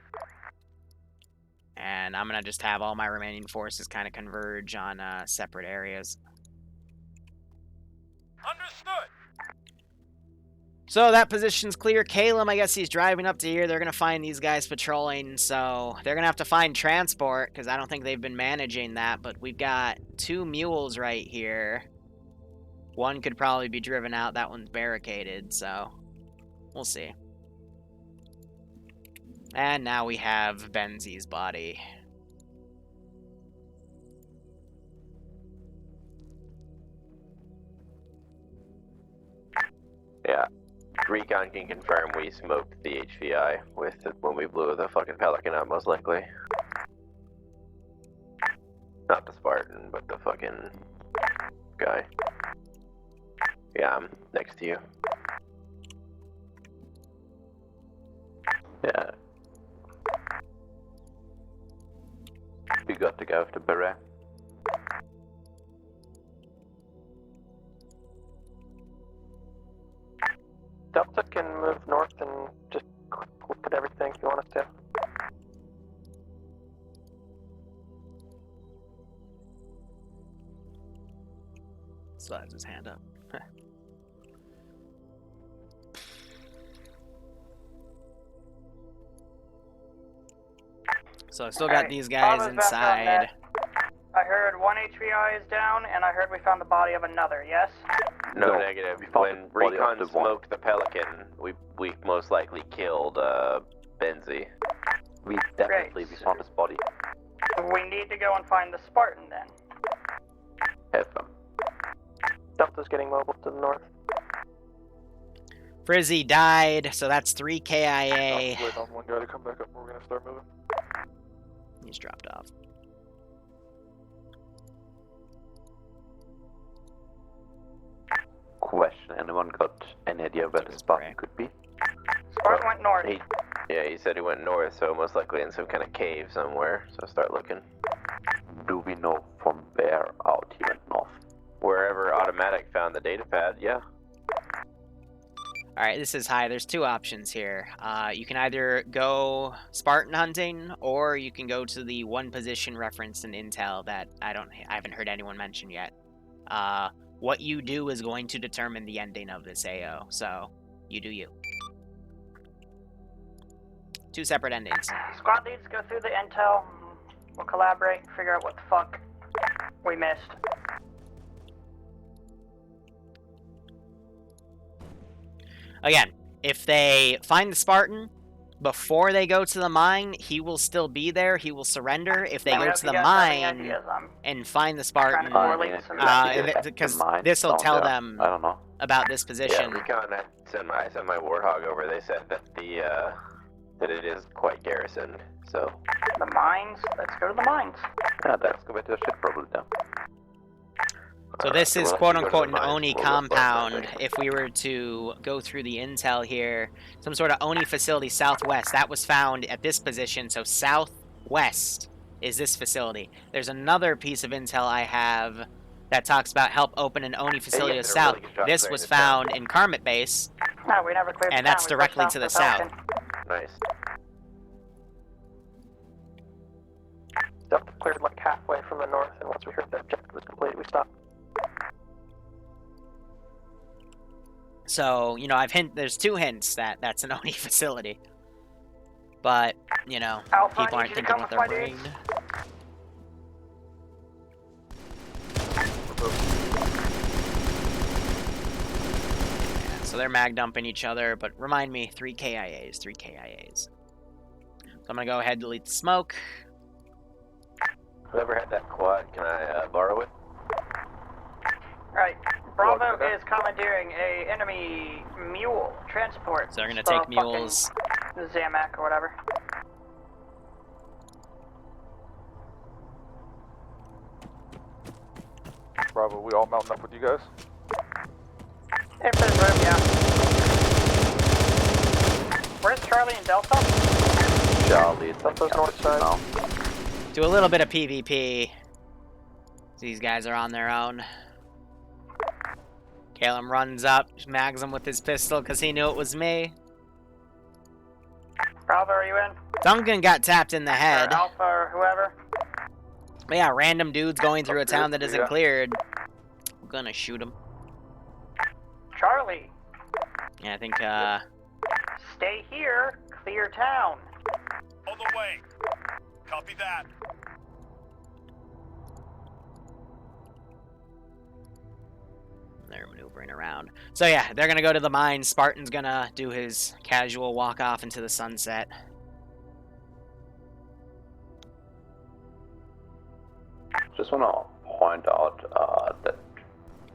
And I'm going to just have all my remaining forces kind of converge on separate areas. Understood. So that position's clear. Caleb, I guess he's driving up to here. They're going to find these guys patrolling. So they're going to have to find transport because I don't think they've been managing that. But we've got 2 mules right here. One could probably be driven out. That one's barricaded. So we'll see. And now we have Benzi's body. Yeah. Recon can confirm we smoked the HVI with when we blew the fucking Pelican up, most likely. Not the Spartan, but the fucking guy. Yeah, I'm next to you. Yeah. We got to go after Beret. Delta can move north and just look at everything if you want us to. Still has his hand up. So I still got these guys inside. I heard 1 HVI is down, and I heard we found the body of another, yes? No, negative. When Recon smoked the Pelican, we most likely killed Benzi. We definitely found his body. We need to go and find the Spartan then. Have them. Delta's getting mobile to the north. Frizzy died, so that's 3 KIA. Wait on one guy to come back up. We're gonna start moving. He's dropped off. Question, anyone got any idea where the Spartan could be? Spartan went north. He said he went north, so most likely in some kind of cave somewhere, so start looking. Do we know from where out he went north? Wherever Automatic found the data pad, yeah. Alright, this is high. There's 2 options here. You can either go Spartan hunting, or you can go to the 1 position referenced in Intel that I haven't heard anyone mention yet. What you do is going to determine the ending of this AO, so you do you. 2 separate endings. Squad leads go through the intel. We'll collaborate and figure out what the fuck we missed. Again, if they find the Spartan before they go to the mine, he will still be there. He will surrender. If they go to the mine and find the Spartan, because this will tell them I don't know. about this position. Yeah, Recon, I sent my Warthog over. They said that that it is quite garrisoned. So the mines. Let's go to the mines. Yeah, let's go back to the ship probably then. So this is quote-unquote an Oni compound. If we were to go through the intel here, some sort of Oni facility southwest, that was found at this position, so southwest is this facility. There's another piece of intel I have that talks about help open an Oni facility to the south. This was found in Karmat Base, No, we never cleared and the that's town. We pushed directly off to the Pelican. Nice. Delta cleared like halfway from the north, and once we heard the objective was complete, we stopped. So, you know, there's 2 hints that that's an ONI facility. But, you know, Alpha, people I aren't need you to thinking come with with their my brain. dudes. Yeah, so they're mag dumping each other, but remind me, 3 KIAs, 3 KIAs. So I'm gonna go ahead and delete the smoke. Whoever had that quad, can I borrow it? Right. Bravo is commandeering a enemy mule transport. So they're gonna So take mules. Zamak or whatever. Bravo, we all mounting up with you guys? If there's room, yeah. Where's Charlie and Delta? Charlie, it's Delta's north side. now. Do a little bit of PvP. These guys are on their own. Caleb runs up, mags him with his pistol because he knew it was me. Bravo, are you in? Duncan got tapped in the Or head. Alpha or whoever? But yeah, random dudes going through a town that isn't Yeah. cleared. I'm gonna shoot him. Charlie, Yeah, I think, stay here. Clear town. On the way. Copy that. they're maneuvering around. So yeah, they're gonna go to the mine. Spartan's gonna do his casual walk off into the sunset. Just want to point out that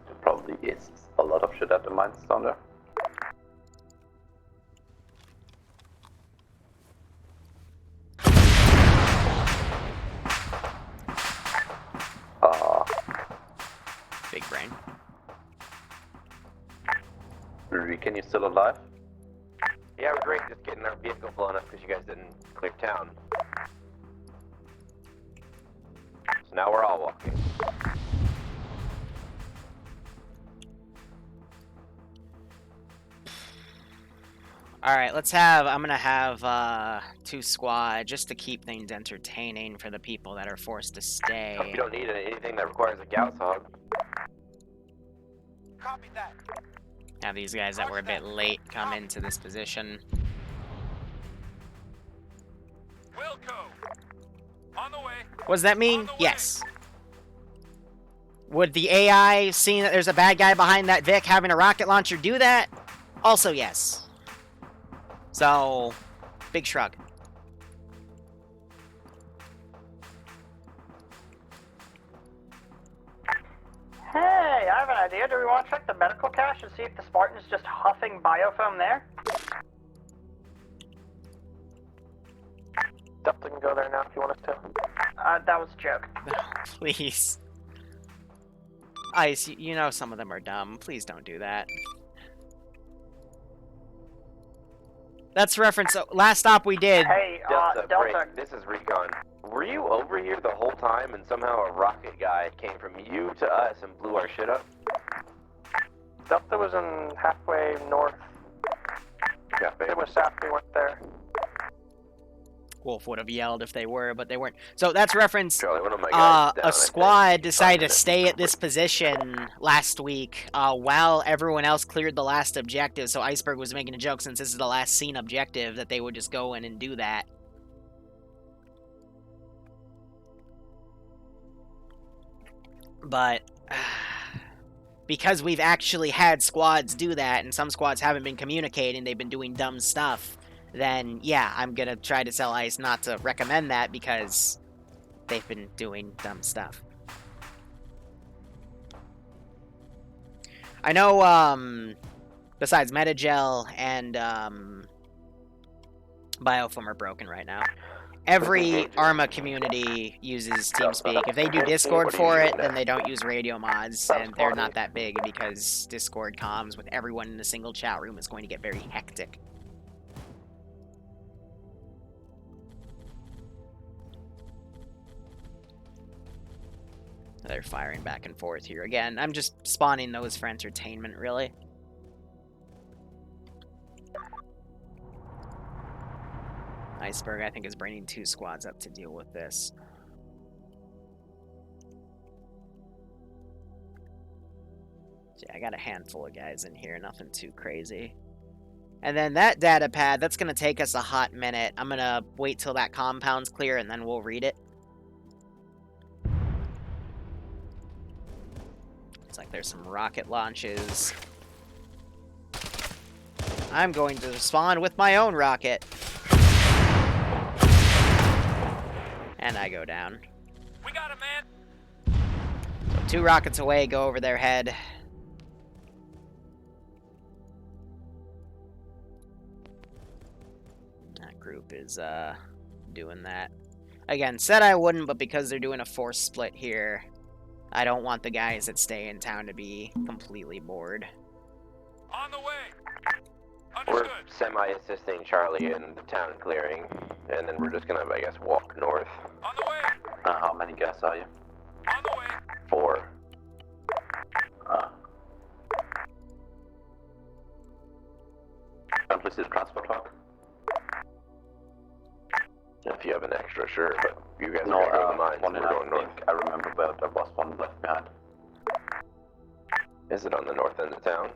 there probably is a lot of shit at the mines down there. Big brain. Can you still alive? Yeah, we're great. Just getting our vehicle blown up because you guys didn't clear town. So now we're all walking. Alright, I'm gonna have 2 squad just to keep things entertaining for the people that are forced to stay. Hope you don't need anything that requires a Gauss hog. Copy that. Have these guys that were a bit late come into this position. Wilco. On the way. What does that mean? Yes. Would the AI, seeing that there's a bad guy behind that Vic having a rocket launcher, do that? Also yes. So, big shrug. Hey, I have an idea. Do we want to check the medical cache and see if the Spartan's just huffing biofoam there? Delta can go there now if you want us to. That was a joke. Please. Ice, you know some of them are dumb. Please don't do that. That's reference. Last stop we did. Hey, Delta, Delta. break. This is Recon. Were you over here the whole time and somehow a rocket guy came from you to us and blew our shit up? Delta was in halfway north. Yeah, It was south, we weren't there. Wolf would have yelled if they were, but they weren't. So that's reference. Charlie, one of my guys down, A squad decided to stay at this position last week while everyone else cleared the last objective. So Iceberg was making a joke, since this is the last seen objective, that they would just go in and do that. But because we've actually had squads do that, and some squads haven't been communicating, they've been doing dumb stuff, then yeah, I'm gonna try to tell ICE not to recommend that because they've been doing dumb stuff. I know, besides Metagel and Biofoam are broken right now. Every ARMA community uses TeamSpeak. If they do Discord for it, then they don't use radio mods, and they're not that big because Discord comms with everyone in a single chat room is going to get very hectic. They're firing back and forth here again. I'm just spawning those for entertainment, really. Iceberg, I think, is bringing 2 squads up to deal with this. I got a handful of guys in here, nothing too crazy. And then that data pad, that's going to take us a hot minute. I'm going to wait till that compound's clear, and then we'll read it. Looks like there's some rocket launches. I'm going to respond with my own rocket. And I go down. We got him, man. So 2 rockets away, go over their head. That group is doing that. Again, said I wouldn't, but because they're doing a force split here, I don't want the guys that stay in town to be completely bored. On the way. We're semi-assisting Charlie in the town clearing, and then we're just gonna, I guess, walk north. On the way. How many guys are you? On the way. 4. And please see the transport hawk. If you have an extra, sure, but you guys No, are going to the mines, one we're and I going north. think I remember where there was one left behind. Is it on the north end of town?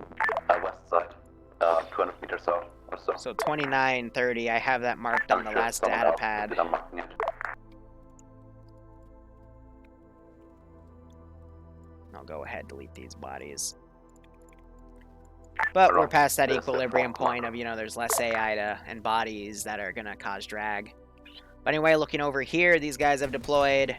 West side. 200 meters south or so. So 2930, I have that marked on the last data pad. I'm marking it. I'll go ahead, delete these bodies. But we're past that equilibrium point of, you know, there's less AI and bodies that are going to cause drag. But anyway, looking over here, these guys have deployed.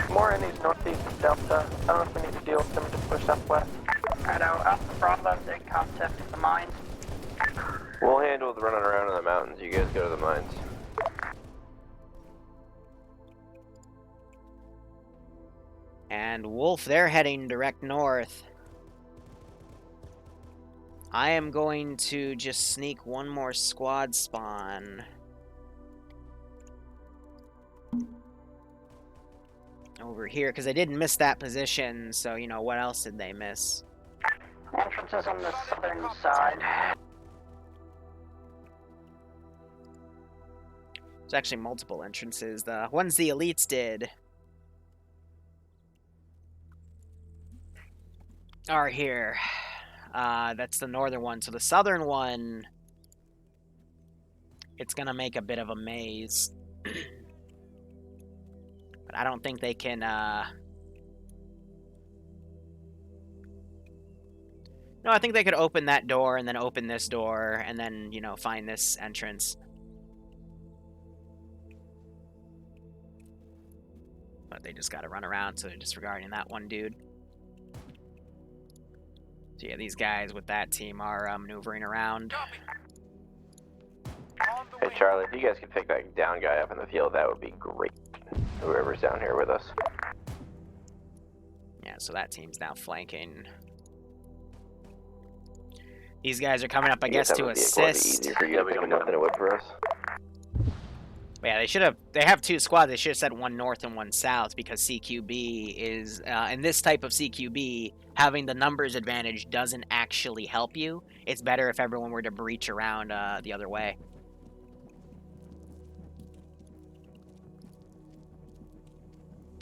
More in these northeast of Delta. I don't know if we need to deal with them to push southwest. Alright, Alpha Bravo, take contact to the mines. We'll handle the running around in the mountains. You guys go to the mines. And Wolf, they're heading direct north. I am going to just sneak one more squad spawn over here, because I didn't miss that position, so, you know, what else did they miss? Entrance is on the southern side. There's actually multiple entrances. The ones the elites did are here. That's the northern one. So the southern one, it's gonna make a bit of a maze. But I don't think they can, No, I think they could open that door and then open this door and then, you know, find this entrance. But they just gotta run around, so they're disregarding that one dude. So yeah, these guys with that team are maneuvering around. Hey Charlie, if you guys could pick that down guy up in the field, that would be great. Whoever's down here with us. Yeah, so that team's now flanking. These guys are coming up, I guess, to assist. Easier for you to pick them up than it would for us. Yeah, they have 2 squads. They should have said one north and one south, because CQB is, in this type of CQB, having the numbers advantage doesn't actually help you. It's better if everyone were to breach around the other way.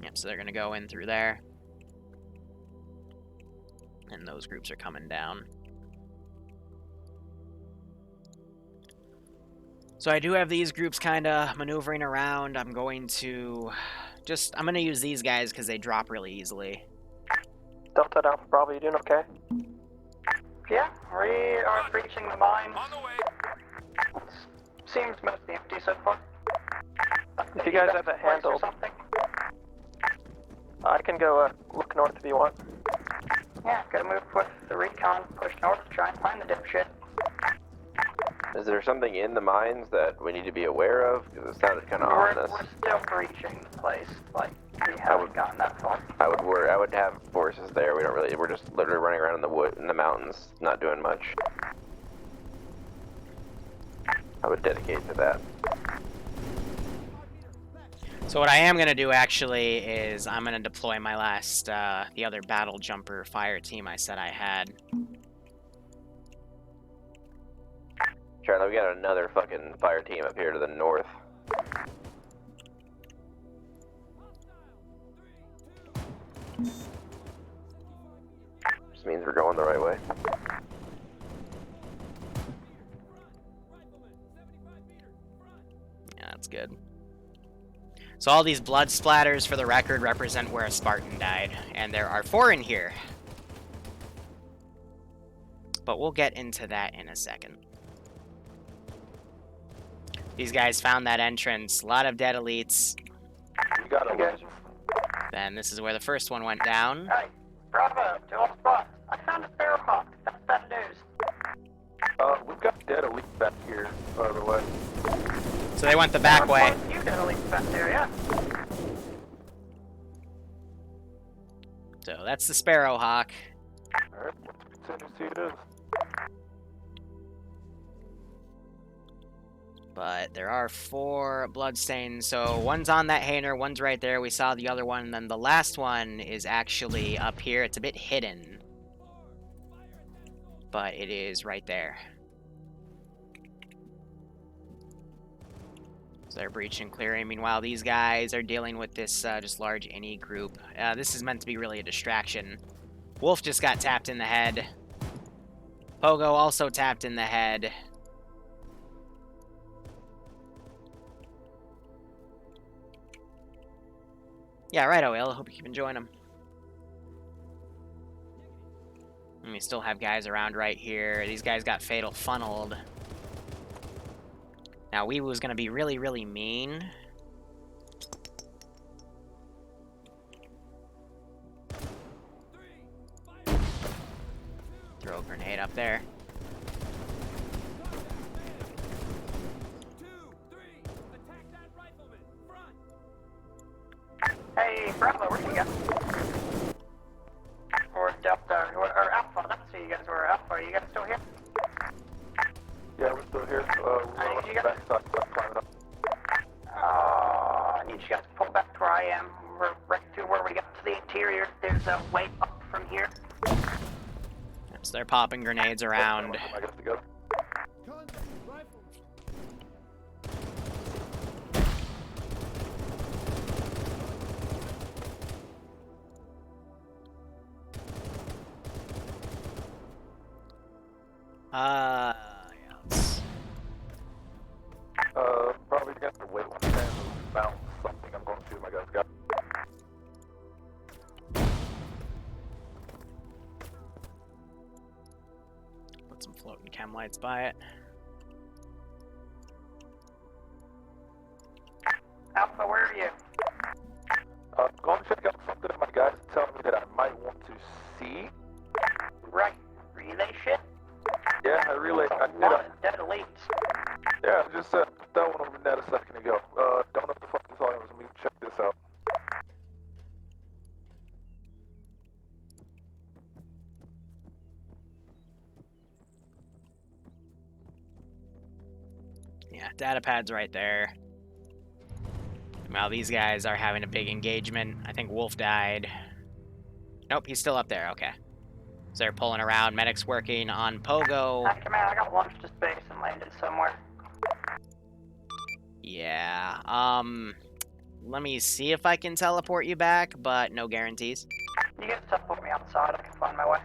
Yep, so they're going to go in through there. And those groups are coming down. So I do have these groups kind of maneuvering around. I'm going to use these guys because they drop really easily. Delta Alpha Bravo, you doing okay? Yeah, we are breaching the mines. On the way. Seems mostly empty so far. If you guys have it handled, I can go look north if you want. Yeah, gotta move with the recon, push north, try and find the dipshit. Is there something in the mines that we need to be aware of? Because it sounded kind of ominous. We're still breaching the place, like, we haven't gotten that far. I would have forces there. We're just literally running around in the wood, in the mountains, not doing much. I would dedicate to that. So what I am going to do, actually, is I'm going to deploy my last, the other battle jumper fire team I said I had. Charlie, we got another fucking fire team up here to the north. Just means we're going the right way. Yeah, that's good. So all these blood splatters, for the record, represent where a Spartan died. And there are 4 in here. But we'll get into that in a second. These guys found that entrance. A lot of dead elites. You got it, guys. Then this is where the first one went down. Hey, bravo, to all spots. I found a Sparrow Hawk. That's bad news. We've got dead elite back here, by the way. So they went the back way. You dead elites back there, yeah? So that's the Sparrow Hawk. Alright, let's see it is. But there are 4 bloodstains. So one's on that Hainer, one's right there. We saw the other one. And then the last one is actually up here. It's a bit hidden. But it is right there. So they're breaching clearing. Meanwhile, these guys are dealing with this just large INI group. This is meant to be really a distraction. Wolf just got tapped in the head. Pogo also tapped in the head. Yeah, right, Will. I hope you keep enjoying them. And we still have guys around right here. These guys got fatal funneled. Now, Weewu is going to be really, really mean. Throw a grenade up there. Hey, Bravo, where you go? Or Delta, or Alpha, that's who you guys were. Alpha, are you guys still here? Yeah, we're still here. We're on the back side, climbing up. I need you guys to pull back to where I am. We're right to where we got to the interior. There's a way up from here. So they're popping grenades around. I guess to go. Yeah, let's... Probably gonna have to wait one time and bounce something. I'm going to see what my guys got. Put some floating chem lights by it. Alpha, where are you? Going to check out something that my guys are telling me that I might want to see. Right. Relay shit? Yeah, I relay. I did dead elites. Yeah, I just put that one over net a second ago. Don't know what the fuck this all is. Let me check this out. Yeah, data pad's right there. Well, these guys are having a big engagement. I think Wolf died. Nope, he's still up there. Okay. So they're pulling around. Medic's working on Pogo. Hey, Command, I got launched to space and landed somewhere. Yeah. Let me see if I can teleport you back, but no guarantees. You guys teleport me outside. I can find my way.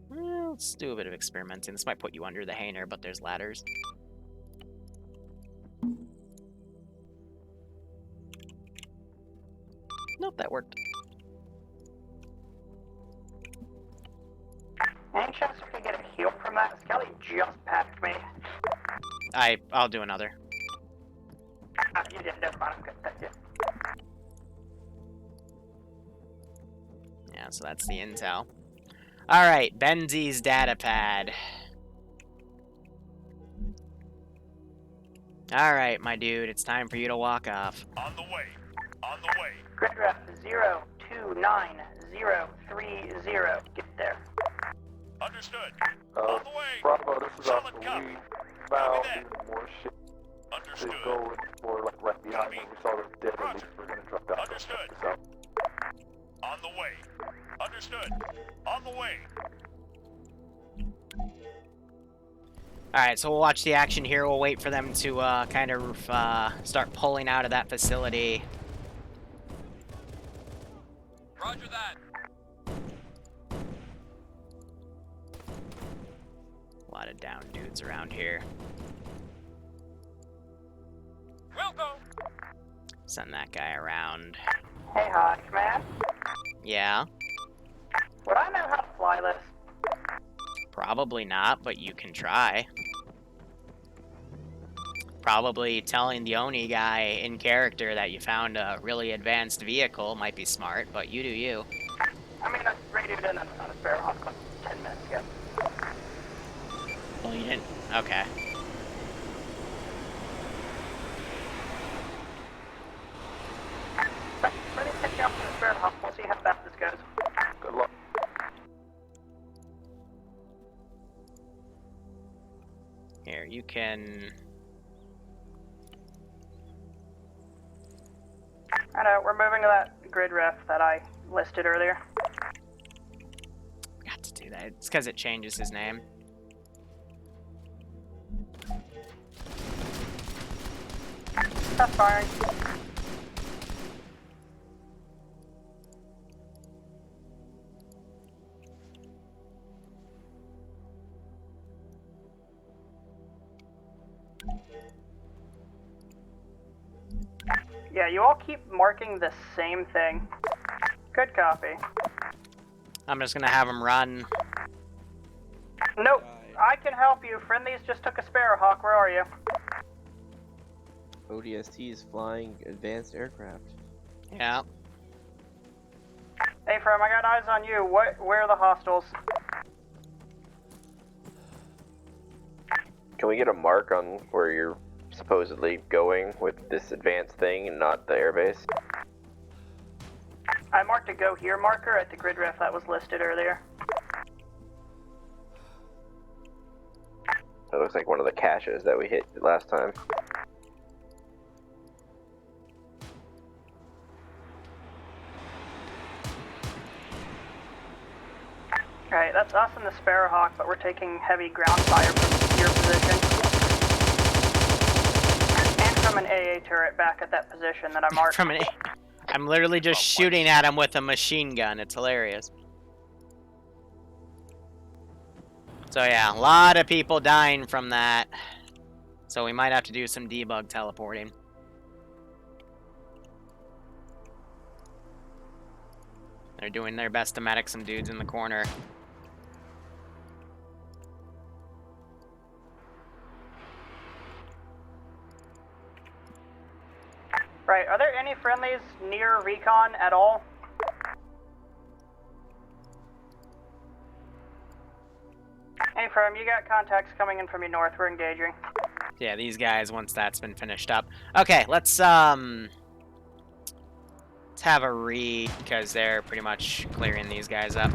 Well, let's do a bit of experimenting. This might put you under the Hainer, but there's ladders. Nope, that worked. Any chance we can get a heal from that? Skelly just packed me. I'll do another. You did, never mind. I'm good, thank you. Yeah, so that's the intel. Alright, Benzi's data pad. Alright, my dude, it's time for you to walk off. On the way. On the way. Grid ref 029030. Get there. Understood. On the way. Bravo, this is Solid Alpha. copy. We found that. even more shit Understood. to go and explore, like right behind when we saw the dead elites. We're gonna drop down. Understood. Check this out. On the way. Understood. On the way. Alright, so we'll watch the action here. We'll wait for them to kind of start pulling out of that facility. Roger that. A lot of down dudes around here. We'll go. Send that guy around. Hey, hi, command. Yeah, Would I know how to fly this? probably not, but you can try. Probably telling the Oni guy in character that you found a really advanced vehicle might be smart, but you do you. I mean, I radioed in on a spare hawk like 10 minutes ago. Well, you didn't. Okay. Ready to pick you up in the spare hawk. We'll see how fast this goes. Good luck. Here, you can... I know, we're moving to that grid ref that I listed earlier. Got to do that. It's because it changes his name. That's firing. Yeah, you all keep marking the same thing. Good copy. I'm just gonna have him run. Nope, I can help you. Friendlies just took a Sparrowhawk. Where are you? ODST is flying advanced aircraft. Yeah. Hey, From, I got eyes on you. Where are the hostiles? Can we get a mark on where you're supposedly going with this advanced thing and not the airbase? I marked a go here marker at the grid ref that was listed earlier. That looks like one of the caches that we hit last time. Alright, that's us in the Sparrowhawk, but we're taking heavy ground fire from your position. And from an AA turret back at that position that I marked. From an I'm literally just shooting at him with a machine gun. It's hilarious. So yeah, a lot of people dying from that. So we might have to do some debug teleporting. They're doing their best to medic some dudes in the corner. Right, are there any friendlies near recon at all? Hey, Firm, you got contacts coming in from your north. We're engaging. Yeah, these guys, once that's been finished up. Okay, let's have a read, because they're pretty much clearing these guys up.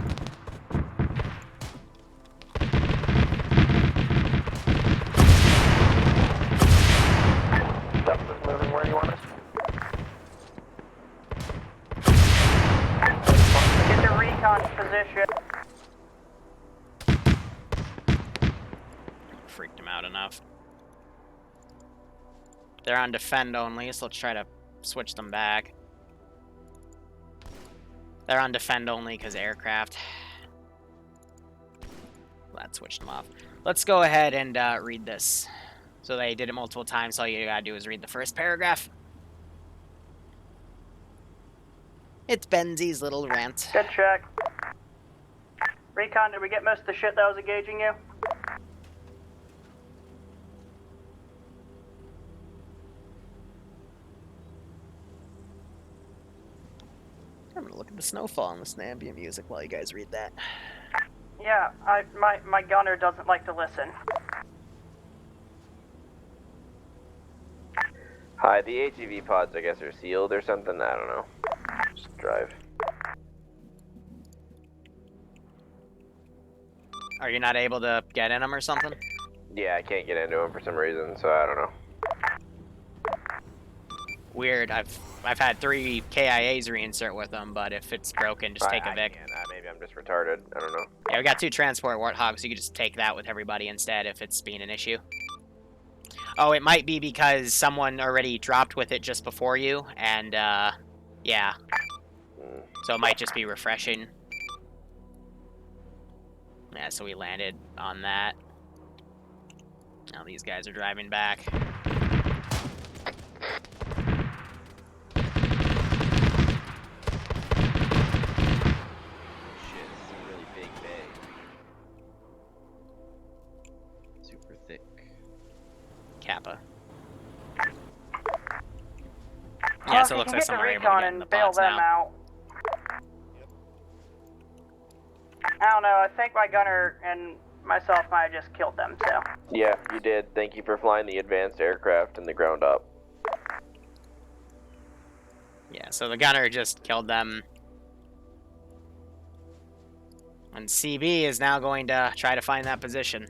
Delta's moving where you want us. Get to recon's position. Freaked him out enough. They're on defend only, so let's try to switch them back. They're on defend only because aircraft. That switched them off. Let's go ahead and read this. So they did it multiple times, so all you gotta do is read the first paragraph. It's Benzi's little rant. Good check. Recon, did we get most of the shit that was engaging you? I'm gonna look at the snowfall and listen to ambient music while you guys read that. Yeah, my gunner doesn't like to listen. Hi, the AGV pods I guess are sealed or something, I don't know. Just drive. Are you not able to get in them or something? Yeah, I can't get into them for some reason, so I don't know. Weird. I've had 3 KIAs reinsert with them, but if it's broken, just take a Vic. Maybe I'm just retarded. I don't know. Yeah, we got 2 transport Warthogs, so you could just take that with everybody instead if it's being an issue. Oh, it might be because someone already dropped with it just before you, and, yeah. So it might just be refreshing. Yeah, so we landed on that. Now these guys are driving back. Shit, this is a really big bay. Super thick. Kappa. Yeah, so it looks like some are able to get in the pods now. Out. I don't know, I think my gunner and myself might have just killed them, so. Yeah, you did. Thank you for flying the advanced aircraft in the ground up. Yeah, so the gunner just killed them. And CB is now going to try to find that position.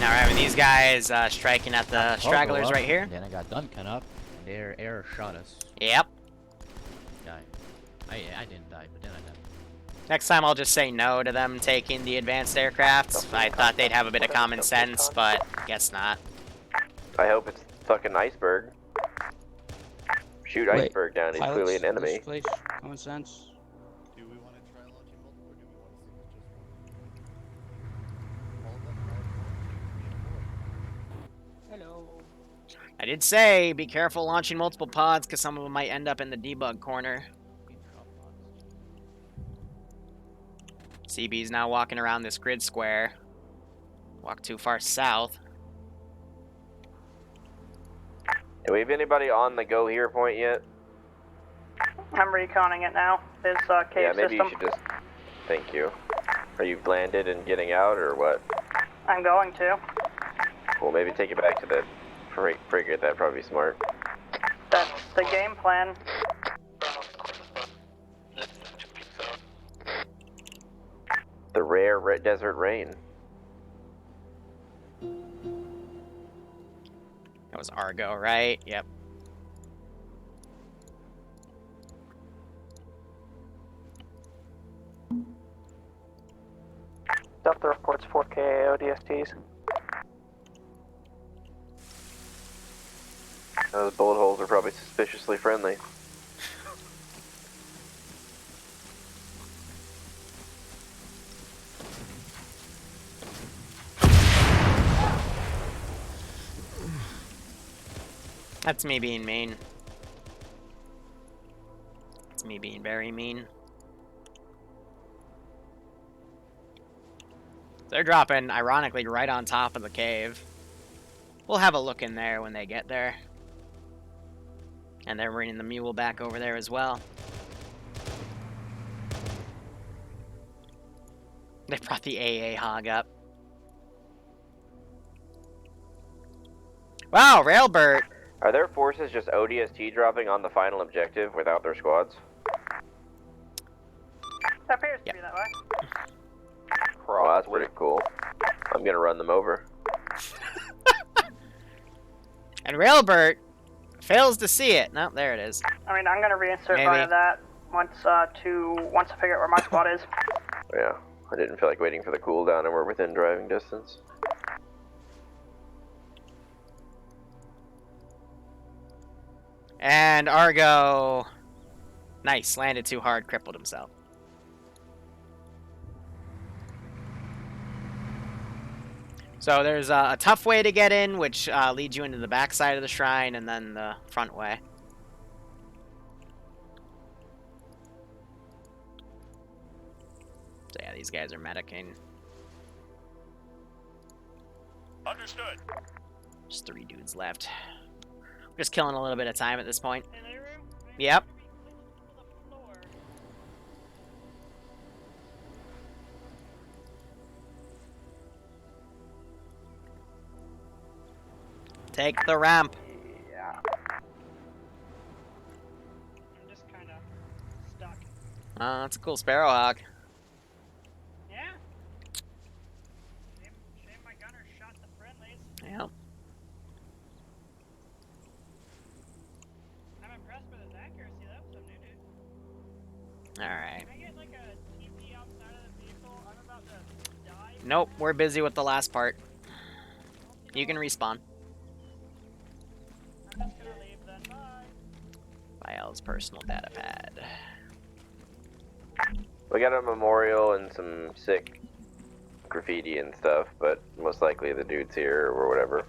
Now we're having these guys striking at the stragglers right here. Then I got Duncan up, and their air shot us. Yep. Died. I didn't die, but then I died. Next time I'll just say no to them taking the advanced aircrafts. I thought they'd have a bit of common sense, but guess not. I hope it's fucking iceberg. Shoot Wait, iceberg down, he's clearly an enemy. Place, common sense. Do we want to try launching multiple, or do we want to see if just Hello. I did say be careful launching multiple pods because some of them might end up in the debug corner. CB's now walking around this grid square. Walk too far south. Do we have anybody on the go here point yet? I'm reconning it now. This cave Yeah, maybe system. you should just... Thank you. Are you landed and getting out, or what? I'm going to. Well, maybe take it back to the frigate. That'd probably be smart. That's the game plan. The rare desert rain. That was Argo, right? Yep. Delta reports 4K ODSTs. Those bullet holes are probably suspiciously friendly. That's me being mean. That's me being very mean. They're dropping, ironically, right on top of the cave. We'll have a look in there when they get there. And they're bringing the mule back over there as well. They brought the AA hog up. Wow, Railbird! Are their forces just ODST dropping on the final objective without their squads? It appears to be that way. Oh, that's pretty cool. I'm gonna run them over. And Railbird fails to see it. Nope, there it is. I mean, I'm gonna reinsert Maybe. part of that once I figure out where my squad is. Yeah, I didn't feel like waiting for the cooldown and we're within driving distance. And Argo, nice, landed too hard, crippled himself. So there's a tough way to get in, which leads you into the back side of the shrine, and then the front way. So yeah, these guys are medicing. Understood. Just 3 dudes left. We're just killing a little bit of time at this point. Yep. Take the ramp. Yeah. I'm just kind of stuck. That's a cool Sparrowhawk. Yeah. Shame my gunner shot the friendlies. Yep. I'm impressed with his accuracy. That was some new dude. Alright. Can I get like a TP outside of the vehicle? I'm about to die. Nope, we're busy with the last part. You can respawn. Intel's personal data pad. We got a memorial and some sick graffiti and stuff, but most likely the dude's here or whatever.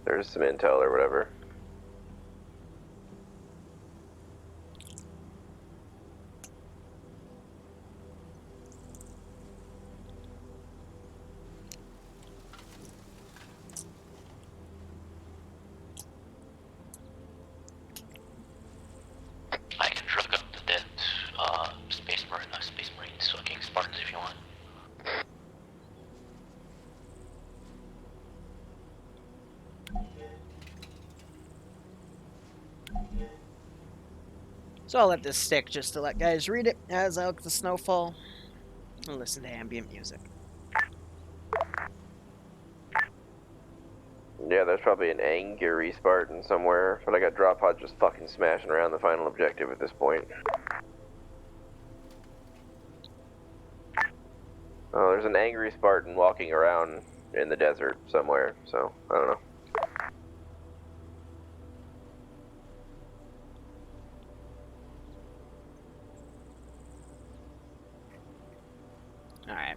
There's some intel or whatever. I can drug up the dead Space Marines fucking Spartans if you want. So I'll let this stick just to let guys read it as I look at the snowfall and listen to ambient music. Yeah, there's probably an angry Spartan somewhere, but I got drop pods just fucking smashing around the final objective at this point. Oh, there's an angry Spartan walking around in the desert somewhere, so I don't know. Alright.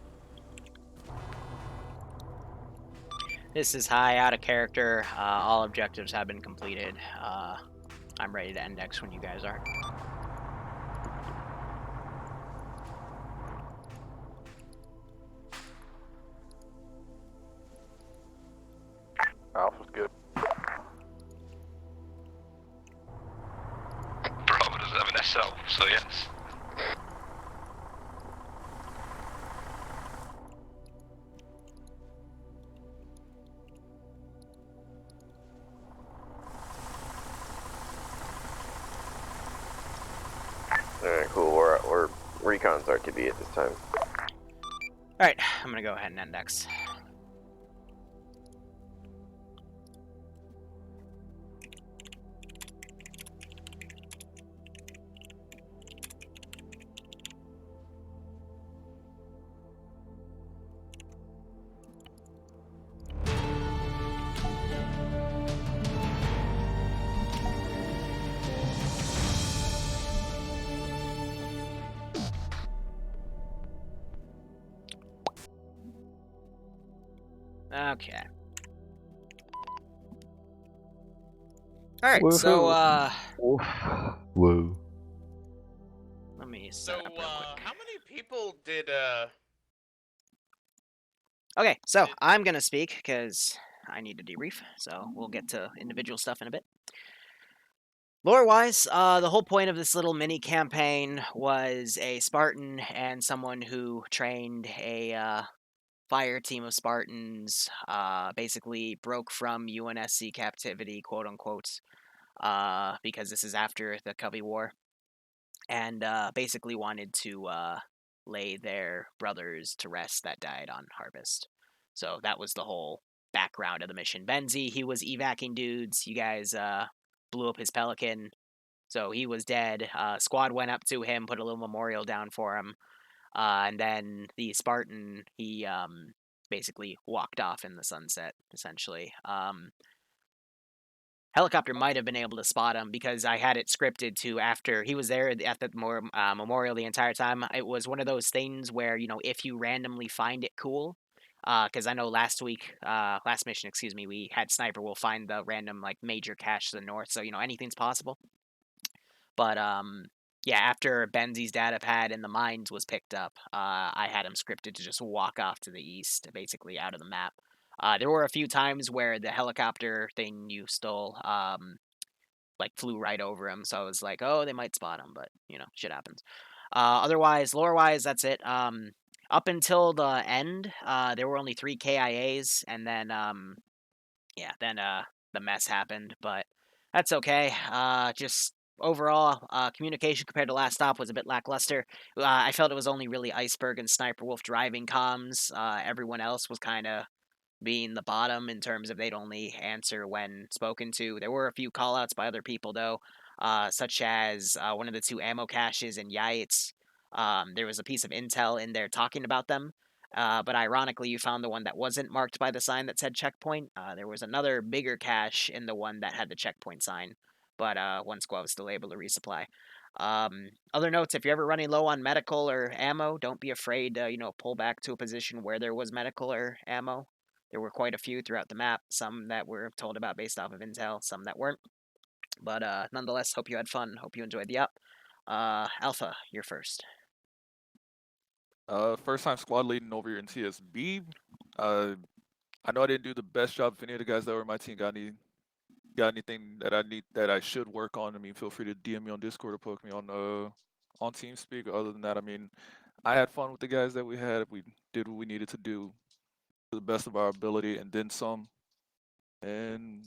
This is high, out of character. All objectives have been completed. I'm ready to index when you guys are. Alpha's good. Bravo doesn't have an SL, so yes. Alright, cool. We're recon's RTB at this time. Alright, I'm gonna go ahead and index. Okay. Alright, so, Woo. let me set So, up real quick. how many people did, Okay, so I'm gonna speak because I need to debrief, so we'll get to individual stuff in a bit. Lore-wise, the whole point of this little mini campaign was a Spartan and someone who trained a fire team of Spartans, basically broke from UNSC captivity, quote unquote, because this is after the Covey War, and basically wanted to lay their brothers to rest that died on Harvest. So that was the whole background of the mission. Benzie, he was evacing dudes. You guys blew up his Pelican, so he was dead. Squad went up to him, put a little memorial down for him, and then the Spartan, he basically walked off in the sunset, essentially. Helicopter might have been able to spot him because I had it scripted to after he was there at the memorial the entire time. It was one of those things where, you know, if you randomly find it, cool. Because I know last mission, we had Sniper will find the random, like, major cache to the north, so, you know, anything's possible. But, yeah, after Benzie's data pad and the mines was picked up, I had him scripted to just walk off to the east, basically out of the map. There were a few times where the helicopter thing you stole, like, flew right over him, so I was like, oh, they might spot him, but, you know, shit happens. Otherwise, lore-wise, that's it. Up until the end, there were only 3 KIAs, and then, yeah, then, the mess happened, but that's okay. Just overall, communication compared to last stop was a bit lackluster. I felt it was only really Iceberg and Sniper Wolf driving comms. Everyone else was kind of being the bottom in terms of they'd only answer when spoken to. There were a few callouts by other people, though, such as one of the 2 ammo caches in Yates. There was a piece of intel in there talking about them. But ironically, you found the one that wasn't marked by the sign that said checkpoint. There was another bigger cache in the one that had the checkpoint sign, but one squad was still able to resupply. Other notes: if you're ever running low on medical or ammo, don't be afraid to pull back to a position where there was medical or ammo. There were quite a few throughout the map. Some that were told about based off of intel, some that weren't. But nonetheless, hope you had fun. Hope you enjoyed the up. Alpha, you're first. First time squad leading over here in TSB. I know I didn't do the best job. If any of the guys that were on my team got anything that I should work on, I mean, feel free to DM me on Discord or poke me on TeamSpeak. Other than that, I mean, I had fun with the guys that we had. We did what we needed to do to the best of our ability, and then some. And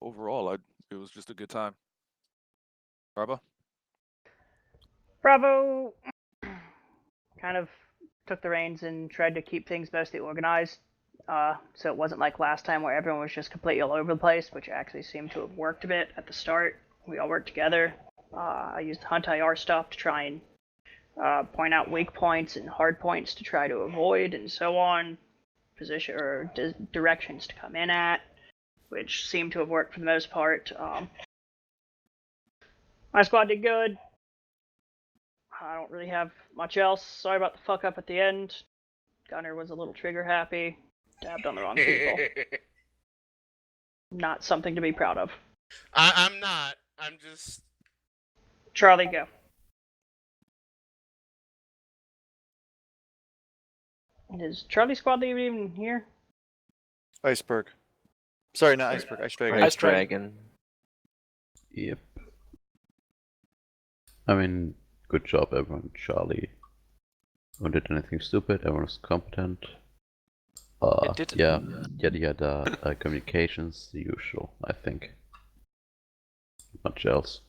overall, it was just a good time. Bravo. Bravo kind of took the reins and tried to keep things mostly organized. So it wasn't like last time where everyone was just completely all over the place, which actually seemed to have worked a bit at the start. We all worked together. I used Hunt IR stuff to try and point out weak points and hard points to try to avoid, and so on. Position or directions to come in at, which seemed to have worked for the most part. My squad did good. I don't really have much else. Sorry about the fuck up at the end. Gunner was a little trigger happy. Dabbed on the wrong people. Not something to be proud of. I'm not. I'm just... Charlie, go. Is Charlie squad even here? Iceberg. Sorry, not Iceberg. Ice Dragon. Ice Dragon. Yep. I mean, good job, everyone. Charlie. No one did anything stupid. Everyone was competent. Yeah, communications, the usual, I think. Much else.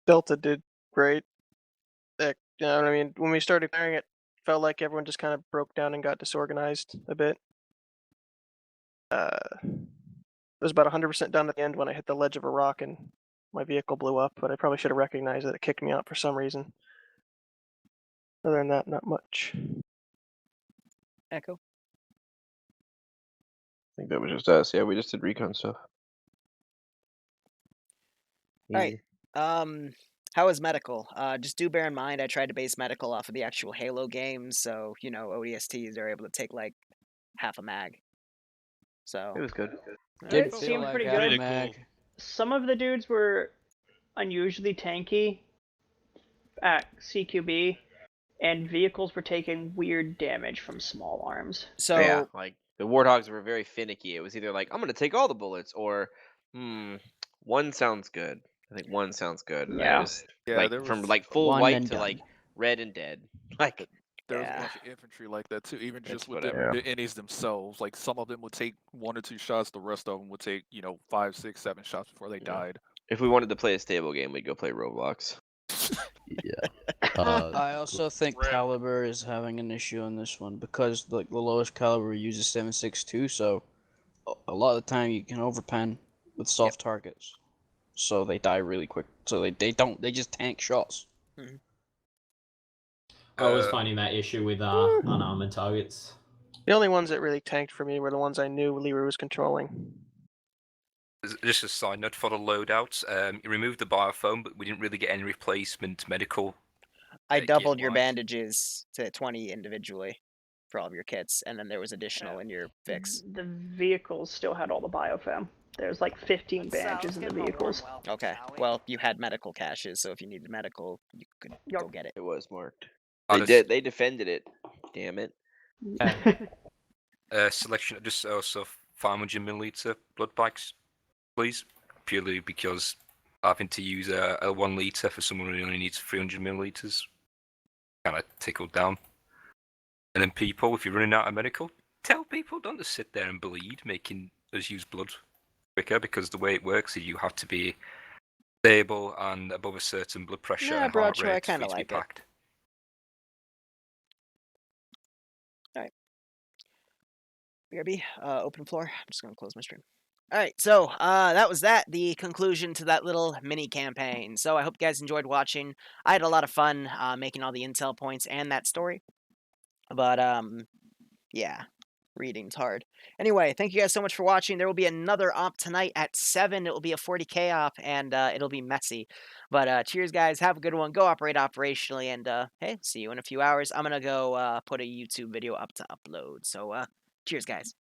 Delta did great. You know what I mean? When we started clearing it, felt like everyone just kind of broke down and got disorganized a bit. It was about 100% done at the end when I hit the ledge of a rock and my vehicle blew up, but I probably should have recognized that it kicked me out for some reason. Other than that, not much. Echo? I think that was just us. Yeah, we just did recon stuff. Alright. How is medical? Just do bear in mind I tried to base medical off of the actual Halo games, so ODSTs are able to take like half a mag. So it was good. It seemed pretty good. Really cool. Some of the dudes were unusually tanky at CQB, and vehicles were taking weird damage from small arms. So yeah, like the Warthogs were very finicky. It was either like I'm gonna take all the bullets, or one sounds good. I think one sounds good. And yeah. From like full white to like red and dead. Like there was a bunch of infantry like that too, even just with the innies themselves. Like some of them would take 1 or 2 shots, the rest of them would take 5, 6, 7 shots before they died. If we wanted to play a stable game, we'd go play Roblox. Yeah. I also think caliber is having an issue on this one because like the lowest caliber uses 7.62, so a lot of the time you can overpen with soft targets, so they die really quick. So they just tank shots. Mm-hmm. I was finding that issue with unarmored targets. The only ones that really tanked for me were the ones I knew Liru was controlling. Just a side note for the loadouts, you removed the biofoam, but we didn't really get any replacement medical. I doubled your bandages to 20 individually for all of your kits, and then there was additional in your fix. The vehicles still had all the biofam. There's like 15 bandages in the vehicles. Okay, well, you had medical caches, so if you needed medical, you could go get it. It was marked. They They defended it. Damn it. Selection just also 500 milliliter blood packs, please. Purely because having to use a 1 liter for someone who only needs 300 milliliters kind of tickled down. And then people, if you're running out of medical, tell people don't just sit there and bleed, making us use blood quicker, because the way it works is you have to be stable and above a certain blood pressure and heart rate I kind of for it to like be packed. Alright. BRB, open floor. I'm just going to close my stream. Alright, so, that was that, the conclusion to that little mini campaign. So I hope you guys enjoyed watching. I had a lot of fun, making all the intel points and that story. But, yeah, reading's hard. Anyway, thank you guys so much for watching. There will be another op tonight at 7. It will be a 40k op, and, it'll be messy. But, cheers, guys. Have a good one. Go operate operationally, and, hey, see you in a few hours. I'm gonna go, put a YouTube video up to upload. So, cheers, guys.